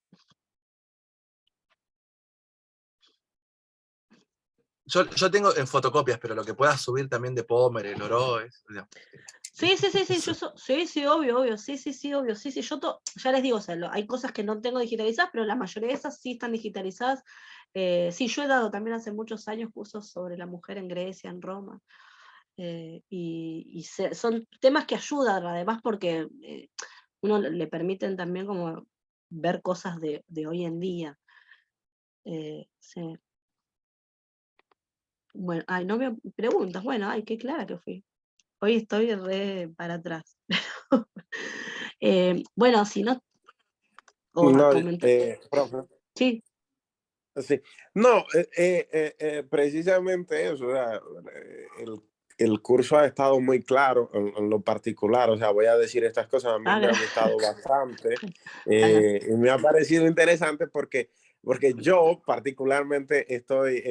Speaker 3: Yo tengo en fotocopias, pero lo que puedas subir también de Pómero, el Loró, digamos,
Speaker 1: Sí,
Speaker 3: eso.
Speaker 1: sí, obvio, sí, obvio, sí, ya les digo, o sea, hay cosas que no tengo digitalizadas, pero la mayoría de esas sí están digitalizadas. Sí, yo he dado también hace muchos años cursos sobre la mujer en Grecia, en Roma, son temas que ayudan, además, porque uno le permiten también como ver cosas de hoy en día. Sí. Bueno, ay, no me preguntas, bueno, ay, qué clara que fui. Hoy estoy re para atrás. Bueno, si no,
Speaker 6: No,
Speaker 1: comentar.
Speaker 6: profe,
Speaker 1: Sí,
Speaker 6: sí. No, precisamente eso, o sea, el curso ha estado muy claro en lo particular, o sea, voy a decir estas cosas, a mí me ha gustado bastante y me ha parecido interesante porque yo particularmente estoy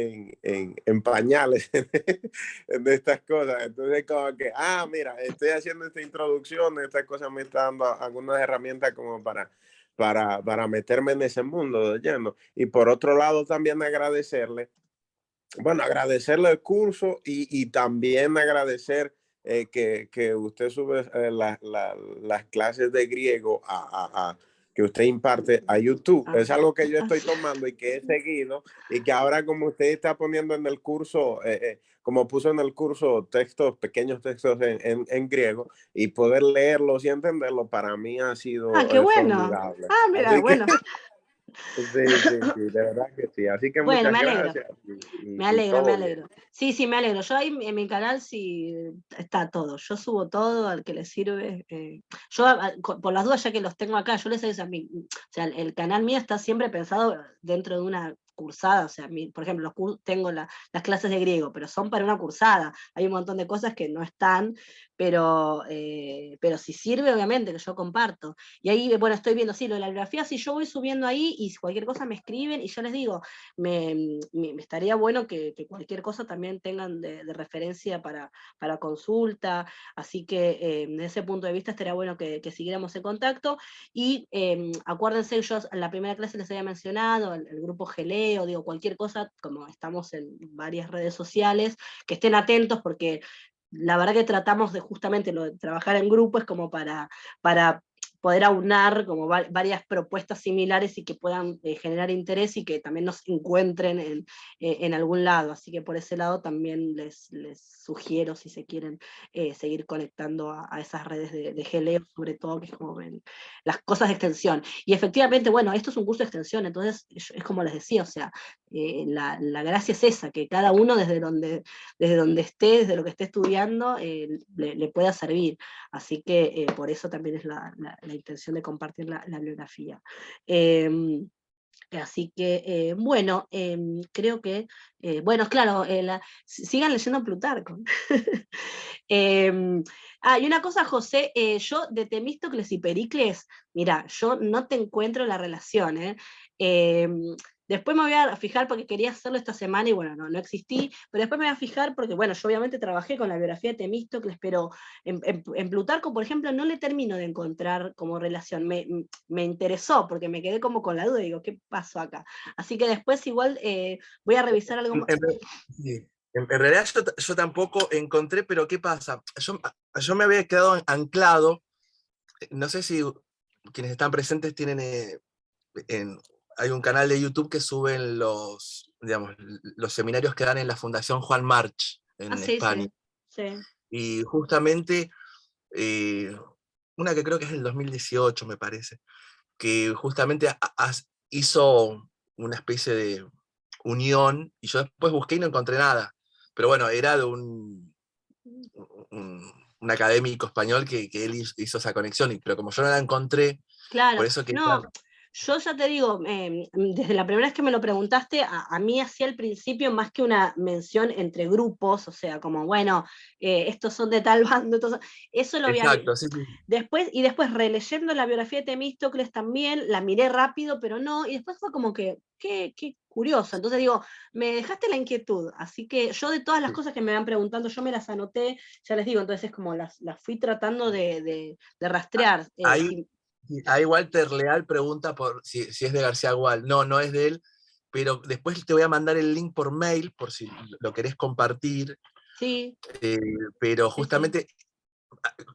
Speaker 6: en pañales en estas cosas, entonces como que, mira, estoy haciendo esta introducción, estas cosas me están dando algunas herramientas como para meterme en ese mundo de lleno. Y por otro lado, también agradecerle el curso y también agradecer que usted sube las clases de griego que usted imparte a YouTube. Es algo que yo estoy tomando y que he seguido y que ahora como usted está poniendo en el curso, como puso en el curso pequeños textos en griego y poder leerlos y entenderlos, para mí ha sido
Speaker 1: qué bueno.
Speaker 6: formidable.
Speaker 1: Mira,
Speaker 6: Así que
Speaker 1: bueno.
Speaker 6: sí, de verdad que sí. Así que
Speaker 1: Bueno,
Speaker 6: muchas
Speaker 1: me alegro.
Speaker 6: gracias
Speaker 1: Me
Speaker 6: y
Speaker 1: alegro, me
Speaker 6: todo bien.
Speaker 1: alegro. Sí, me alegro. Yo ahí en mi canal sí está todo. Yo subo todo al que le sirve. Yo, por las dudas, ya que los tengo acá, yo les aviso a mí. O sea, el canal mío está siempre pensado dentro de una cursada, o sea, por ejemplo, tengo las clases de griego, pero son para una cursada, hay un montón de cosas que no están, pero si sirve, obviamente, que yo comparto. Y ahí, bueno, estoy viendo, sí, lo de la bibliografía, si yo voy subiendo ahí, y cualquier cosa me escriben, y yo les digo, me estaría bueno que cualquier cosa también tengan de referencia para consulta, así que desde ese punto de vista estaría bueno que siguiéramos en contacto, y acuérdense, yo en la primera clase les había mencionado, el grupo Geleo, digo, cualquier cosa, como estamos en varias redes sociales, que estén atentos, porque la verdad que tratamos de justamente lo de trabajar en grupo, es como para poder aunar como varias propuestas similares y que puedan generar interés y que también nos encuentren en algún lado. Así que por ese lado también les sugiero, si se quieren seguir conectando a esas redes de Geleo, sobre todo, que es como las cosas de extensión. Y efectivamente, bueno, esto es un curso de extensión, entonces es como les decía, o sea, la gracia es esa, que cada uno desde donde esté, desde lo que esté estudiando, le pueda servir. Así que por eso también es la intención de compartir la bibliografía. Así que, bueno, creo que, bueno, claro, sigan leyendo Plutarco. Y una cosa, José, yo de Temístocles y Pericles, mira, yo no te encuentro la relación, ¿eh? Después me voy a fijar porque quería hacerlo esta semana y bueno, no existí, pero después me voy a fijar porque, bueno, yo obviamente trabajé con la biografía de Temístocles, pero en Plutarco, por ejemplo, no le termino de encontrar como relación. Me interesó porque me quedé como con la duda y digo, ¿qué pasó acá? Así que después igual voy a revisar algo más.
Speaker 3: Sí. En realidad yo tampoco encontré, pero ¿qué pasa? Yo me había quedado anclado, no sé si quienes están presentes tienen, hay un canal de YouTube que suben digamos, los seminarios que dan en la Fundación Juan March en
Speaker 1: Sí,
Speaker 3: España.
Speaker 1: sí.
Speaker 3: Y justamente, una que creo que es el 2018, me parece, que justamente hizo una especie de unión, y yo después busqué y no encontré nada. Pero bueno, era de un académico español que él hizo esa conexión, pero como yo no la encontré,
Speaker 1: Claro,
Speaker 3: por eso que...
Speaker 1: no, yo ya te digo, desde la primera vez que me lo preguntaste, a mí hacía al principio más que una mención entre grupos, o sea, como, bueno, estos son de tal bando, eso lo había...
Speaker 3: Exacto, sí, sí.
Speaker 1: Después releyendo la biografía de Temístocles también, la miré rápido, pero no, y después fue como que, qué curioso. Entonces digo, me dejaste la inquietud, así que yo de todas las cosas que me van preguntando, yo me las anoté, ya les digo, entonces es como las fui tratando de rastrear.
Speaker 3: Ahí Walter Leal pregunta por si es de García Gual. No es de él, pero después te voy a mandar el link por mail, por si lo querés compartir.
Speaker 1: Sí.
Speaker 3: Pero justamente,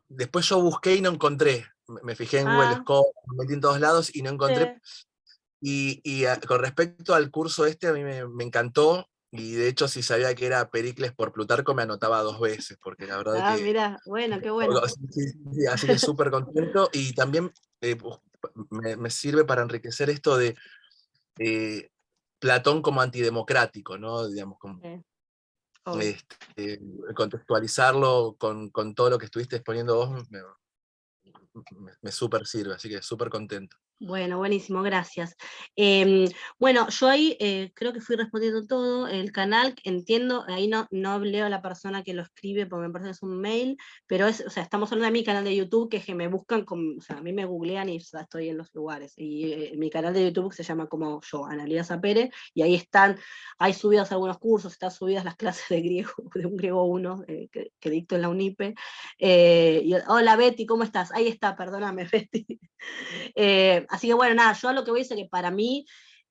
Speaker 3: después yo busqué y no encontré. Me fijé en Google Scholar, me metí en todos lados y no encontré. Y con respecto al curso a mí me encantó, y de hecho si sabía que era Pericles por Plutarco me anotaba 2 veces, porque la verdad que...
Speaker 1: Mira, bueno, qué bueno.
Speaker 3: Sí, así que súper contento, y también me sirve para enriquecer esto de Platón como antidemocrático, ¿no? Digamos, como, contextualizarlo con todo lo que estuviste exponiendo vos, me súper sirve, así que súper contento.
Speaker 1: Bueno, buenísimo, gracias. Bueno, yo ahí creo que fui respondiendo todo. El canal, entiendo, ahí no leo a la persona que lo escribe porque me parece que es un mail, pero o sea, estamos hablando de mi canal de YouTube, que me buscan, o sea, a mí me googlean y ya estoy en los lugares. Y mi canal de YouTube se llama como yo, Analía Sapere, y ahí hay subidos algunos cursos, están subidas las clases de griego, de un griego 1 que dicto en la UNIPE. Hola Betty, ¿cómo estás? Ahí está, perdóname Betty. Así que bueno, nada, yo a lo que voy a decir que para mí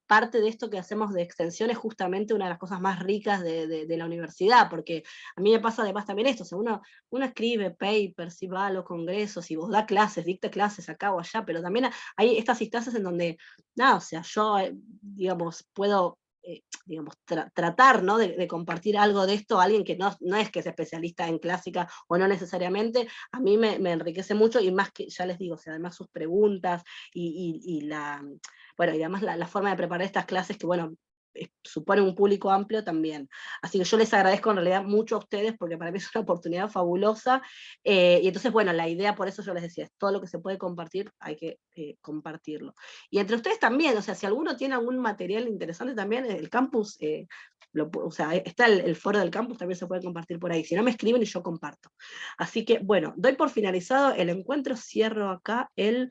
Speaker 1: parte de esto que hacemos de extensión es justamente una de las cosas más ricas de la universidad, porque a mí me pasa además también esto, o sea, uno escribe papers y va a los congresos y vos da clases, dicta clases acá o allá, pero también hay estas instancias en donde, nada, o sea, yo, digamos, puedo... digamos, tratar, ¿no? de compartir algo de esto a alguien que no es que es especialista en clásica o no necesariamente, a mí me enriquece mucho, y más que, ya les digo, o sea, además sus preguntas y además la forma de preparar estas clases, que bueno, supone un público amplio también. Así que yo les agradezco en realidad mucho a ustedes, porque para mí es una oportunidad fabulosa, y entonces, bueno, la idea, por eso yo les decía, es todo lo que se puede compartir, hay que compartirlo. Y entre ustedes también, o sea, si alguno tiene algún material interesante también, el campus, o sea, está el foro del campus, también se puede compartir por ahí. Si no, me escriben y yo comparto. Así que, bueno, doy por finalizado el encuentro, cierro acá el